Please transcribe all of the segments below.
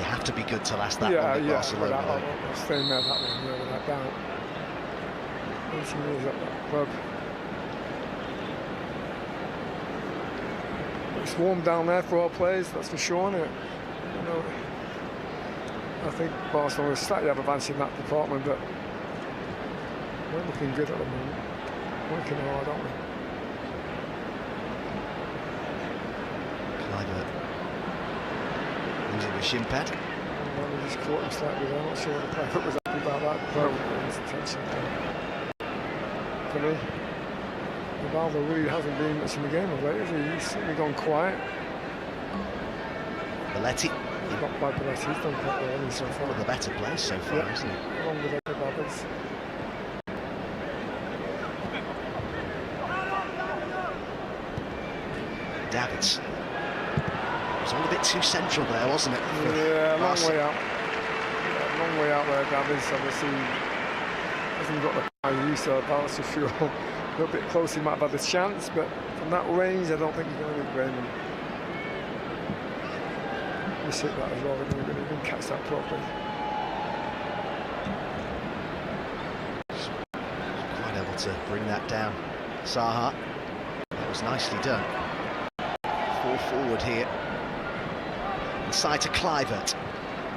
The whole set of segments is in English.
have to be good to last that long at Barcelona. I'll stay there that long, without doubt. 18 years at that club. It's warm down there for our players, that's for sure, isn't it? You know, I think Barcelona is slightly have advanced in that department, but we're looking good at the moment. Working hard, aren't we? Clivert. Into the shin pad. Well, he just caught him slightly there. I'm not sure what the Clivert was happy about that. But his attention for me. Rivaldo really hasn't been much in the game of late, has he? He's certainly gone quiet. Belletti. Not by Belletti, he's done quite well, hasn't he, so far? One of the better players so far, isn't he? Along with Edgar Babas. Davids. It was all a bit too central there, wasn't it? Yeah, a long way out. Yeah, long way out there, Davids. Obviously, hasn't got the power he used to. That's for sure. A little bit close, he might have had a chance, but from that range, I don't think he's going to be Raymond. Miss hit that as well, he didn't even catch that properly. Quite able to bring that down. Saha. That was nicely done. 4 forward here. Inside to Clivert.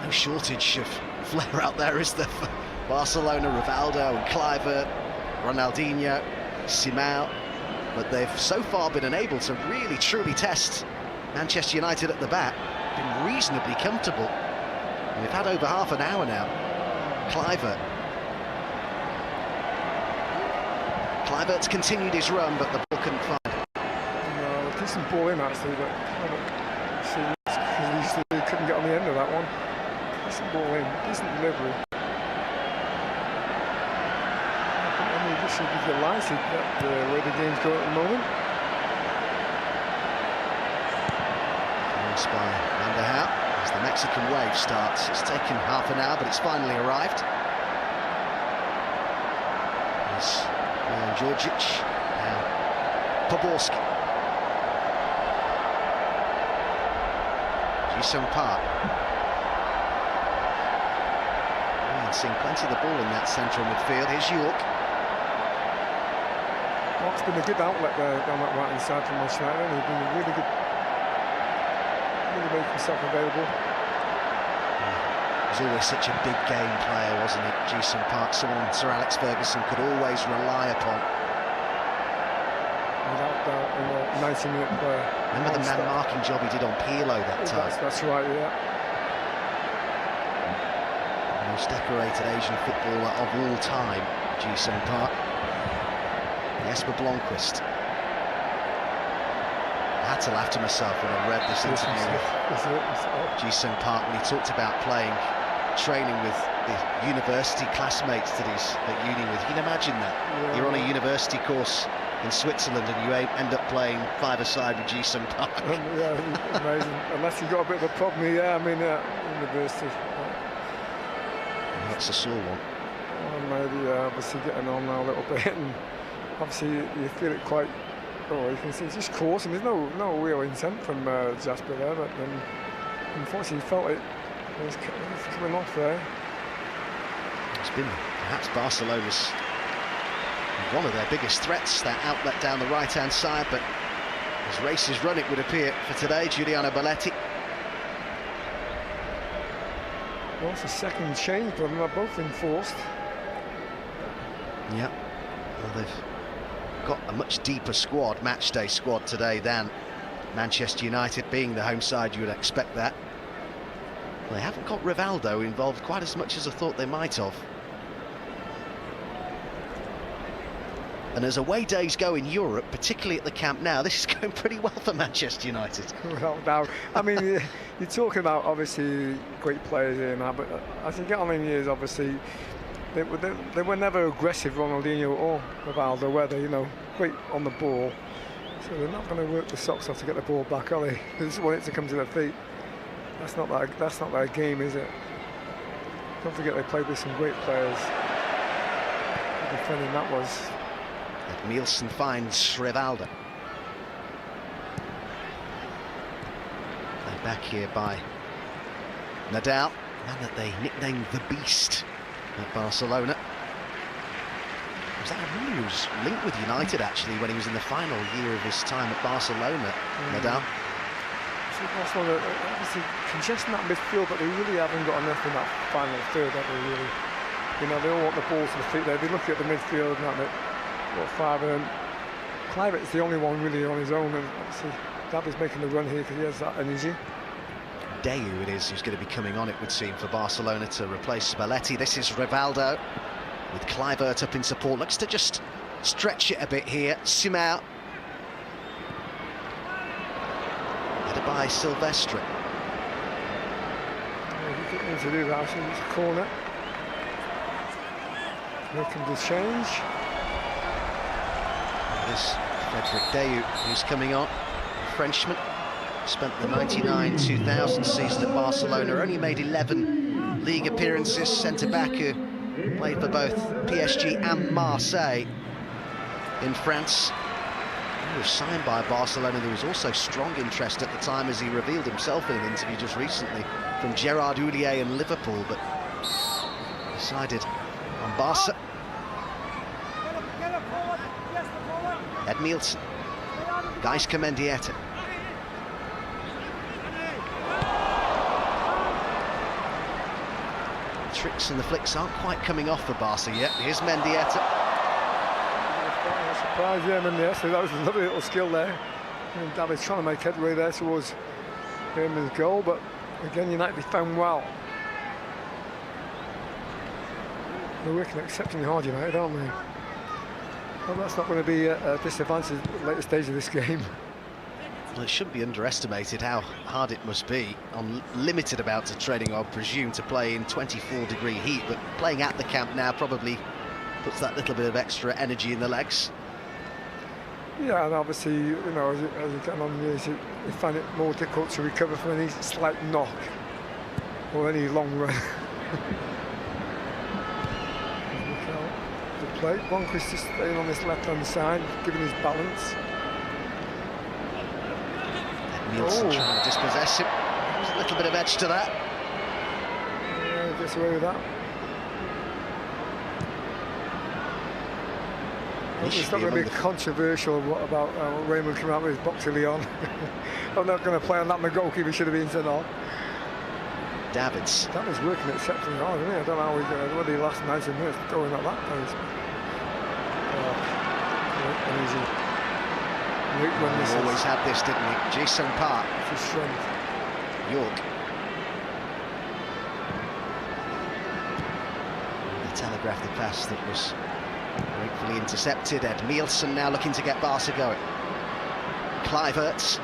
No shortage of flair out there, is there? For Barcelona, Rivaldo and Clivert, Ronaldinho, Simão. But they've so far been unable to really truly test Manchester United at the back. Been reasonably comfortable. And we've had over half an hour now. Clivert's continued his run, but the ball couldn't find it. No, decent ball in actually, but he couldn't get on the end of that one. Decent ball in, decent delivery. I mean, you should be delighted at the way the game's going at the moment. By Vanderhout as the Mexican wave starts. It's taken half an hour, but it's finally arrived. There's Milan Djordjic, now Poborski. Ji-sung Park. Seeing plenty of the ball in that central midfield. Here's York. Mark's been a good outlet there down that right hand side from Manchester United. He's been a really good. Make himself available. He was always such a big game player, wasn't he? Ji-sung Park, someone Sir Alex Ferguson could always rely upon. Without doubt, a 90-minute player. Remember the man-marking job he did on Pirlo that time? That's right, yeah. The most decorated Asian footballer of all time, Ji-sung Park. Jesper Blomqvist. I had to laugh to myself when I read this interview with Ji-sung Park when he talked about training with the university classmates that he's at uni with. You can imagine that. Yeah. You're on a university course in Switzerland and you end up playing five-a-side with Ji-sung Park. Yeah, amazing. Unless you've got a bit of a problem here, university. That's a sore one. Well, maybe obviously getting on now a little bit, and obviously you feel it quite. Oh, you can see it's just coursing. There's no real intent from Jasper there, but unfortunately he felt it. It's coming off there. It's been perhaps Barcelona's one of their biggest threats, that outlet down the right-hand side, but as races run, it would appear for today, Giuliano Belletti. Well, it's a second change, but they're both enforced. Yeah, well, they've got a much deeper squad, matchday squad today than Manchester United. Being the home side, you would expect that. Well, they haven't got Rivaldo involved quite as much as I thought they might have. And as away days go in Europe, particularly at the Camp Nou, this is going pretty well for Manchester United. Without doubt. I mean, you're talking about obviously great players here now, but as you get on in years, obviously they were never aggressive, Ronaldinho or Rivaldo, were they? You know, great on the ball. So they're not going to work the socks off to get the ball back, are they? They just want it to come to their feet. That's not their game, is it? Don't forget they played with some great players. The defending that was. Nielsen finds Rivaldo. Played back here by Nadal, man that they nicknamed the Beast at Barcelona. Was that a rumor? He was linked with United actually when he was in the final year of his time at Barcelona. Nadal. So Barcelona obviously congesting that midfield, but they really haven't got enough in that final third, have they really? You know, they all want the ball to the feet there. They look at the midfield and that, what, five of them. Kluivert's the only one really on his own, and obviously David's making the run here because he has that energy. Deyu it is who's going to be coming on, it would seem, for Barcelona to replace Spalletti. This is Rivaldo with Kluivert up in support. Looks to just stretch it a bit here. Simao. Headed by Silvestre. Yeah, he didn't need to do that. I think it's a corner. Making the change. This Frederic Deyu who's coming on, Frenchman. Spent the 99-2000 season at Barcelona, only made 11 league appearances. Centre-back who played for both PSG and Marseille in France. He was signed by Barcelona. There was also strong interest at the time, as he revealed himself in an interview just recently, from Gerard Houllier and Liverpool, but decided on Barca. Edmilson, Gijs Mendieta. The tricks and the flicks aren't quite coming off for Barca yet. Here's Mendieta. Surprise, yeah, Mendieta. That was a lovely little skill there. And David's trying to make headway there towards his goal, but again, United defend well. They're working exceptionally hard, United, aren't they? Well, that's not going to be a disadvantage at the later stage of this game. Well, it shouldn't be underestimated how hard it must be on limited amounts of training, I presume, to play in 24-degree heat, but playing at the camp now probably puts that little bit of extra energy in the legs. Yeah, and obviously, you know, as you get on years, you find it more difficult to recover from any slight knock or any long run. The play, Bonquist just staying on this left-hand side, giving his balance. Nielsen trying to dispossess him. There's a little bit of edge to that. Yeah, he gets away with that. It's not going to be controversial about Raymond coming out with his box early on. I'm not going to play on that. My goalkeeper should have been sent off. Davids. That was working exceptionally hard, isn't it? I don't know how he's going to, whether he last 90 minutes going at that pace. Easy. He always had this, didn't he? Jason Park. His strength. York. He telegraphed the pass that was gratefully intercepted. Edmilson now looking to get Barca going. Kluivert.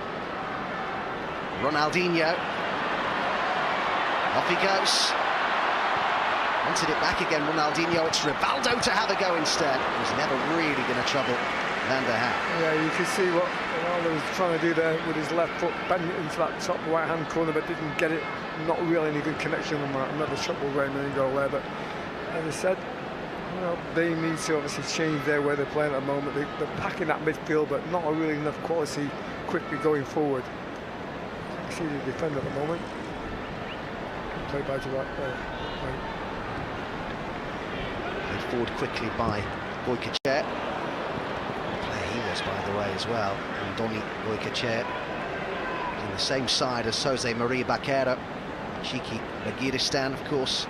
Ronaldinho. Off he goes. Wanted it back again, Ronaldinho. It's Rivaldo to have a go instead. He was never really going to trouble Van der Haar. Yeah, you can see what Ronaldo was trying to do there with his left foot, bending it into that top right-hand corner, but didn't get it. Not really any good connection on that. Another shot will Raymond goal there, but as I said, you know, they need to obviously change their way they're playing at the moment. They're packing that midfield, but not really enough quality quickly going forward. You see the defender at the moment. Played by Gerard. Played forward quickly by Goycochea. Player he was, by the way, as well. And Donny Goycochea in the same side as Jose Maria Baquero. Cheeky Bagiristan, of course.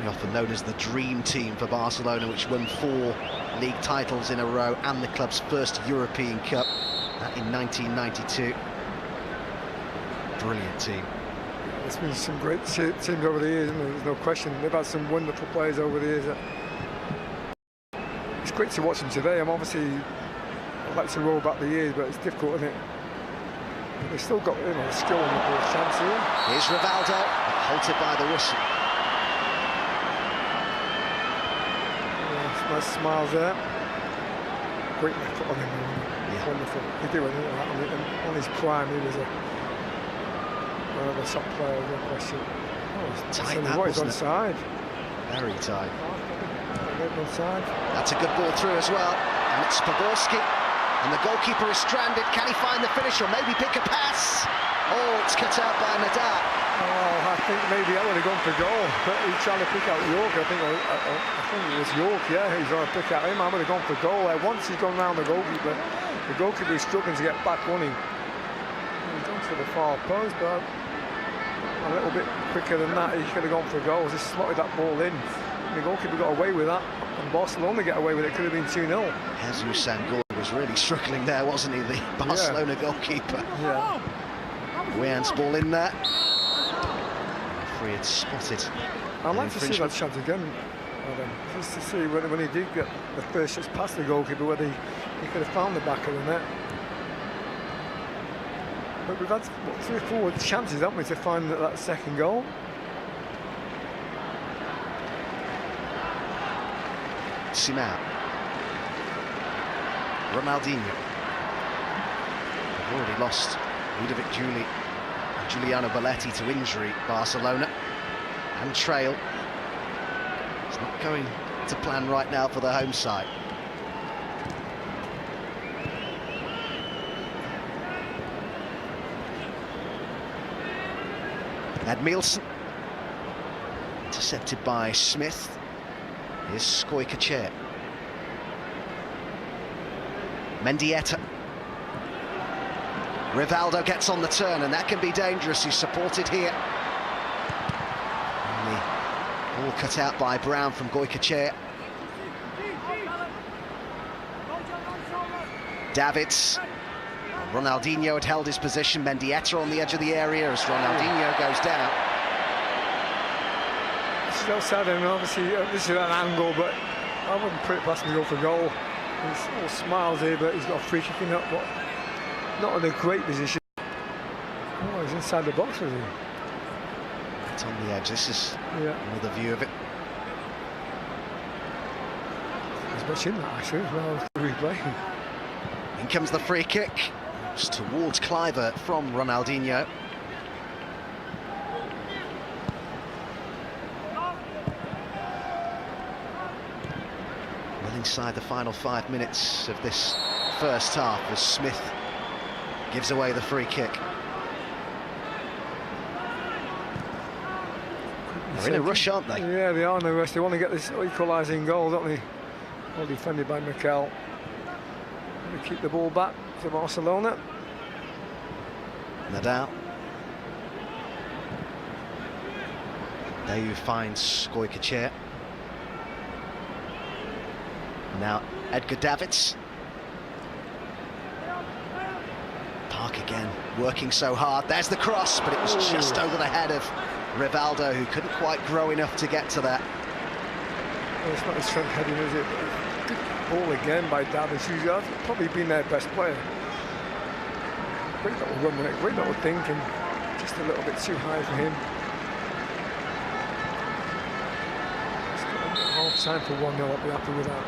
Often known as the dream team for Barcelona, which won 4 league titles in a row and the club's first European Cup, that in 1992. Brilliant team. There's been some great teams over the years, and there's no question. They've had some wonderful players over the years. It's great to watch them today. I'm obviously, I'd like to roll back the years, but it's difficult, isn't it? But they've still got, you know, skill and the chance here. Here's Rivaldo, halted by the whistle. Nice smiles there. Great effort on him. Yeah. Wonderful. He did on his prime. He was a top player, no question. Oh, tight that, what, he's onside. Very tight. Onside. That's a good ball through as well. And it's Poborski. And the goalkeeper is stranded. Can he find the finish or maybe pick a pass? Oh, it's cut out by Nadal. Oh, I think maybe I would have gone for goal, but he's trying to pick out York. I think it was York, yeah, he's trying to pick out him. I would have gone for goal. Once he's gone round the goalkeeper is struggling to get back on him. He's gone to the far post, but a little bit quicker than that, he could have gone for goals. Just slotted that ball in. The goalkeeper got away with that, and Barcelona get away with it. Could have been 2-0. Jesus Sangor was really struggling there, wasn't he, the Barcelona goalkeeper? Yeah. Wean's ball in there. Referee had spotted. I'd like to see that shot again, Adam, just to see when he did get the first shots past the goalkeeper, whether he could have found the back of the net. But we've had 3 or 4 chances, haven't we, to find that second goal. Simao. Ronaldinho. They've already lost Ludovic Juli and Giuliano Belletti to injury, Barcelona. And trail. It's not going to plan right now for the home side. Edmilson. Intercepted by Smith. Here's Skoikacher. Mendieta. Rivaldo gets on the turn, and that can be dangerous. He's supported here. And the ball cut out by Brown from Goikacher. Davids. Ronaldinho had held his position. Mendieta on the edge of the area as Ronaldinho goes down. Still sad, and obviously this is an angle, but I wouldn't put it past him to go for goal. He's all smiles here, but he's got a free kick in that, but not in a great position. Oh, he's inside the box, was he? It's on the edge. This is another view of it. There's much in that, actually. Now the replay. In comes the free kick. It's towards Kluivert from Ronaldinho. Inside the final 5 minutes of this first half as Smith gives away the free kick. They're in a rush, aren't they? Yeah, they are in a rush. They want to get this equalising goal, don't they? Well defended by Mikel. They keep the ball back to Barcelona. Nadal. There you find Skoikacher. Now Edgar Davids. Park again, working so hard. There's the cross, but it was just over the head of Rivaldo, who couldn't quite grow enough to get to that. Well, it's not his strength heading, is it? Good ball again by Davids, who's probably been their best player. Great little run with it, great little thinking. Just a little bit too high for him. It's got a half time for 1-0, I'll be happy with that.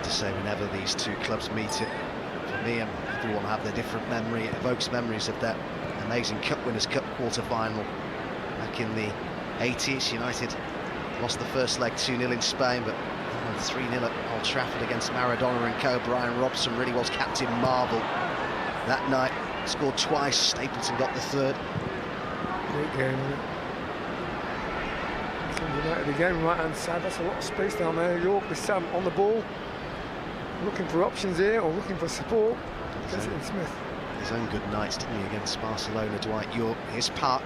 Say whenever these two clubs meet, it for me and everyone have their different memory. It evokes memories of that amazing Cup Winners' Cup quarter-final back in the 80s. United lost the first leg 2-0 in Spain, but 3-0 at Old Trafford against Maradona and co. Brian Robson really was Captain Marvel that night. Scored twice. Stapleton got the third. Great game, isn't it? United again, right-hand side. That's a lot of space down there. York with Sam on the ball. Looking for options here, or looking for support. Gets it in Smith. His own good nights, didn't he, against Barcelona, Dwight York. Here's Park.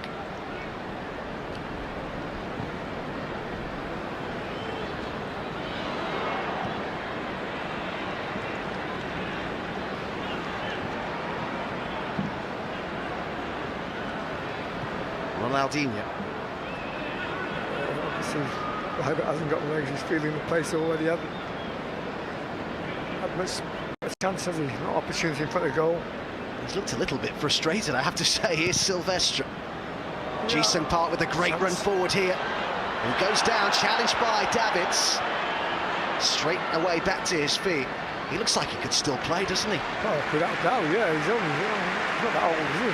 Ronaldinho. Obviously, Kluivert hasn't got the legs. He's feeling the pace already, hasn't much chance, has he? Not opportunity in front of goal. He's looked a little bit frustrated, I have to say. Here's Silvestre. Ji-sung Park with a great run forward here. He goes down, challenged by Davids. Straight away back to his feet. He looks like he could still play, doesn't he? Oh, without doubt, yeah. He's not that old, is he?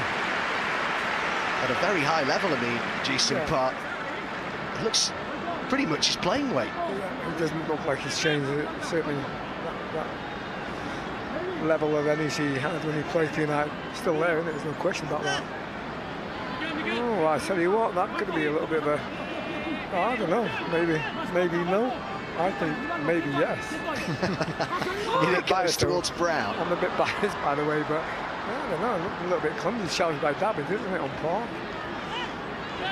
At a very high level, I mean, Ji-sung Park. It looks pretty much his playing weight. Yeah, he doesn't look like he's changed it. Certainly that level of energy he had when he played for United, still there, isn't it? There's no question about that. Oh, I tell you what, that could be a little bit of a, I don't know, maybe no. I think maybe yes. It goes towards Brown. I'm a bit biased, by the way, but I don't know, a little bit clumsy challenged by David, isn't it, on par?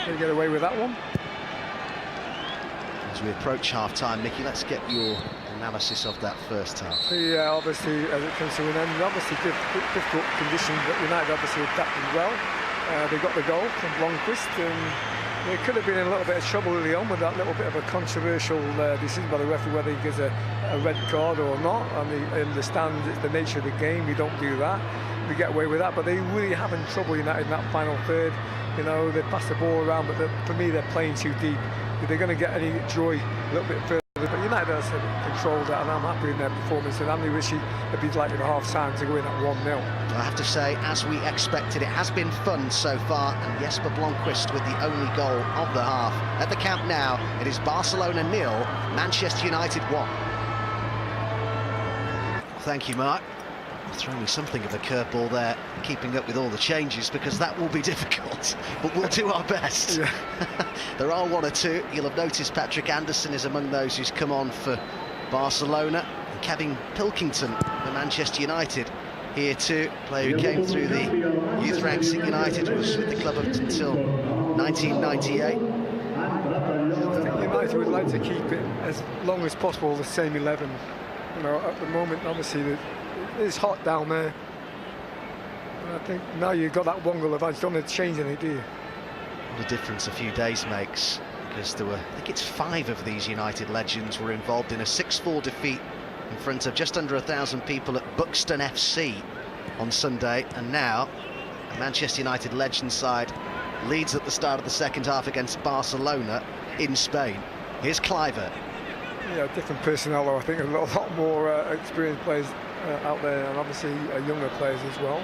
Can you get away with that one? As we approach half-time, Mickey, let's get your analysis of that first half. Yeah, obviously, as it comes to an end, obviously difficult conditions, but United obviously adapted well. They got the goal from Blomqvist, and they could have been in a little bit of trouble early on with that little bit of a controversial decision by the referee whether he gives a red card or not. And they understand it's the nature of the game, we don't do that. We get away with that, but they really having trouble United in that final third. You know, they pass the ball around, but for me they're playing too deep. If they're going to get any joy a little bit further, but United has controlled that, and I'm happy in their performance. And Andy Ritchie would be like at half-time to go in at 1-0. I have to say, as we expected, it has been fun so far, and Jesper Blomqvist with the only goal of the half. At the Camp Nou, it is Barcelona 0, Manchester United 1. Thank you, Mark. Throwing me something of a curveball there, keeping up with all the changes, because that will be difficult, but we'll do our best. Yeah. There are one or two. You'll have noticed Patrick Anderson is among those who's come on for Barcelona. And Kevin Pilkington for Manchester United here too, player who came through the youth ranks at United, was with the club up until 1998. I think United would like to keep it as long as possible the same 11. You know, at the moment, obviously, it's hot down there. And I think now you've got that one goal advantage, don't want to change anything, do you? What a difference a few days makes, because there were, I think it's 5 of these United legends were involved in a 6-4 defeat in front of just under 1,000 people at Buxton FC on Sunday, and now a Manchester United legend side leads at the start of the second half against Barcelona in Spain. Here's Cliver. Yeah, different personnel though. I think a lot more experienced players out there, and obviously younger players as well.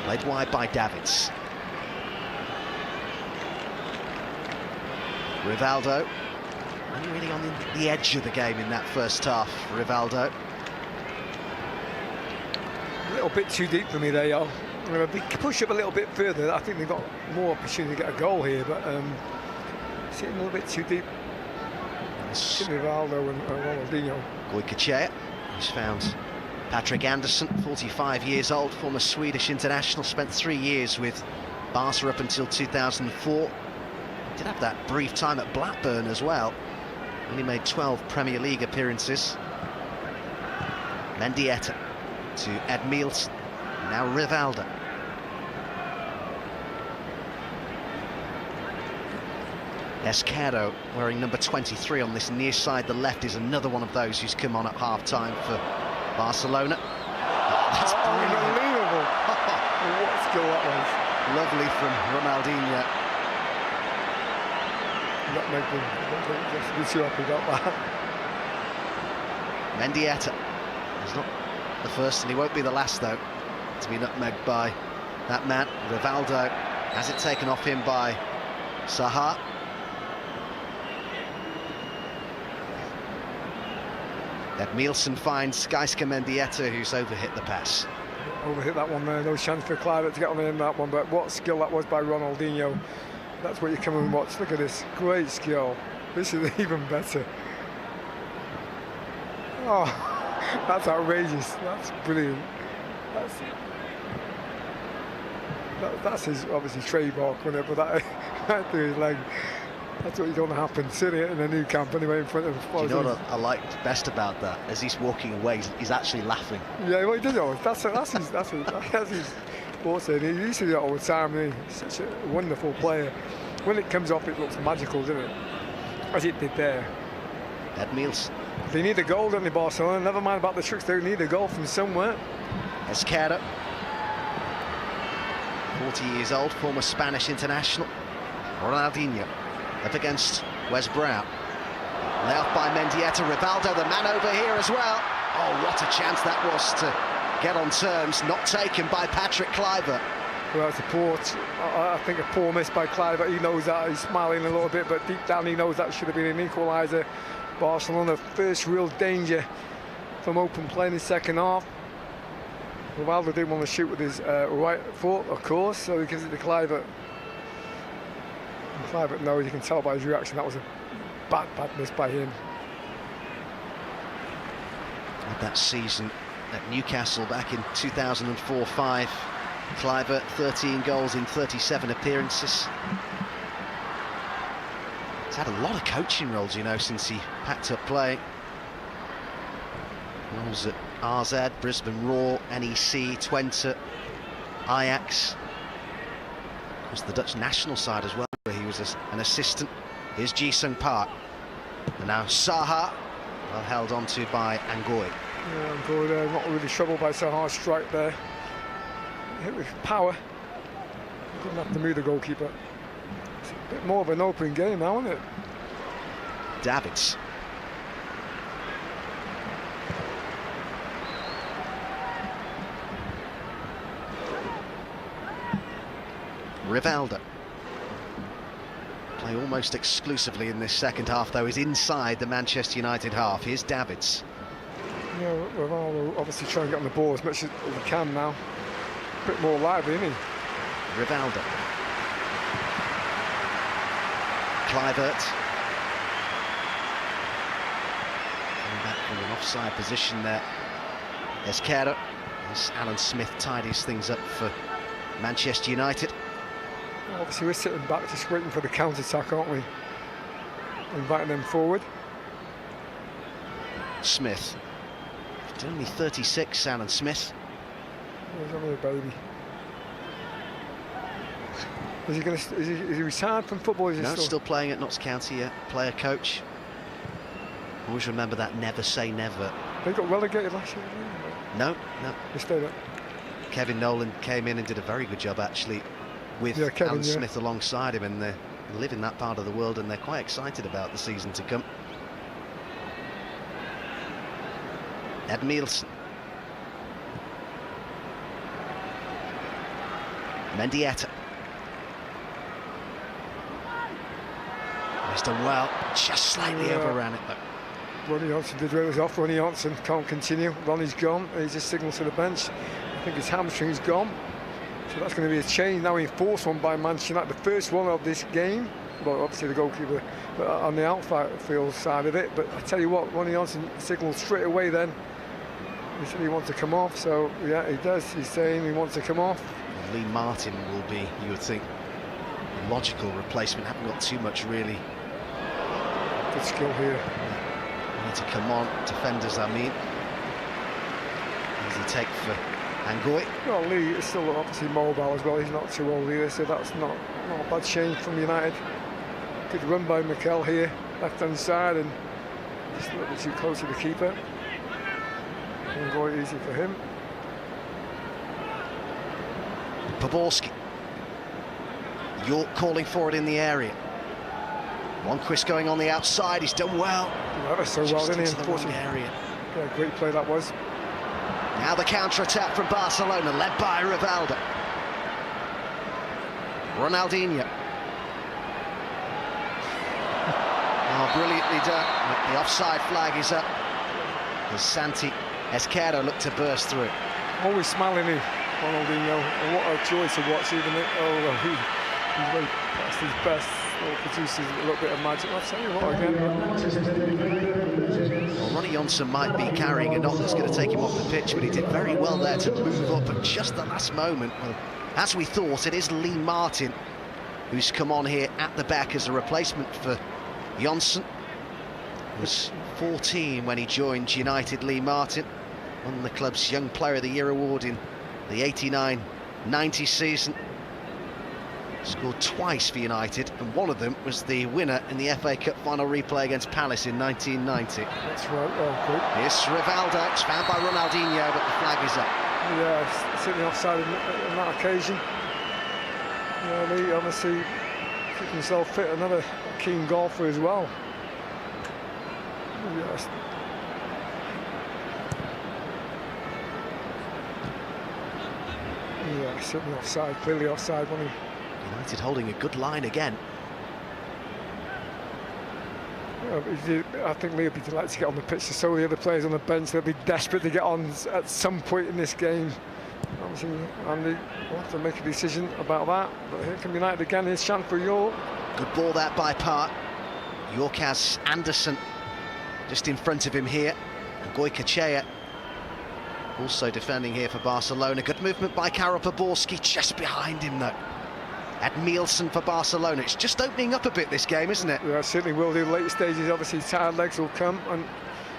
Played wide by Davids. Rivaldo, only really on the edge of the game in that first half. Rivaldo. A little bit too deep for me there, y'all. If they push up a little bit further, I think they've got more opportunity to get a goal here, but sitting a little bit too deep. Rivaldo and Ronaldinho. Goycochea, who's found Patrick Anderson, 45 years old, former Swedish international, spent 3 years with Barca up until 2004. Did have that brief time at Blackburn as well. Only made 12 Premier League appearances. Mendieta to Edmils, now Rivaldo. Esquerdo wearing number 23 on this near side. The left is another one of those who's come on at half-time for Barcelona. That's unbelievable. What skill that was. Lovely from Ronaldinho. Just be sure we got that. Mendieta. He's not the first and he won't be the last though to be nutmegged by that man. Rivaldo has it taken off him by Saha. Edmilson finds Geisker Mendieta, who's overhit the pass. Overhit that one there, no chance for Clive to get on in that one, but what skill that was by Ronaldinho. That's what you come and watch. Look at this, great skill. This is even better. Oh, that's outrageous, that's brilliant. That's his, obviously, trademark, whenever that right through his leg. That's what you don't want to happen, sitting in a new camp anyway in front of the. You know what I liked best about that? As he's walking away, he's actually laughing. Yeah, well, he does always. That's his sports. He used to do that all the time. He's such a wonderful player. When it comes off, it looks magical, doesn't it? As it did there. Edmils. They need a goal, don't they, Barcelona? Never mind about the tricks, they need a goal from somewhere. Esquerdo. 40 years old, former Spanish international. Ronaldinho up against Wes Brown. Lay off by Mendieta. Rivaldo, the man over here as well. Oh, what a chance that was to get on terms. Not taken by Patrick Kluivert. Well, support. I think a poor miss by Clyde, but he knows that. He's smiling a little bit, but deep down he knows that should have been an equaliser. Barcelona first real danger from open play in the second half. Rivaldo didn't want to shoot with his right foot, of course, so he gives it to Kluivert. And Kluivert knows, you can tell by his reaction, that was a bad miss by him. Had that season at Newcastle back in 2004-05. Kluivert, 13 goals in 37 appearances. He's had a lot of coaching roles, you know, since he packed up playing. Roles at RZ, Brisbane Roar, NEC, Twente, Ajax. Of course, the Dutch national side as well, where he was an assistant. Here's Ji-sung Park. And now Saha, well held on to by Angoy. Yeah, Angoy there, not really troubled by Saha's strike there. Hit with power. Didn't have to move the goalkeeper. It's a bit more of an open game now, isn't it? Davids. Rivaldo. Play almost exclusively in this second half, though, is inside the Manchester United half. Here's Davids. Yeah, Rivaldo obviously trying to get on the ball as much as he can now. A bit more lively, isn't he? Rivaldo. Kluivert. Coming back from an offside position there. Esquerra. As Alan Smith tidies things up for Manchester United. Well, obviously we're sitting back just waiting for the counter-attack, aren't we? Inviting them forward. Smith. He's only 36, Alan Smith. He's only a baby. Is he retired from football? Is he No, still playing at Notts County, yeah. Player coach. Always remember that never say never. They got relegated last year, No. they stayed up. Kevin Nolan came in and did a very good job, actually, with Alan Smith alongside him, and they live in that part of the world and they're quite excited about the season to come. Ed Nielsen. Mendieta. He's done well, just slightly overran it though. Ronnie Johnson did really off. Ronnie Johnson can't continue. Ronnie's gone. He just signals to the bench. I think his hamstring's gone. So that's going to be a change. Now he forced one by Manchester United, the first one of this game. Well, obviously the goalkeeper on the outfield side of it. But I tell you what, Ronnie Johnson signalled straight away then. He said he wants to come off. So yeah, he does. He's saying he wants to come off. Lee Martin will be, you would think, a logical replacement. Haven't got too much really. Good skill here. Need to come on, defenders I mean. Easy take for Angoy. Well, Lee is still obviously mobile as well. He's not too old either, so that's not a bad change from United. Good run by Mikel here, left hand side, and just a little bit too close to the keeper. Angoy easy for him. Poborski. York calling for it in the area. Lundqvist going on the outside, he's done well. Ever so well, didn't he? Into the wrong area. Yeah, great play that was. Now the counter-attack from Barcelona, led by Rivaldo. Ronaldinho. Oh, brilliantly done. The offside flag is up. As Santi Esquerra looked to burst through. Always smiling, Ronaldinho. And what a joy to watch, even it. Oh, he's way past his best. Produces a little bit of magic. I'll tell you what, again. Well, Ronnie Johnson might be carrying a knock that's going to take him off the pitch, but he did very well there to move up at just the last moment. Well, as we thought, it is Lee Martin who's come on here at the back as a replacement for Johnson. He was 14 when he joined United. Lee Martin won the club's Young Player of the Year award in the 89-90 season. Scored twice for United, and one of them was the winner in the FA Cup final replay against Palace in 1990. That's right, oh, good. Here's Rivaldo, it's found by Ronaldinho, but the flag is up. Yeah, sitting offside on that occasion. Yeah, Lee obviously keeping himself fit, another keen golfer as well. Yes. Yeah, certainly offside, clearly offside, wasn't he? United holding a good line again. I think Lee would be delighted to get on the pitch. So the other players on the bench, they'll be desperate to get on at some point in this game. Obviously, Andy will have to make a decision about that. But here come United again. Here's chance for York. Good ball that by Park. York has Anderson just in front of him here. And Goycochea also defending here for Barcelona. Good movement by Karol Poborski, just behind him though. Edmilson for Barcelona. It's just opening up a bit, this game, isn't it? Yeah, certainly will do. Later stages, obviously, tired legs will come, and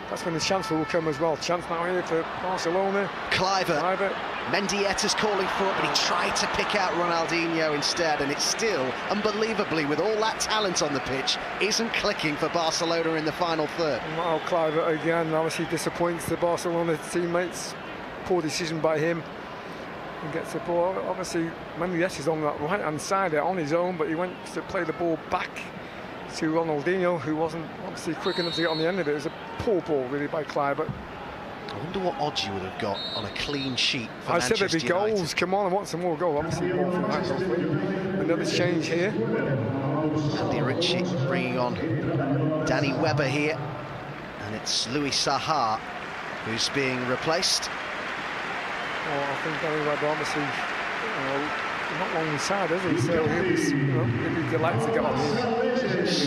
that's when the chance will come as well. Chance now here for Barcelona. Kluivert. Mendietta's calling for it, but he tried to pick out Ronaldinho instead, and it's still, unbelievably, with all that talent on the pitch, isn't clicking for Barcelona in the final third. Now Kluivert again, obviously disappoints the Barcelona teammates. Poor decision by him. And gets the ball. Obviously, Mendietta's on that right-hand side there on his own, but he went to play the ball back to Ronaldinho, who wasn't obviously quick enough to get on the end of it. It was a poor ball, really, by Kluivert. I wonder what odds you would have got on a clean sheet for I Manchester said there'd be goals. United. Come on, I want some more goals. Obviously, more from that, hopefully. Another change here. Andy Ritchie bringing on Danny Webber here, and it's Louis Saha who's being replaced. Well, I think Danny Webber, obviously, not long inside, is he? So he'll be delighted to get on here. I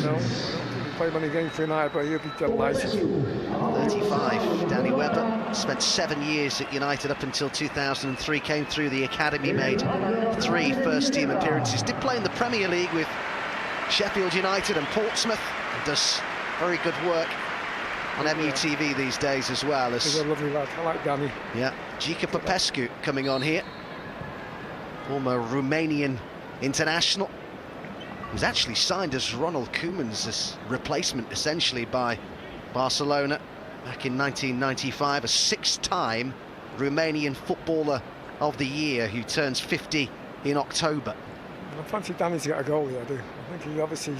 don't think he played many games for United, but he'll be delighted. 35, Danny Webber spent 7 years at United up until 2003, came through the academy, made 3 first-team appearances, did play in the Premier League with Sheffield United and Portsmouth, and does very good work on MUTV these days as well. He's a lovely lad. I like Danny. Yeah, Gica Popescu coming on here, former Romanian international. He was actually signed as Ronald Koeman's replacement, essentially, by Barcelona back in 1995, a 6-time Romanian Footballer of the Year who turns 50 in October. I fancy Danny to get a goal here, I do. I think he obviously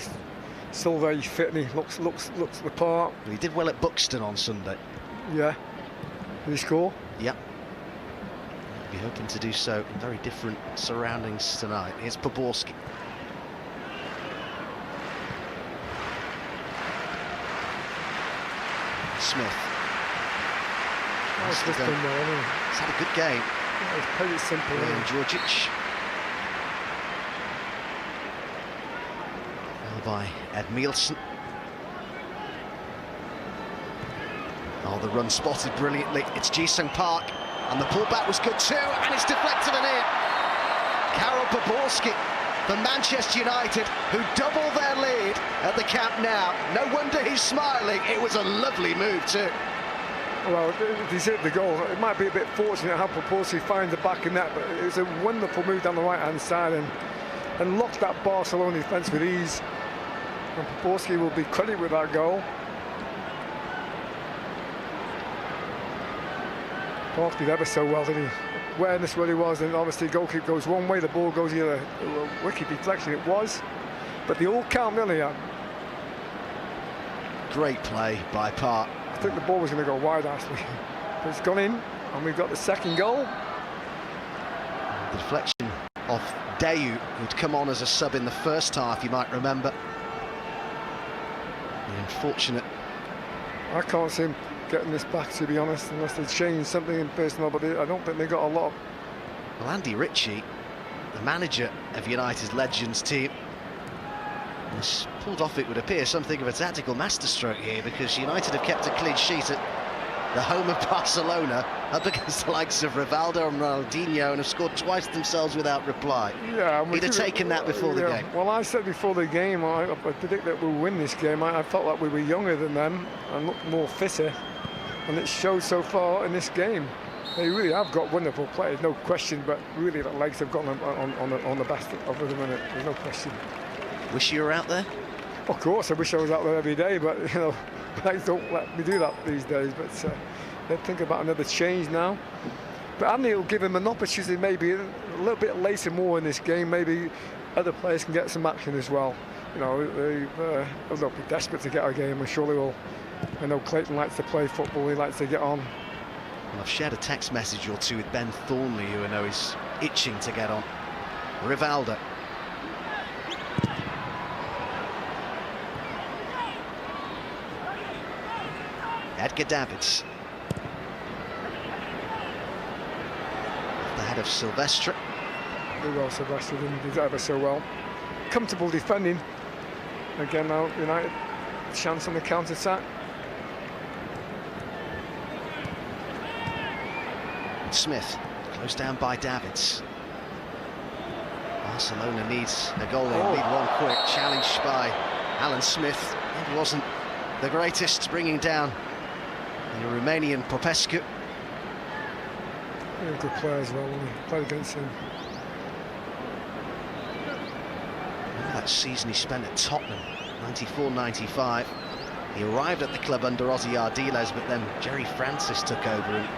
still very fit and he looks the part. Well, he did well at Buxton on Sunday. Yeah. Did he score? Yep. Be hoping to do so in very different surroundings tonight. Here's Poborski. Smith. Nice done there, isn't he? He's had a good game. Yeah, he's played it simple. And Djordjic. Well by Edmilson. Oh, the run spotted brilliantly. It's Ji-sung Park, and the pullback was good too, and it's deflected and in. Karol Poborski for Manchester United, who double their lead at the Camp Nou. No wonder he's smiling. It was a lovely move too. Well, he's hit the goal. It might be a bit fortunate how Poborski finds the back of net, but it was a wonderful move down the right-hand side and locked that Barcelona defence with ease. And Poborski will be credited with that goal. Park did ever so well, didn't he? Awareness where he was, and obviously the goalkeeper goes one way, the ball goes the other. A wicked deflection it was, but they all count, don't they? Great play by Park. I think the ball was going to go wide, actually. But it's gone in, and we've got the second goal. The deflection of Dayu, who'd come on as a sub in the first half, you might remember. The unfortunate. I can't see him getting this back, to be honest, unless they change something in personnel, but I don't think they got a lot. Well, Andy Ritchie, the manager of United's Legends team, has pulled off, it would appear, something of a tactical masterstroke here, because United have kept a clean sheet at the home of Barcelona up against the likes of Rivaldo and Ronaldinho, and have scored twice themselves without reply. Yeah, he'd have taken that before the game. Well, I said before the game, I predict that we'll win this game. I felt like we were younger than them and looked more fitter, and it shows so far in this game. They really have got wonderful players, no question, but really the legs have gone on the best of the minute, there's no question. Wish you were out there? Of course, I wish I was out there every day, but you know, legs don't let me do that these days. But they'll think about another change now. But Andy will give him an opportunity, maybe a little bit later more in this game. Maybe other players can get some action as well. You know, they'll be desperate to get a game, and surely will. I know Clayton likes to play football. He likes to get on. Well, I've shared a text message or two with Ben Thornley, who I know is itching to get on. Rivaldo. Edgar Davids. Off the head of Silvestre. Very well, Silvestre did ever so well. Comfortable defending. Again now, United chance on the counter-attack. Smith, closed down by Davids. Barcelona needs a goal. They need one quick. Challenged by Alan Smith. It wasn't the greatest, bringing down the Romanian Popescu. Very good player as well, when he played against him. That season he spent at Tottenham, 94-95. He arrived at the club under Ozzy Ardiles, but then Jerry Francis took over and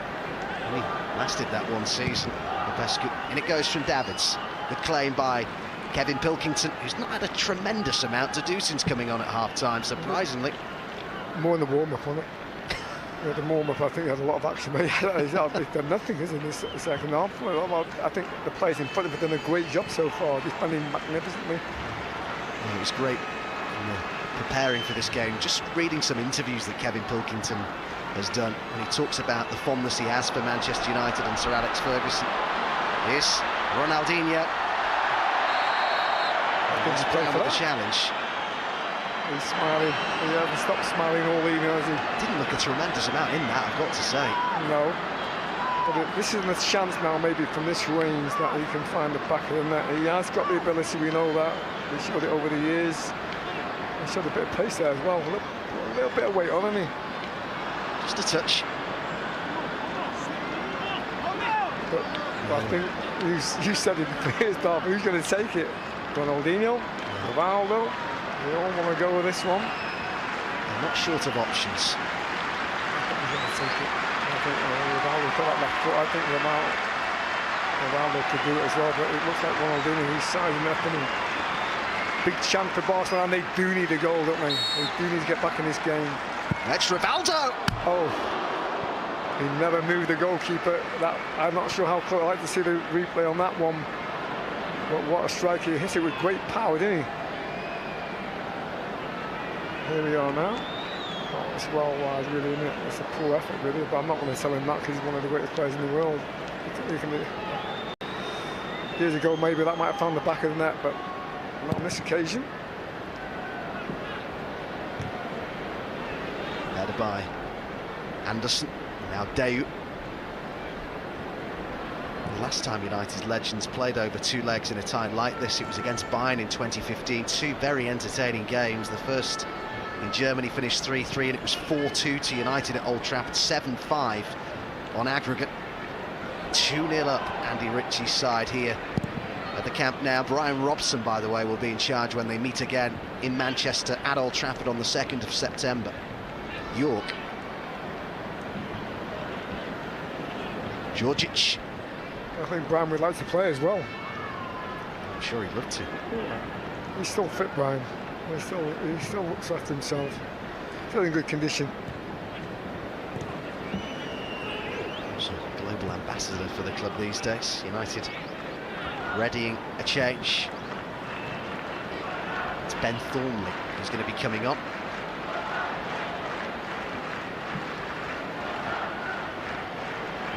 he lasted that one season. Popescu. And it goes from Davids. Good claim by Kevin Pilkington, who's not had a tremendous amount to do since coming on at half-time, surprisingly. More in the warm-up on it. Yeah, the warm-up, I think, he had a lot of action, but he's done nothing, isn't he, in the second half? Well, I think the players in front of him have done a great job so far, defending magnificently. Well, it was great preparing for this game, just reading some interviews that Kevin Pilkington has done, when he talks about the fondness he has for Manchester United and Sir Alex Ferguson. Here's Ronaldinho. He's playing with the challenge. He's smiling. He hasn't stopped smiling all evening, has he? Didn't look a tremendous amount in that, I've got to say. No. But this isn't a chance now, maybe from this range, that he can find the back of the net. He has got the ability, we know that. He showed it over the years. He showed a bit of pace there as well. A little bit of weight on, hasn't he? Just a touch. But I think you said it first half, who's going to take it? Ronaldinho? Rivaldo? We all want to go with this one. They're not short of options. I think he's going to take it. I think Rivaldo got that left foot. I think Rivaldo could do it as well, but it looks like Ronaldinho, he's sizing up, and big chance for Barcelona, and they do need a goal, don't they? They do need to get back in this game. That's Rivaldo! Oh, he never moved the goalkeeper. That, I'm not sure how close. I'd like to see the replay on that one. But what a strike. He hit it with great power, didn't he? Here we are now. Oh, it's well wide, really, isn't it? It's a poor effort, really, but I'm not going to tell him that because he's one of the greatest players in the world. Years ago, maybe that might have found the back of the net, but not on this occasion. Headed by Anderson, now Deu. The last time United's legends played over two legs in a tie like this, it was against Bayern in 2015. Two very entertaining games. The first in Germany finished 3-3, and it was 4-2 to United at Old Trafford, 7-5 on aggregate. 2-0 up, Andy Ritchie's side here at the Camp Nou. Brian Robson, by the way, will be in charge when they meet again in Manchester at Old Trafford on the 2nd of September. York. Djordjic. I think Brian would like to play as well. I'm sure he'd love to. He's still fit, Brian. He still looks after himself. Still in good condition. He's a global ambassador for the club these days. United readying a change. It's Ben Thornley who's going to be coming on.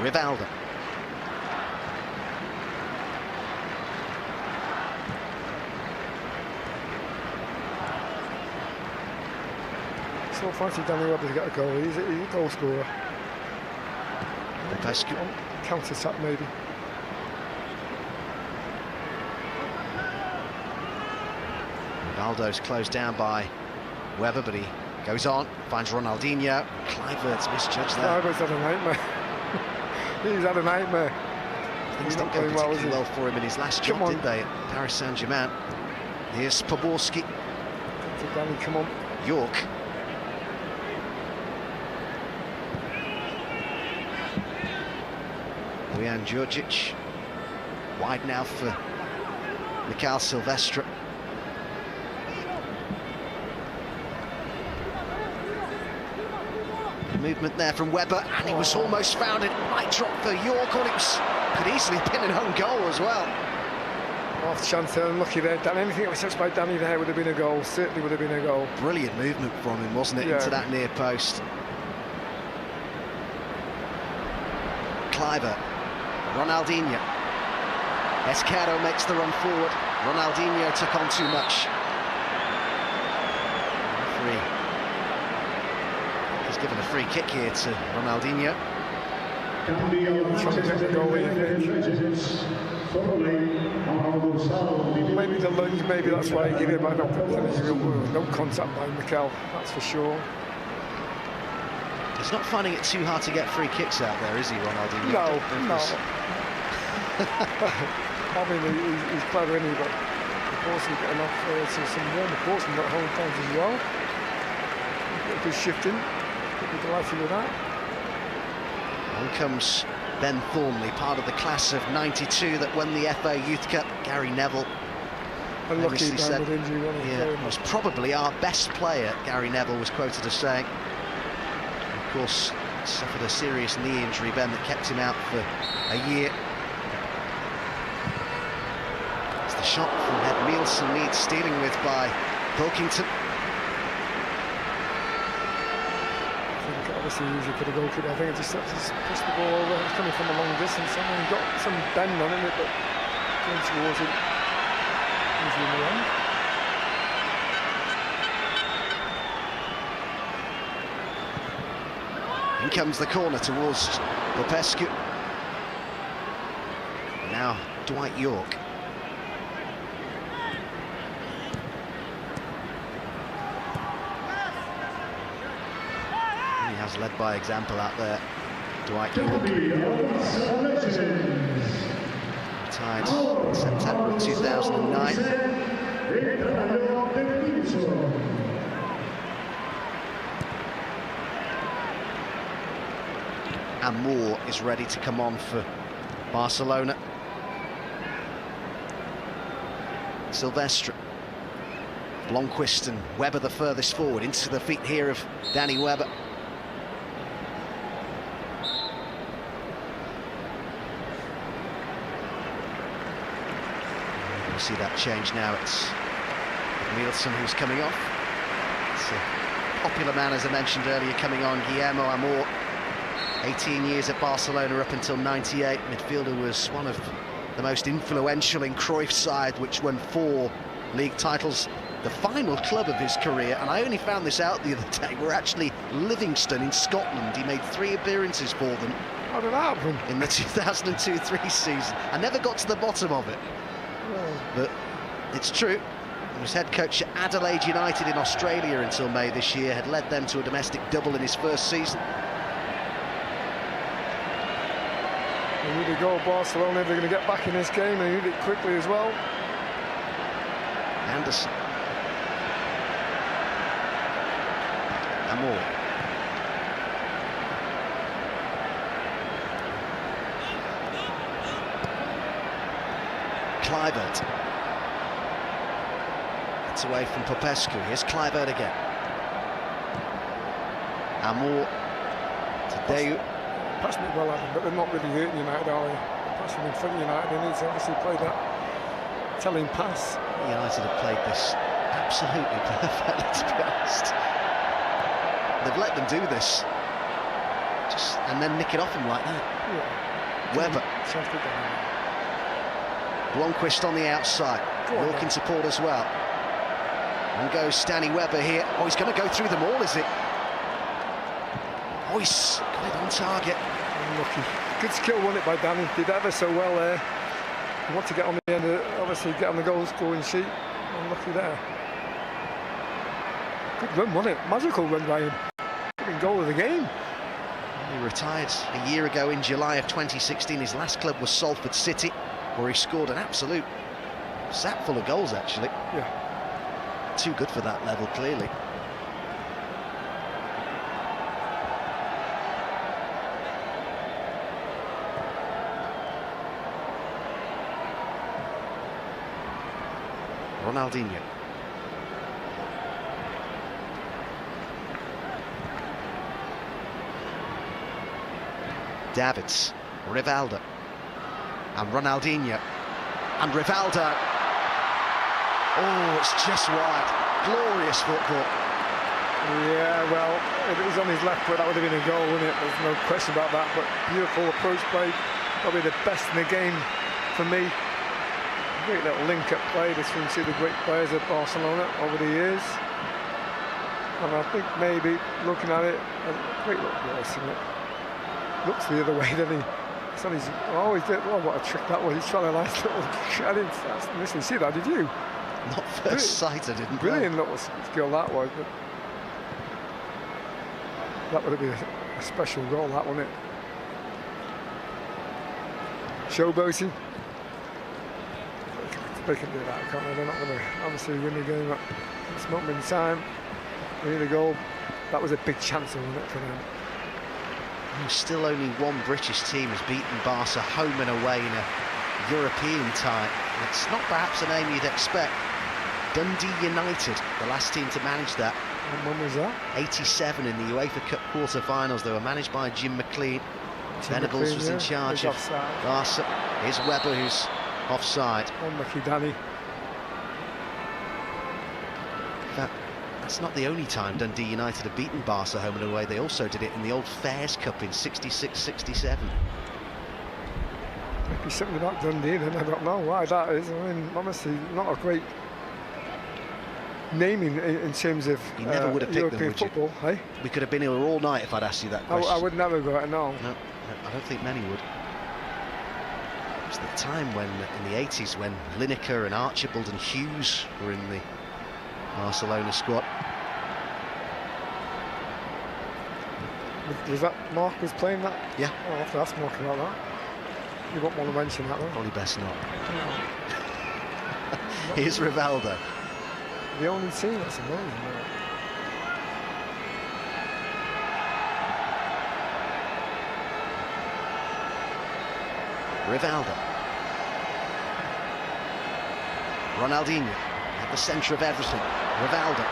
Rivaldo. Still fancy Danny Webber to get a goal. He's a goal scorer. Popescu. Counter-attack maybe. Ronaldo's closed down by Webber, but he goes on, finds Ronaldinho. Kluivert's misjudged there. Kluivert's had a nightmare. He's had a nightmare. Things didn't go particularly well for him in his last job, did they, at Paris Saint-Germain? Here's Poborski. Danny, come on. York. Bojan Djordjic. Wide now for Mikhail Silvestre. Movement there from Webber, and he was almost found. It might drop for York, or it was Could easily have been an own goal as well. Off chance there, unlucky there. Dan, anything that was touched by Danny there would have been a goal. Certainly would have been a goal. Brilliant movement from him, wasn't it, into that near post. Cliver, Ronaldinho. Esquerro makes the run forward. Ronaldinho took on too much. Free. He's given a free kick here to Ronaldinho. Maybe the lunge, maybe that's why he gave it back. No contact by Mikel, that's for sure. He's not finding it too hard to get free kicks out there, is he, Ronaldinho? No. I mean, he's clever, isn't he? But unfortunately, getting off to some warmer courts and got home times as well. Good shifting. Could be delighted with that. On comes Ben Thornley, part of the class of '92 that won the FA Youth Cup. Gary Neville. Unlucky with injury, was probably our best player, Gary Neville was quoted as saying. Of course, suffered a serious knee injury, Ben, that kept him out for a year. It's the shot from Ed Nielsen needs stealing with by Pilkington. Obviously easy for the goalkeeper. I think it just pushed the ball over. It's coming from a long distance. I mean, got some bend on it, but going towards it easily in the end. In comes the corner towards Popescu. Now Dwight York. He has led by example out there. Dwight York. Retired in September of 2009. And Moore is ready to come on for Barcelona. Silvestre. Blomqvist and Webber the furthest forward, into the feet here of Danny Webber. We'll see that change now. It's Nielsen who's coming off. It's a popular man, as I mentioned earlier, coming on, Guillermo Amor. 18 years at Barcelona up until '98. Midfielder, was one of the most influential in Cruyff's side, which won 4 league titles. The final club of his career, and I only found this out the other day, were actually Livingston in Scotland. He made 3 appearances for them. How did that happen? In the 2002-03 season. I never got to the bottom of it. But it's true. He was head coach at Adelaide United in Australia until May this year, had led them to a domestic double in his first season. They need to go Barcelona if they're going to get back in this game. They need it quickly as well. Anderson. Amor. Kluivert. It's away from Popescu. Here's Kluivert again. Amor. Today. Passing it well at them, but they're not really hurting United, are they? Passing in front of United, they need to obviously play that telling pass. United have played this absolutely perfectly, to be honest. They've let them do this, and then nick it off them like that. Yeah. Webber. Blomqvist on the outside. York in support as well. And goes Danny Webber here. Oh, he's going to go through them all, is it? Oh, he's got it on target. Unlucky. Good skill won it by Danny. Did ever so well there. You want to get on the end, obviously get on the goal scoring sheet. Unlucky there. Good run, wasn't it? Magical run by him. Good goal of the game. He retired a year ago in July of 2016. His last club was Salford City, where he scored an absolute sack full of goals, actually. Yeah. Too good for that level, clearly. Ronaldinho. Davids. Rivaldo. And Ronaldinho. And Rivaldo. Oh, it's just wide. Glorious football. Yeah, well, if it was on his left foot, that would have been a goal, wouldn't it? There's no question about that. But beautiful approach play. Probably the best in the game for me. Great little link-up play between two of the great players at Barcelona over the years. And I think maybe looking at it, a great look, isn't it? Looks the other way, doesn't he? It's on his, oh, he did, oh, what a trick that was. He's trying a nice little, I didn't listen, see that, did you? Not first sight, I didn't. Brilliant little skill that was. But that would have been a special goal, that, wouldn't it? Showboating. They can do that, can't they? They're not going to obviously win the game at this moment in time. We need a goal. That was a big chance, wasn't it, for them? Still only one British team has beaten Barca home and away in a European tie. It's not perhaps a name you'd expect. Dundee United, the last team to manage that. And when was that? 87 in the UEFA Cup quarter-finals. They were managed by Jim McLean. Venables was in charge of Barca. Here's Weber, who's offside. Unlucky Danny. That's not the only time Dundee United have beaten Barca home and away. They also did it in the old Fairs Cup in 66-67. Maybe something about Dundee then, I don't know why that is. I mean, honestly, not a great naming in terms of you never would have picked European them, would football, hey? We could have been here all night if I'd asked you that question. I would never go it, no. No, I don't think many would. It was the time when, in the 80s, when Lineker and Archibald and Hughes were in the Barcelona squad. Was that Mark was playing that? Yeah. Oh, I'll have to ask Mark about that. You won't want to mention that, though. Probably best not. Here's Rivaldo. The only team, that's amazing, man. Rivaldo. Ronaldinho at the centre of everything. Rivaldo.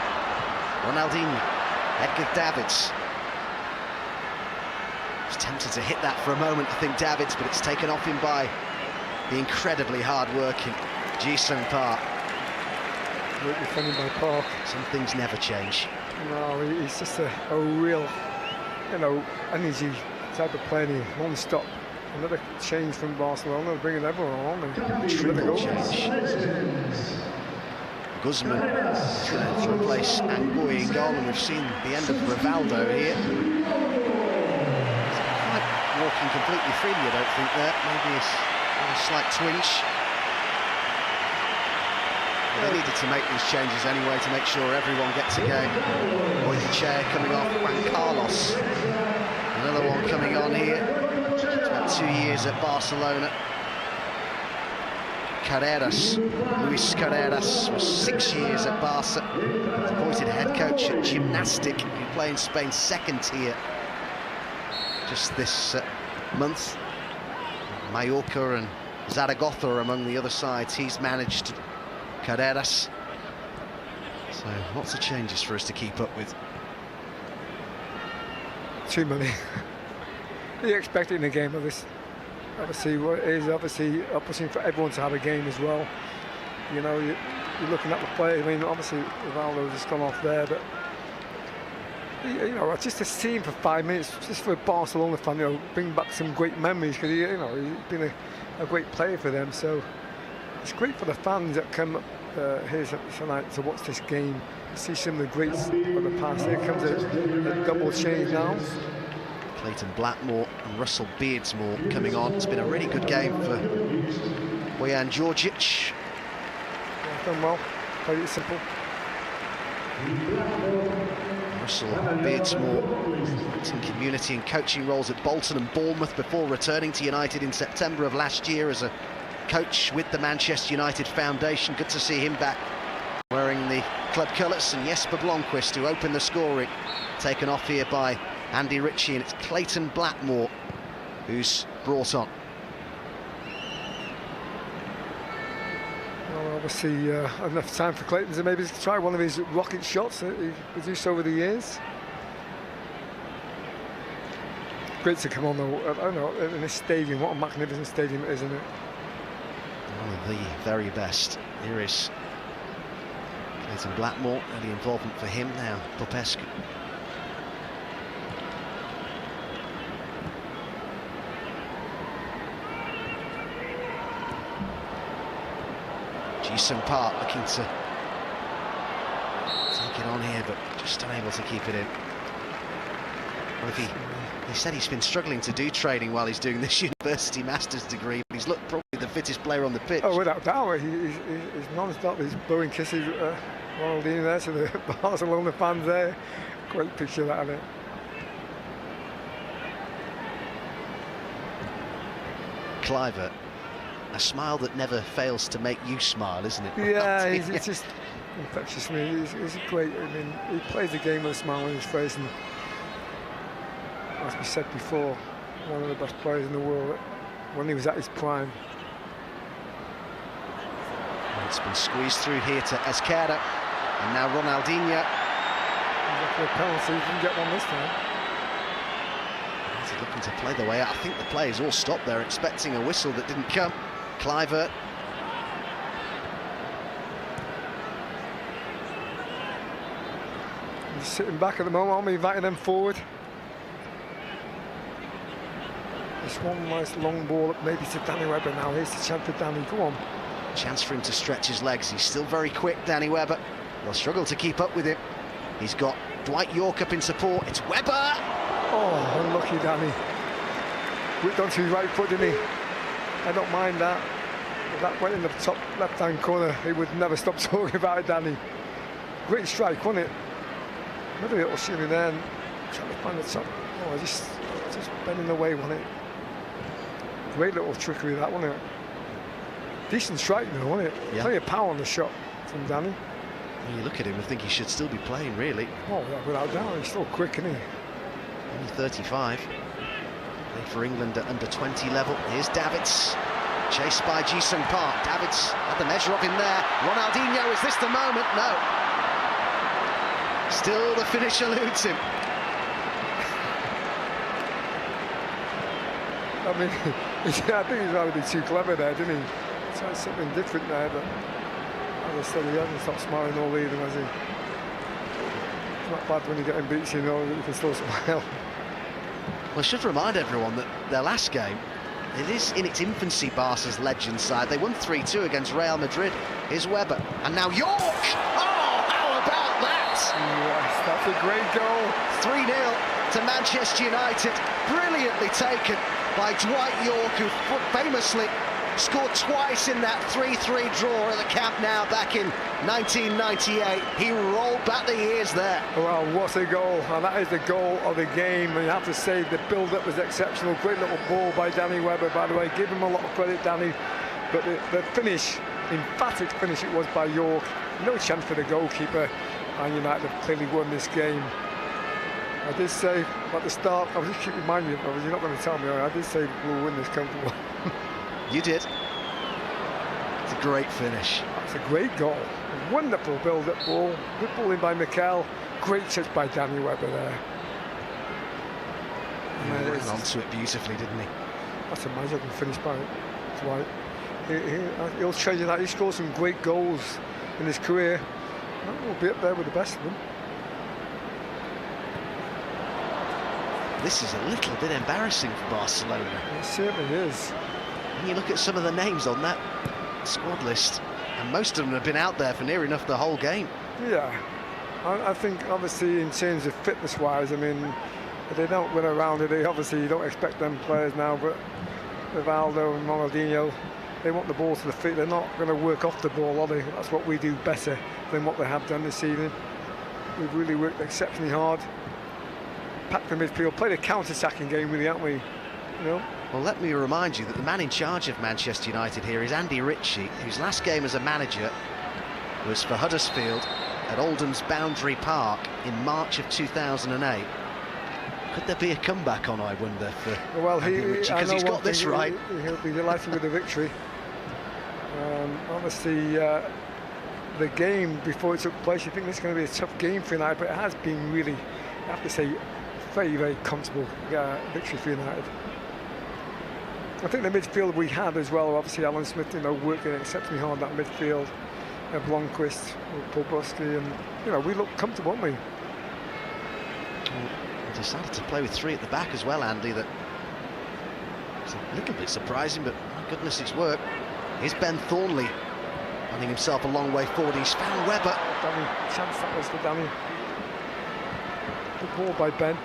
Ronaldinho. Edgar Davids. Was tempted to hit that for a moment, I think, Davids, but it's taken off him by the incredibly hard-working Ji-sung Park. Great defending by Park. Some things never change. No, he's just a real, you know, energy type of player, non-stop. Another change from Barcelona, bringing everyone on. And triple change. Guzman to replace Angui in goal, and we've seen the end of Rivaldo here. He's quite walking completely freely, I don't think, there. Maybe a slight twinge. They needed to make these changes anyway to make sure everyone gets a game. Chair coming off, Juan Carlos. Another one coming on here. About 2 years at Barcelona. Carreras, Luis Carreras, was 6 years at Barca. He's appointed head coach at Gymnastic, who play in Spain's second tier just this month. Mallorca and Zaragoza are among the other sides he's managed. Carreras. So lots of changes for us to keep up with. Too many. What are you expecting in a game of this? Obviously, what it is obviously opportunity for everyone to have a game as well. You know, you're looking at the play. I mean, obviously, Rivaldo just gone off there, but you know, just to see him for 5 minutes, just for a Barcelona fan, you know, bring back some great memories because you know he's been a great player for them. So it's great for the fans that come here tonight to watch this game, see some of the greats of the past. Here comes a double change now. Clayton Blackmore and Russell Beardsmore coming on. It's been a really good game for Bojan Djordjic. Yeah, done well, played it simple. Russell Beardsmore in community and coaching roles at Bolton and Bournemouth before returning to United in September of last year as a coach with the Manchester United Foundation. Good to see him back wearing the club colours, and Jesper Blomqvist, who opened the scoring, taken off here by Andy Ritchie, and it's Clayton Blackmore who's brought on. Well, obviously enough time for Clayton to maybe try one of his rocket shots that he produced over the years. Great to come on though, I don't know, in this stadium. What a magnificent stadium it is, isn't it? One of the very best. Here is Clayton Blackmore, early involvement for him now. Popescu. Ji-sung Park looking to take it on here, but just unable to keep it in. Well, if he said he's been struggling to do training while he's doing this university master's degree, but he's looked probably the fittest player on the pitch. Oh, without doubt, he's non-stop. He's blowing kisses at Ronaldinho there to the Barcelona fans there. Great picture that of it. Cliver, a smile that never fails to make you smile, isn't it? Yeah, he's just infectious. I mean, he's great. I mean, he plays the game with a smile on his face, and as we said before, one of the best players in the world when he was at his prime. It's been squeezed through here to Esquerra, and now Ronaldinho. Exactly a penalty, he didn't get one this time. He's looking to play the way out. I think the players all stopped there, expecting a whistle that didn't come. Cliver. He's sitting back at the moment, aren't we, inviting them forward. This one nice long ball up maybe to Danny Webber now. Here's the chance for Danny, go on. Chance for him to stretch his legs. He's still very quick, Danny Webber. They'll struggle to keep up with him. He's got Dwight York up in support. It's Webber! Oh, unlucky Danny. Whipped onto his right foot, didn't he? I don't mind that. If that went in the top left-hand corner, he would never stop talking about it, Danny. Great strike, wasn't it? Another little shimmy there, and trying to find the top. Oh, just bending away, wasn't it? Great little trickery that, wasn't it? Decent strike though, wasn't it? Yeah. Plenty of power on the shot from Danny. When you look at him and think he should still be playing, really. Oh, yeah, without doubt, he's still quick, isn't he? Only 35. Played for England at under-20 level. Here's Davids, chased by Ji-sung Park. Davids had the measure of him there. Ronaldinho, is this the moment? No. Still the finish eludes him. I mean, I think he's rather been too clever there, didn't he? Tried something different there, but as I said, he hasn't stopped smiling all evening, has he? It's not bad when you're getting beats, you know, that you can still smile. Well, I should remind everyone that their last game, it is in its infancy, Barca's legend side. They won 3-2 against Real Madrid. Here's Webber, and now York! Oh, how about that? Yes, that's a great goal. 3-0 to Manchester United. Brilliantly taken by Dwight York, who famously scored twice in that 3-3 draw at the Camp Nou back in 1998. He rolled back the years there. Well, what a goal, and that is the goal of the game. And you have to say the build-up was exceptional. Great little ball by Danny Webber, by the way. Give him a lot of credit, Danny. But the finish, emphatic finish it was by York. No chance for the goalkeeper, and United have clearly won this game. I did say at the start, I was just keep reminding you, you're not going to tell me, I did say we'll win this comfortable. You did. It's a great finish. That's a great goal. A wonderful build-up ball. Good ball in by Mikel. Great touch by Danny Webber there. He ran onto it beautifully, didn't he? That's a magical finish by Dwight. He'll treasure that. He scored some great goals in his career. We'll be up there with the best of them. This is a little bit embarrassing for Barcelona. It certainly is. When you look at some of the names on that squad list, and most of them have been out there for near enough the whole game. Yeah, I think obviously in terms of fitness-wise, I mean, if they don't run around it, obviously you don't expect them players now, but Rivaldo and Ronaldinho, they want the ball to the feet. They're not going to work off the ball, are they? That's what we do better than what they have done this evening. We've really worked exceptionally hard. Packed the midfield, played a counter-attacking game really, haven't we? You know? Well, let me remind you that the man in charge of Manchester United here is Andy Ritchie, whose last game as a manager was for Huddersfield at Oldham's Boundary Park in March of 2008. Could there be a comeback on, I wonder, for Andy Ritchie? Because he's got this right. He'll be delighted with the victory. Obviously, the game before it took place, you think this is going to be a tough game for United, but it has been really, I have to say, very, very comfortable victory for United. I think the midfield we had as well, obviously Alan Smith, you know, working exceptionally hard that midfield. Blomqvist, Poboski, and you know, we looked comfortable, weren't we? Well, we decided to play with 3 at the back as well, Andy. That it's a little bit surprising, but my goodness, it's worked. Here's Ben Thornley running himself a long way forward. He's found Webber. Danny, chance that was for Danny. Good ball by Ben.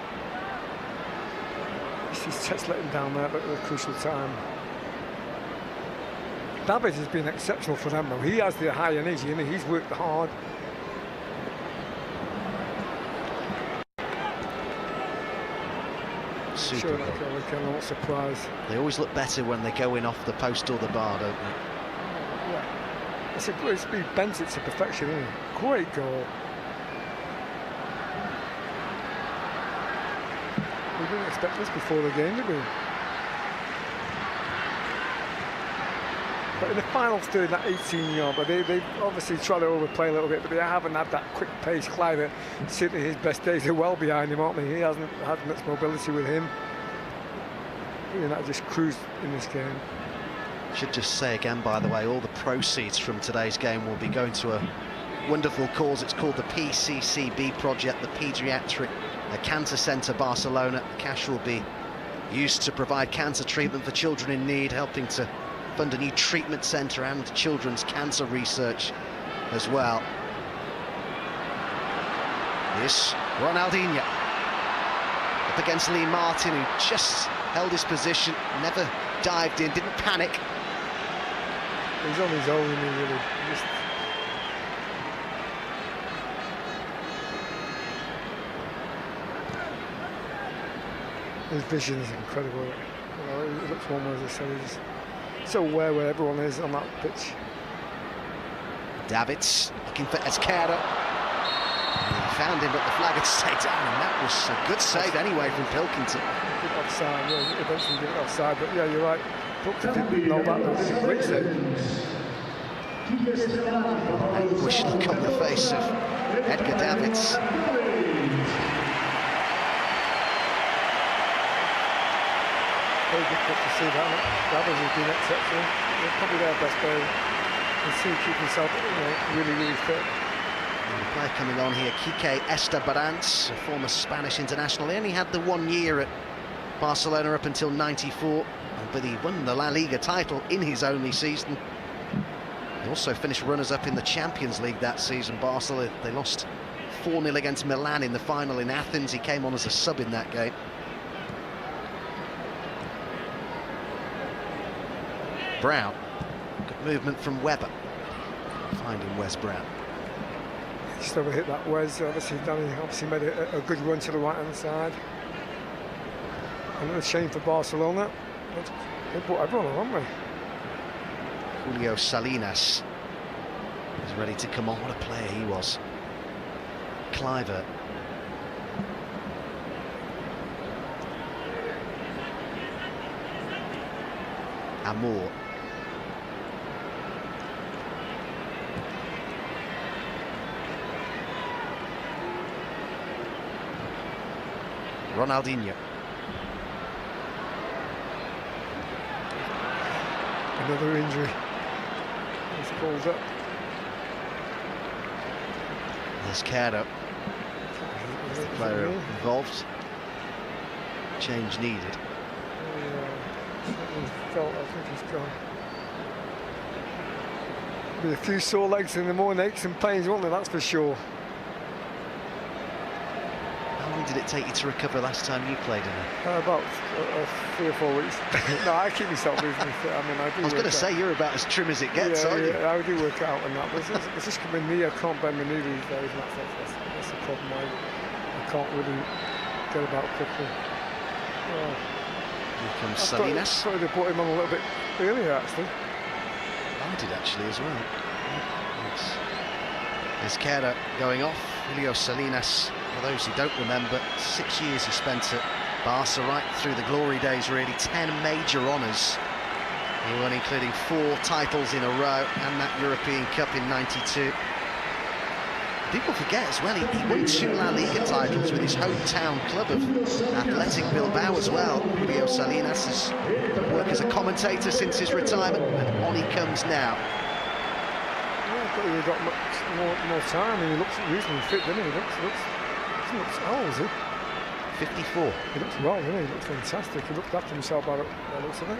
His chest let him down there at a crucial time. David has been exceptional for them though. He has the high energy and he's worked hard. Super Sure, goal. I'm not surprised. They always look better when they go in off the post or the bar, don't they? Yeah. It's been bent it to perfection, isn't it? Great goal. We didn't expect this before the game, did we? But in the final third, that 18-yard, but they obviously try to overplay a little bit, but they haven't had that quick pace. Clive, certainly his best days are well behind him, aren't they? He hasn't had much mobility with him. You know, just cruised in this game. Should just say again, by the way, all the proceeds from today's game will be going to a wonderful cause. It's called the PCCB project, the Pediatric Cancer Centre Barcelona. The cash will be used to provide cancer treatment for children in need, helping to fund a new treatment centre and children's cancer research as well. Here's Ronaldinho up against Lee Martin, who just held his position, never dived in, didn't panic. He's on his own, really. His vision is incredible. You know, he looks one way, as I said, he's so aware where everyone is on that pitch. Davids looking for Esquerra. He found him, but the flag had stayed down, and that was a good save anyway from Pilkington. Offside, yeah, eventually get offside, but yeah, you're right. Pilkington didn't know that, was a great save. Anguish look on the face of Edgar Davids. Very difficult to see that. Davids has been exceptional. He's probably their best player. And see keep himself, you know, really fit. And the player coming on here, Quique Estebarance, a former Spanish international. He only had the 1 year at Barcelona up until '94, but he won the La Liga title in his only season. He also finished runners-up in the Champions League that season. Barcelona, they lost 4-0 against Milan in the final in Athens. He came on as a sub in that game. Brown, good movement from Webber, finding Wes Brown. Just overhit that Wes. Obviously, Danny made a good run to the right-hand side. Another shame for Barcelona. They brought everyone on, haven't they? Julio Salinas is ready to come on. What a player he was. Cliver. Amor. Ronaldinho. Another injury. He's called up. There's Caro. The player involved. Change needed. I think he's gone. Be a few sore legs and more aches and pains, won't there? That's for sure. How long did it take you to recover last time you played in it? About 3 or 4 weeks. No, I keep myself reasonably fit. I mean, I was going to say, you're about as trim as it gets, aren't you? Yeah, I do work out and that. It's just my knee. I can't bend my knee these days. That's the problem. I can't really get about quickly. Oh. Here comes Salinas. I thought they brought him on a little bit earlier, actually. I did actually as well. There's Esquerra going off. Julio Salinas, for those who don't remember, 6 years he spent at Barca, right through the glory days really. 10 major honours. He won, including 4 titles in a row and that European Cup in '92. People forget as well, he won 2 La Liga titles with his hometown club of Athletic Bilbao as well. Julio Salinas has worked as a commentator since his retirement, and on he comes now. Yeah, I thought he got much more time, and he looks reasonably fit, doesn't he? He looks how old is he? 54. He looks well, doesn't he? He looks fantastic. He looked after himself by the looks of it.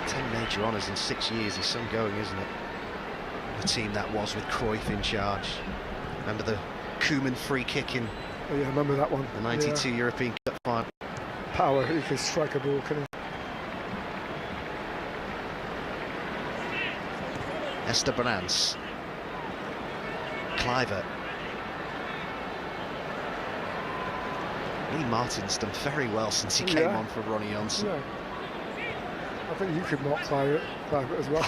10 major honours in 6 years is some going, isn't it? The team that was with Cruyff in charge. Remember the Koeman free kick in Oh, yeah, I remember that one. the 92 European Cup final. Power, he can strike a ball, can he? Estebanez. Cliver. Lee Martin's done very well since he came on for Ronnie Johnson. Yeah. I think you could mock Cliver as well.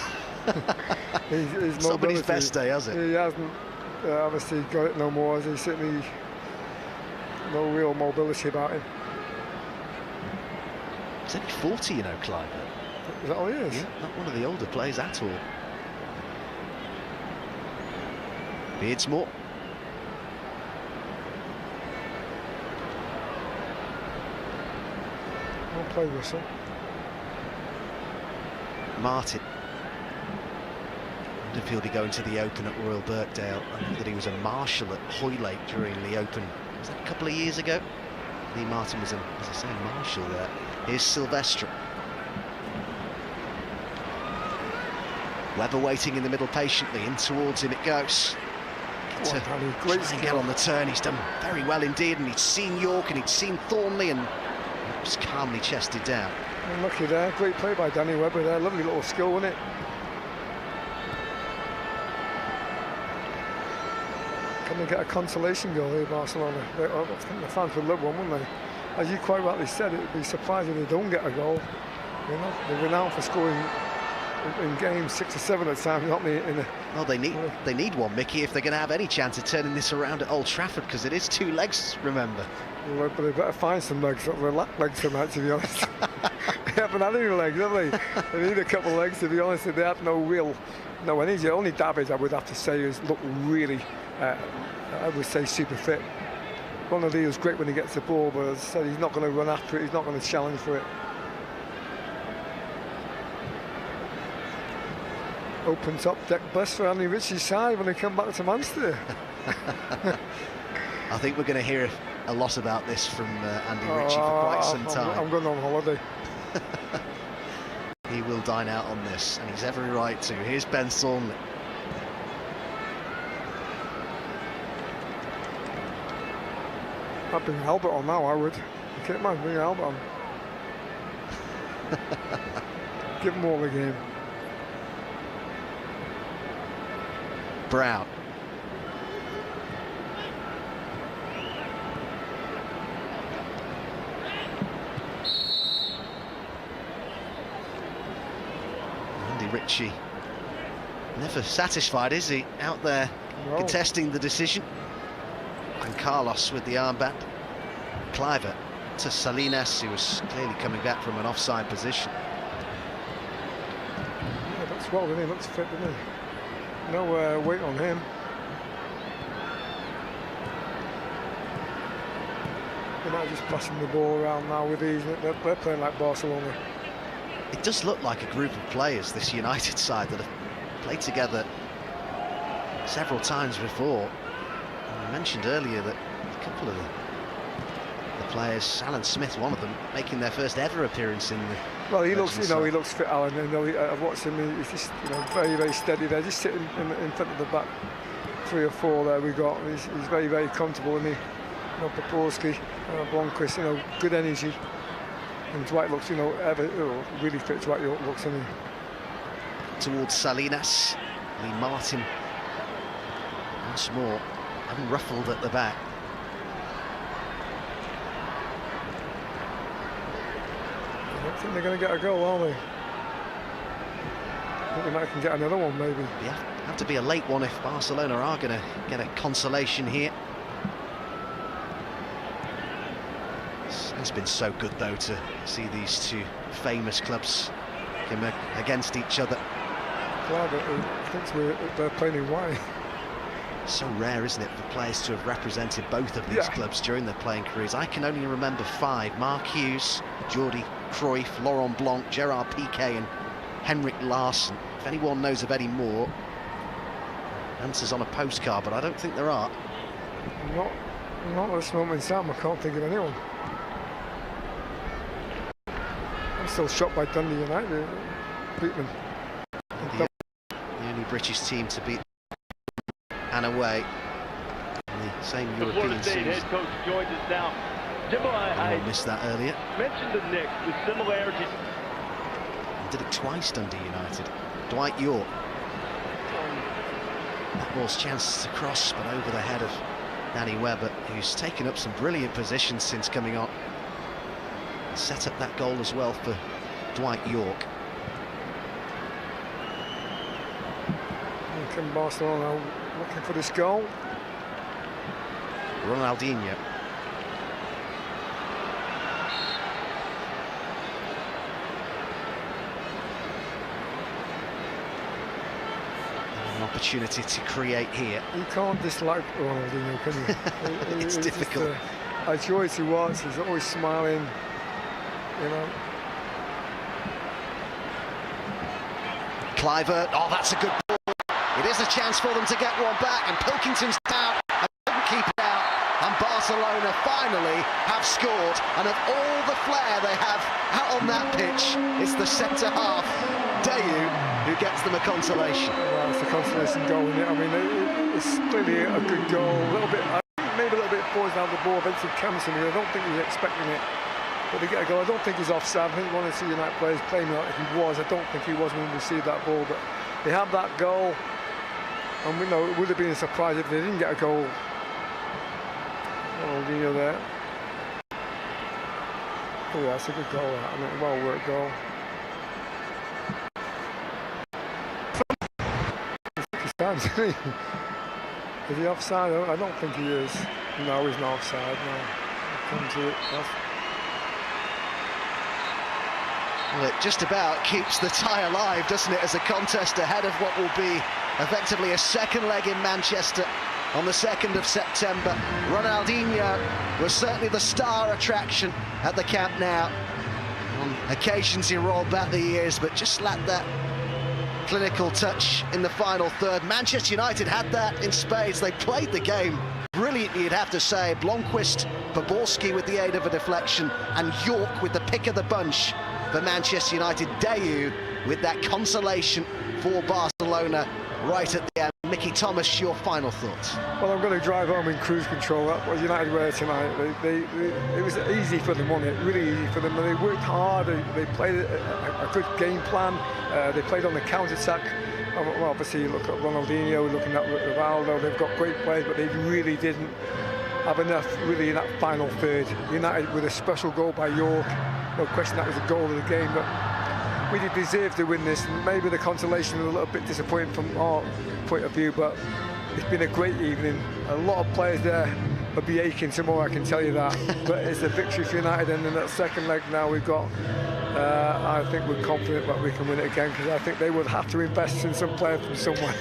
He's It's not been his best day, has it? He hasn't obviously got it no more, has he? Certainly no real mobility about him. He's only 40, you know, Cliver. Is that all he is? Yeah, not one of the older players at all. Beardsmore. I'll play Russell. Martin. I wonder if he'll be going to the Open at Royal Birkdale. I know that he was a marshal at Hoylake during the Open. Was that a couple of years ago? Lee Martin was, as I say, a marshal there. Here's Silvestre. Webber waiting in the middle patiently. In towards him it goes. To try and get on the turn. He's done very well indeed, and he'd seen York and he'd seen Thornley, and just calmly chested down. Lucky there, great play by Danny Webber there, lovely little skill, wasn't it? Can they get a consolation goal here, Barcelona? I think the fans would love one, wouldn't they? As you quite rightly said, it would be surprising if they don't get a goal. You know, they're renowned for scoring in games 6 or 7 at times, not in the. Well, they need one, Mickey, if they're going to have any chance of turning this around at Old Trafford, because it is 2 legs, remember. Well, but they better find some legs. They lack legs tonight, to be honest. They haven't had any legs, have they? They need a couple of legs, to be honest. They have no energy. Only David, I would have to say, has looked really, I would say, super fit. Ronaldinho is great when he gets the ball, but as I said, he's not going to run after it. He's not going to challenge for it. Open top deck bus for Andy Ritchie's side when they come back to Manchester. I think we're going to hear a lot about this from Andy Ritchie for quite some time. I'm going on holiday. He will dine out on this, and he's every right to. Here's Ben Thornley. I'd bring Albert on now, I would. Okay, man, bring Albert on. Give him all the game. Brown. Andy Ritchie never satisfied, is he? Out there contesting the decision. And Carlos with the armband. Cliver to Salinas, who was clearly coming back from an offside position. Yeah, looks well, doesn't he? Looks fit, doesn't he? No weight on him. They're not just passing the ball around now with ease. They're playing like Barcelona. It does look like a group of players, this United side, that have played together several times before. And I mentioned earlier that a couple of the players, Alan Smith, one of them, making their first ever appearance in the. Well, he looks, he looks fit, Alan. I've watched him. He's just, very, very steady there, just sitting in front of the back 3 or 4 there we got. He's very, very comfortable, isn't he? Poporski, Blomqvist, good energy. And Dwight looks, really fit. Dwight looks, isn't he? Towards Salinas, Lee Martin once more, unruffled at the back. I don't think they're going to get a goal, are they? I think they might can get another one, maybe. Yeah, have to be a late one if Barcelona are going to get a consolation here. It's been so good, though, to see these 2 famous clubs come against each other. player that thinks they're playing in white. So rare, isn't it, for players to have represented both of these clubs during their playing careers. I can only remember 5: Mark Hughes, Jordi Cruyff, Laurent Blanc, Gerard Piqué and Henrik Larsson. If anyone knows of any more, answers on a postcard, but I don't think there are. Not at this moment in time. I can't think of anyone. I'm still shocked by Dundee United. Beatman. The only British team to beat and away in the same European season. Head coach joins us now. Jimbo, I missed that earlier. Mentioned the Knicks, the similarities. Did it twice, Dundee United. Dwight York. That ball's chances to cross, but over the head of Danny Webber, who's taken up some brilliant positions since coming on. Set up that goal as well for Dwight York. Can Barcelona looking for this goal? Ronaldinho. An opportunity to create here. You can't dislike Ronaldinho, can you? It's difficult. As joy as he was, he's always smiling, you know. Kluivert, oh, that's a good ball. It is a chance for them to get one back, and Pilkington's out and couldn't keep it out. And Barcelona finally have scored, and of all the flair they have out on that pitch, it's the centre half, Dayu, who gets them a consolation. Well, it's the consolation goal, isn't it? I mean, it's clearly a good goal. A little bit, maybe a little bit poised out the ball. Vincent Kempson, I don't think he was expecting it. But they get a goal. I don't think he's offside. I think one of the United players playing like he was. I don't think he was when he received that ball. But they have that goal. And we know it would have been a surprise if they didn't get a goal. Ronaldinho there. Oh, yeah, that's a good goal. I mean, well worked goal. He stands, isn't he? Is he offside? I don't think he is. No, he's not offside. No. Come to it. Well, it just about keeps the tie alive, doesn't it, as a contest ahead of what will be effectively a second leg in Manchester on the 2nd of September. Ronaldinho was certainly the star attraction at the Camp Nou. On occasions he rolled back the years, but just lacked that clinical touch in the final third. Manchester United had that in spades. They played the game brilliantly, you'd have to say. Blomqvist, Poborski with the aid of a deflection, and York with the pick of the bunch for Manchester United. Dayu with that consolation for Barcelona right at the end. Mickey Thomas, your final thoughts? Well, I'm going to drive home in cruise control. That was United were tonight. It was easy for them, wasn't it? Really easy for them. They worked hard. They played a good game plan. They played on the counter-attack. Well, obviously, you look at Ronaldinho, looking at Rivaldo. They've got great players, but they really didn't have enough really in that final third. United with a special goal by York. No question that was the goal of the game, but we did deserve to win this. Maybe the consolation is a little bit disappointing from our point of view, but it's been a great evening. A lot of players there will be aching tomorrow, I can tell you that. But it's a victory for United, and in that second leg now we've got, I think we're confident that we can win it again, because I think they would have to invest in some players from somewhere.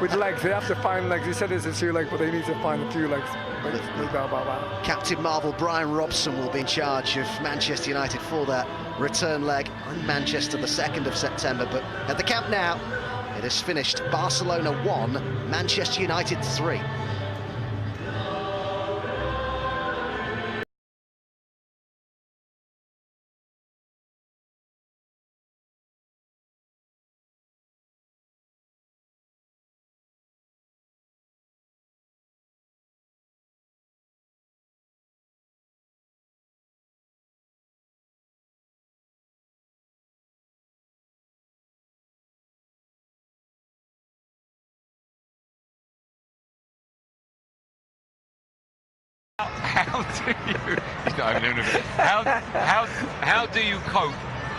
With legs, they have to find legs. They said it's a 2-leg, but they need to find a few legs. No doubt about that. Captain Marvel Brian Robson will be in charge of Manchester United for that return leg in Manchester the 2nd of September. But at the Camp Nou, it has finished Barcelona 1, Manchester United 3. How do you cope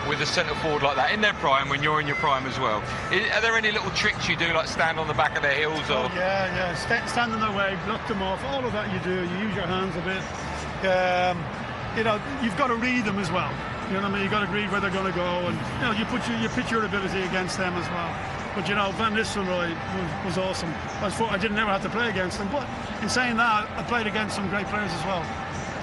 with a centre forward like that in their prime when you're in your prime as well? Are there any little tricks you do, like stand on the back of their heels, or? Yeah, stand in their way, block them off. All of that you do. You use your hands a bit. You know, you've got to read them as well. You know what I mean? You've got to read where they're going to go, and you know, you pitch your ability against them as well. But you know, Van Nistelrooy was awesome. I didn't ever have to play against him, but in saying that, I played against some great players as well.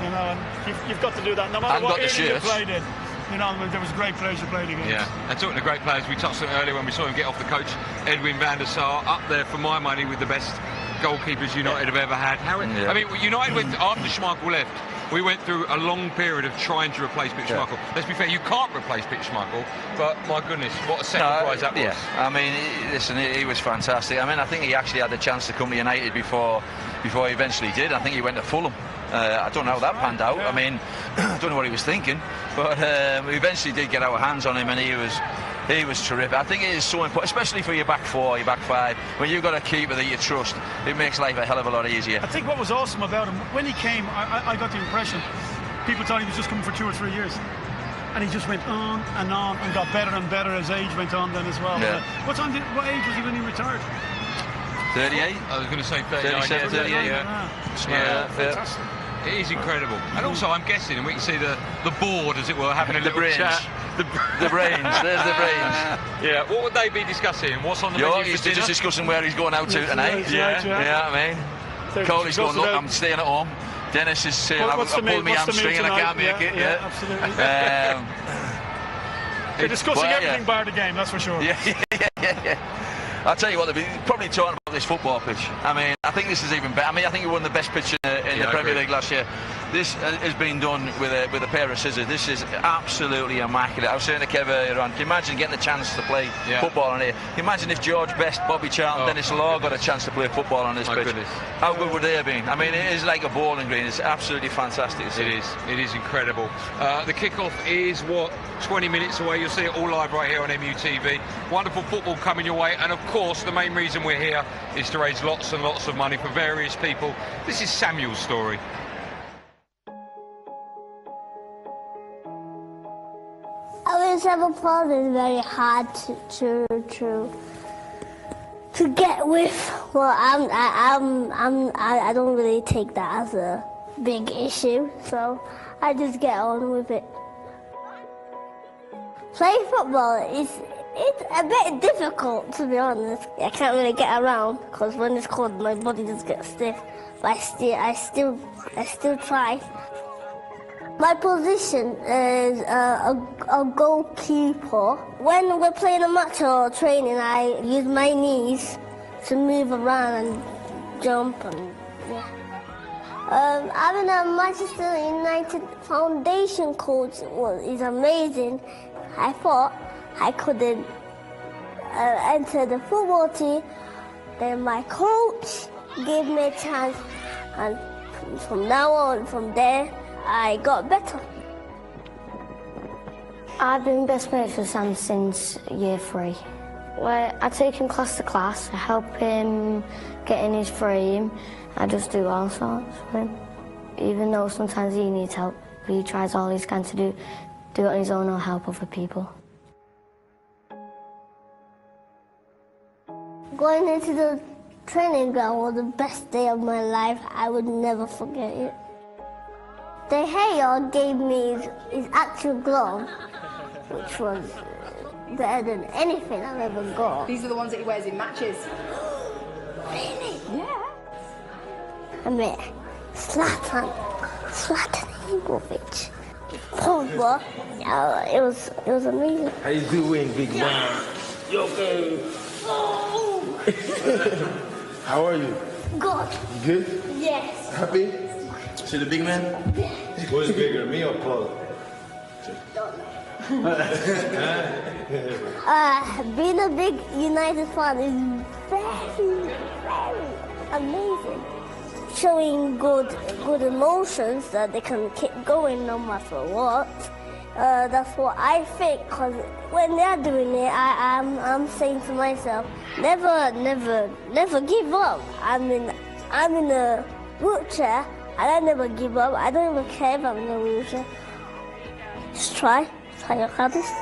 You know, and you've got to do that no matter what area you played in. You know, there was great players you played against. Yeah, and talking to great players, we touched on it earlier when we saw him get off the coach. Edwin van der Sar, up there for my money with the best goalkeepers United have ever had. I mean, United went after Schmeichel left. We went through a long period of trying to replace Peter Schmeichel. Let's be fair, you can't replace Peter Schmeichel, but my goodness, what a second prize that was. Yeah, I mean, listen, he was fantastic. I mean, I think he actually had the chance to come to United before he eventually did. I think he went to Fulham. I don't know how that panned out. I mean, I don't know what he was thinking, but we eventually did get our hands on him, and he was terrific. I think it is so important, especially for your back four, your back five. When you've got a keeper that you trust, it makes life a hell of a lot easier. I think what was awesome about him, when he came, I got the impression people thought he was just coming for 2 or 3 years. And he just went on and got better and better as age went on then as well. Yeah. What age was he when he retired? 38? I was going to say 39. 37, 38. Yeah, fantastic. It is incredible. And also, I'm guessing, and we can see the board, as it were, having a little chat. The brains, there's the brains. Yeah, what would they be discussing? What's on the menu He's for dinner? just discussing where he's going out to tonight. Yeah, I mean. Coley's going, look, I'm staying at home. Dennis is saying, I've pulled my hamstring and I can't make it. Yeah, absolutely. They're discussing everything bar the game, that's for sure. Yeah. I'll tell you what, they'll be probably talking about this football pitch. I mean, I think this is even better. I mean, I think we won the best pitch in the Premier League last year. This has been done with a pair of scissors. This is absolutely immaculate. I was saying to Kev earlier on, can you imagine getting the chance to play football on here? Can you imagine if George Best, Bobby Charlton, Dennis Law got a chance to play football on this pitch? Goodness. How good would they have been? I mean, it is like a bowling green. It's absolutely fantastic to see. It is incredible. The kickoff is, 20 minutes away. You'll see it all live right here on MUTV. Wonderful football coming your way, and of course the main reason we're here is to raise lots and lots of money for various people. This is Samuel's story. Having 7 pounds is very hard to get with. Well, I don't really take that as a big issue, so I just get on with it. Playing football it's a bit difficult, to be honest. I can't really get around because when it's cold, my body just gets stiff. But I still try. My position is a goalkeeper. When we're playing a match or training, I use my knees to move around and jump and having a Manchester United Foundation coach is amazing. I thought I couldn't enter the football team. Then my coach gave me a chance, and from now on, from there, I got better. I've been best mates with Sam since year 3. Well, I take him class to class, I help him get in his frame. I just do all sorts with him. Even though sometimes he needs help, he tries all he can to do it on his own or help other people. Going into the training ground was the best day of my life. I would never forget it. The Hayer gave me his actual glove, which was better than anything I've ever got. These are the ones that he wears in matches. Really? Yeah. I met Zlatan Ibrahimovic. Pogba. It was amazing. How you doing, big man? You okay? How are you? Good. You good? Yes. Happy? See the big man? Who's bigger, me or Paul? Being a big United fan is very, very amazing. Showing good emotions that they can keep going no matter what. That's what I think, because when they're doing it, I'm saying to myself, never give up. I'm in a wheelchair, and I never give up. I don't even care if I'm in a wheelchair. Just try your hardest.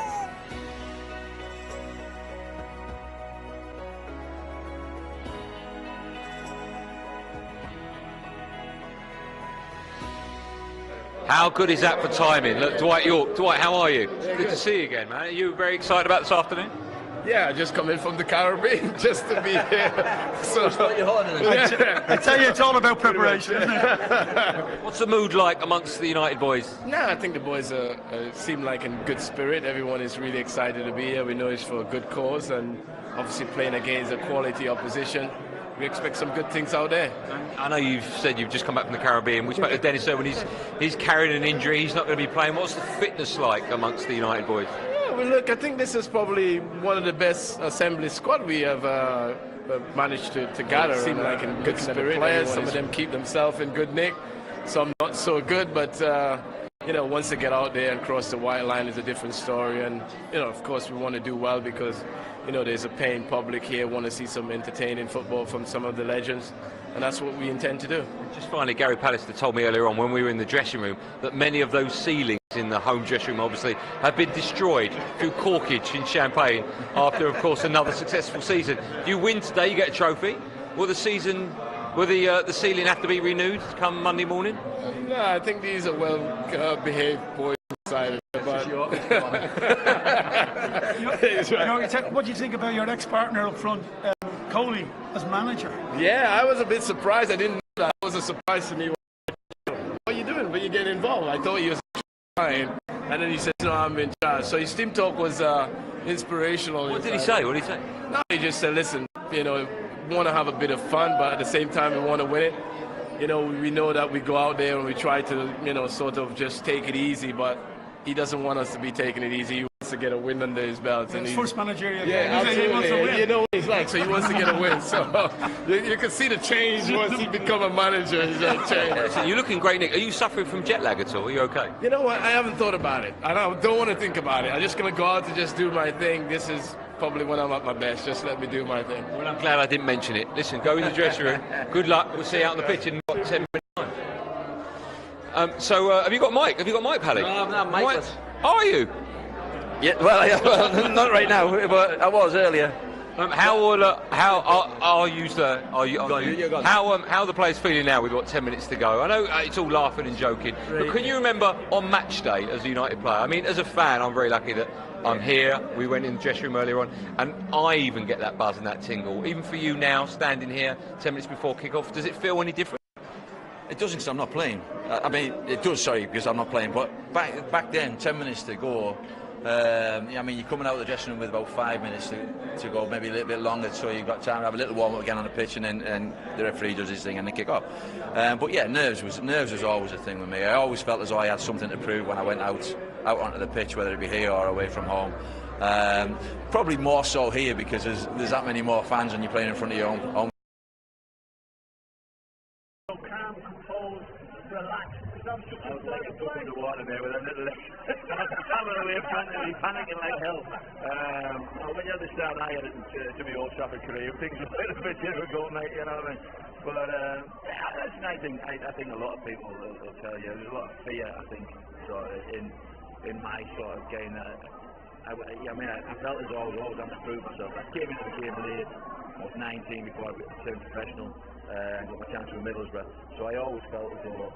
How good is that for timing? Look, Dwight York. Dwight, how are you? Good to see you again, man. Are you very excited about this afternoon? Yeah, just coming from the Caribbean just to be here. So, I tell you, it's all about preparation, isn't it? What's the mood like amongst the United boys? No, I think the boys seem like in good spirit. Everyone is really excited to be here. We know it's for a good cause, and obviously playing against a quality opposition. We expect some good things out there. I know you've said you've just come back from the Caribbean. We spoke to Dennis Irwin. He's carrying an injury. He's not going to be playing. What's the fitness like amongst the United boys? Yeah, well, look, I think this is probably one of the best assembly squad we have managed to gather. Seem like in good spirit. Players, some of them keep themselves in good nick, some not so good, but you know, once they get out there and cross the white line is a different story. And you know, of course, we want to do well because you know there's a paying public here, want to see some entertaining football from some of the legends, and that's what we intend to do. Just finally, Gary Pallister told me earlier on when we were in the dressing room that many of those ceilings in the home dressing room obviously have been destroyed through corkage in Champagne after, of course, another successful season. You win today, you get a trophy. Will the ceiling have to be renewed come Monday morning? No, I think these are well-behaved boys inside. But What do you think about your ex-partner up front, Coley, as manager? Yeah, I was a bit surprised. I didn't know that. It was a surprise to me. What are you doing? But you get involved. I thought he was fine. And then he said, no, I'm in charge. So his team talk was inspirational. What did he say? What did he say? No, he just said, listen, you know, we want to have a bit of fun, but at the same time, we want to win it. You know, we know that we go out there and we try to, you know, sort of just take it easy, but he doesn't want us to be taking it easy. He wants to get a win under his belt. And his first managerial game. Yeah, absolutely. He wants to win. You know what he's like, so he wants to get a win. So you can see the change once he become a manager. He's going to change. So you're looking great, Nick. Are you suffering from jet lag at all? Are you okay? You know what? I haven't thought about it. I don't want to think about it. I'm just going to go out to just do my thing. This is probably when I'm at my best. Just let me do my thing. Well, I'm glad I didn't mention it. Listen, go in the dressing room. Good luck. We'll see you out on the pitch in about 10 minutes time. So have you got Mike? Have you got Mike, Pally? No, I'm not Mike. Are you? Yeah, well, not right now, but I was earlier. How are you, sir? How are the players feeling now with 10 minutes to go? I know it's all laughing and joking, but can you remember on match day as a United player? I mean, as a fan, I'm very lucky that I'm here. We went in the dressing room earlier on, and I even get that buzz and that tingle. Even for you now, standing here 10 minutes before kick-off, does it feel any different? It doesn't because I'm not playing. I mean, it does, sorry, because I'm not playing. But back then, 10 minutes to go. I mean, you're coming out of the dressing room with about 5 minutes to go, maybe a little bit longer, so you've got time to have a little warm up again on the pitch, and then the referee does his thing and they kick off. But yeah, nerves was always a thing with me. I always felt as though I had something to prove when I went out onto the pitch, whether it be here or away from home. Probably more so here because there's that many more fans when you're playing in front of your own. Calm, composed, relaxed. I was like a duck in the water there with a little camera away frantically panicking like hell. When you're at the start, I had it to my Old Trafford career. Things were a little bit difficult, mate, you know what I mean? But I think a lot of people will tell you there's a lot of fear, I think, sort of in my sort of game. I felt as though I was always having to prove myself. I came into the game late. I was 19 before I turned professional and got my chance with Middlesbrough. So I always felt as though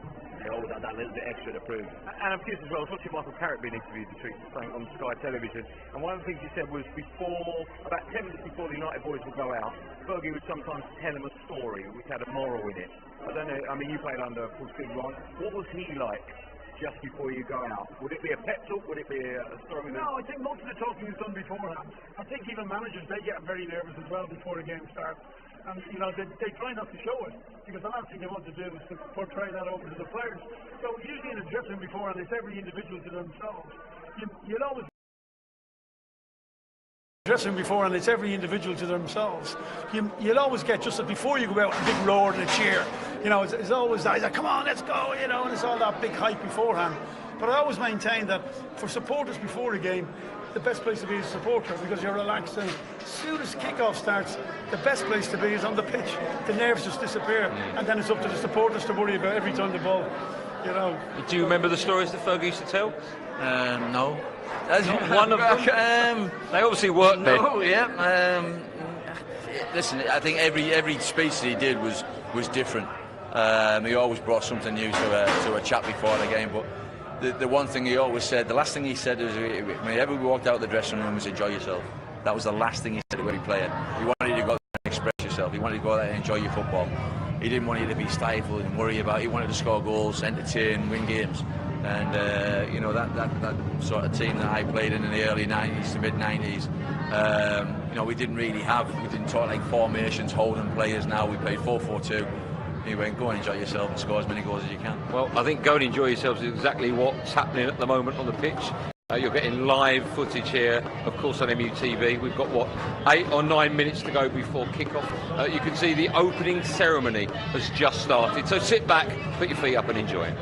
I always had that little bit extra to prove. And I'm curious as well, I was watching Michael Carrick being interviewed this week on Sky Television, and one of the things he said was about 10 minutes before the United boys would go out, Fergie would sometimes tell him a story which had a moral in it. I don't know, I mean, you played under Steve Ron. What was he like just before you go out? Would it be a pep talk? Would it be a story? No, I think most of the talking is done beforehand. I think even managers, they get very nervous as well before the game starts. And, you know, they try not to show it, because the last thing they want to do is to portray that over to the players. So usually in a dressing room beforehand, it's every individual to themselves. You'll always dressing before, and it's every individual to themselves. You'll always get, just before you go out, a big roar and a cheer. You know, it's always like, come on, let's go, you know, and it's all that big hype beforehand. But I always maintain that for supporters before a game, the best place to be is a supporter, because you're relaxed, and as soon as kickoff starts, the best place to be is on the pitch. The nerves just disappear, and then it's up to the supporters to worry about every time the ball, you know. Do you remember the stories that Fergie used to tell? No. One of them. They obviously worked there. No, yeah. Listen, I think every speech that he did was different. He always brought something new to a chat before the game. But the one thing he always said, the last thing he said was, whenever we walked out of the dressing room, was enjoy yourself. That was the last thing he said to every player. He wanted you to go there and express yourself. He wanted you to go there and enjoy your football. He didn't want you to be stifled and worry about. He wanted to score goals, entertain, win games. And you know, that sort of team that I played in the early 90s to mid 90s, you know, we didn't talk like formations, holding players. Now we played 4-4-2. He went, go and enjoy yourself and score as many goals as you can. Well, I think go and enjoy yourselves is exactly what's happening at the moment on the pitch. You're getting live footage here, of course, on MUTV. We've got, what, 8 or 9 minutes to go before kick-off. You can see the opening ceremony has just started. So sit back, put your feet up and enjoy it.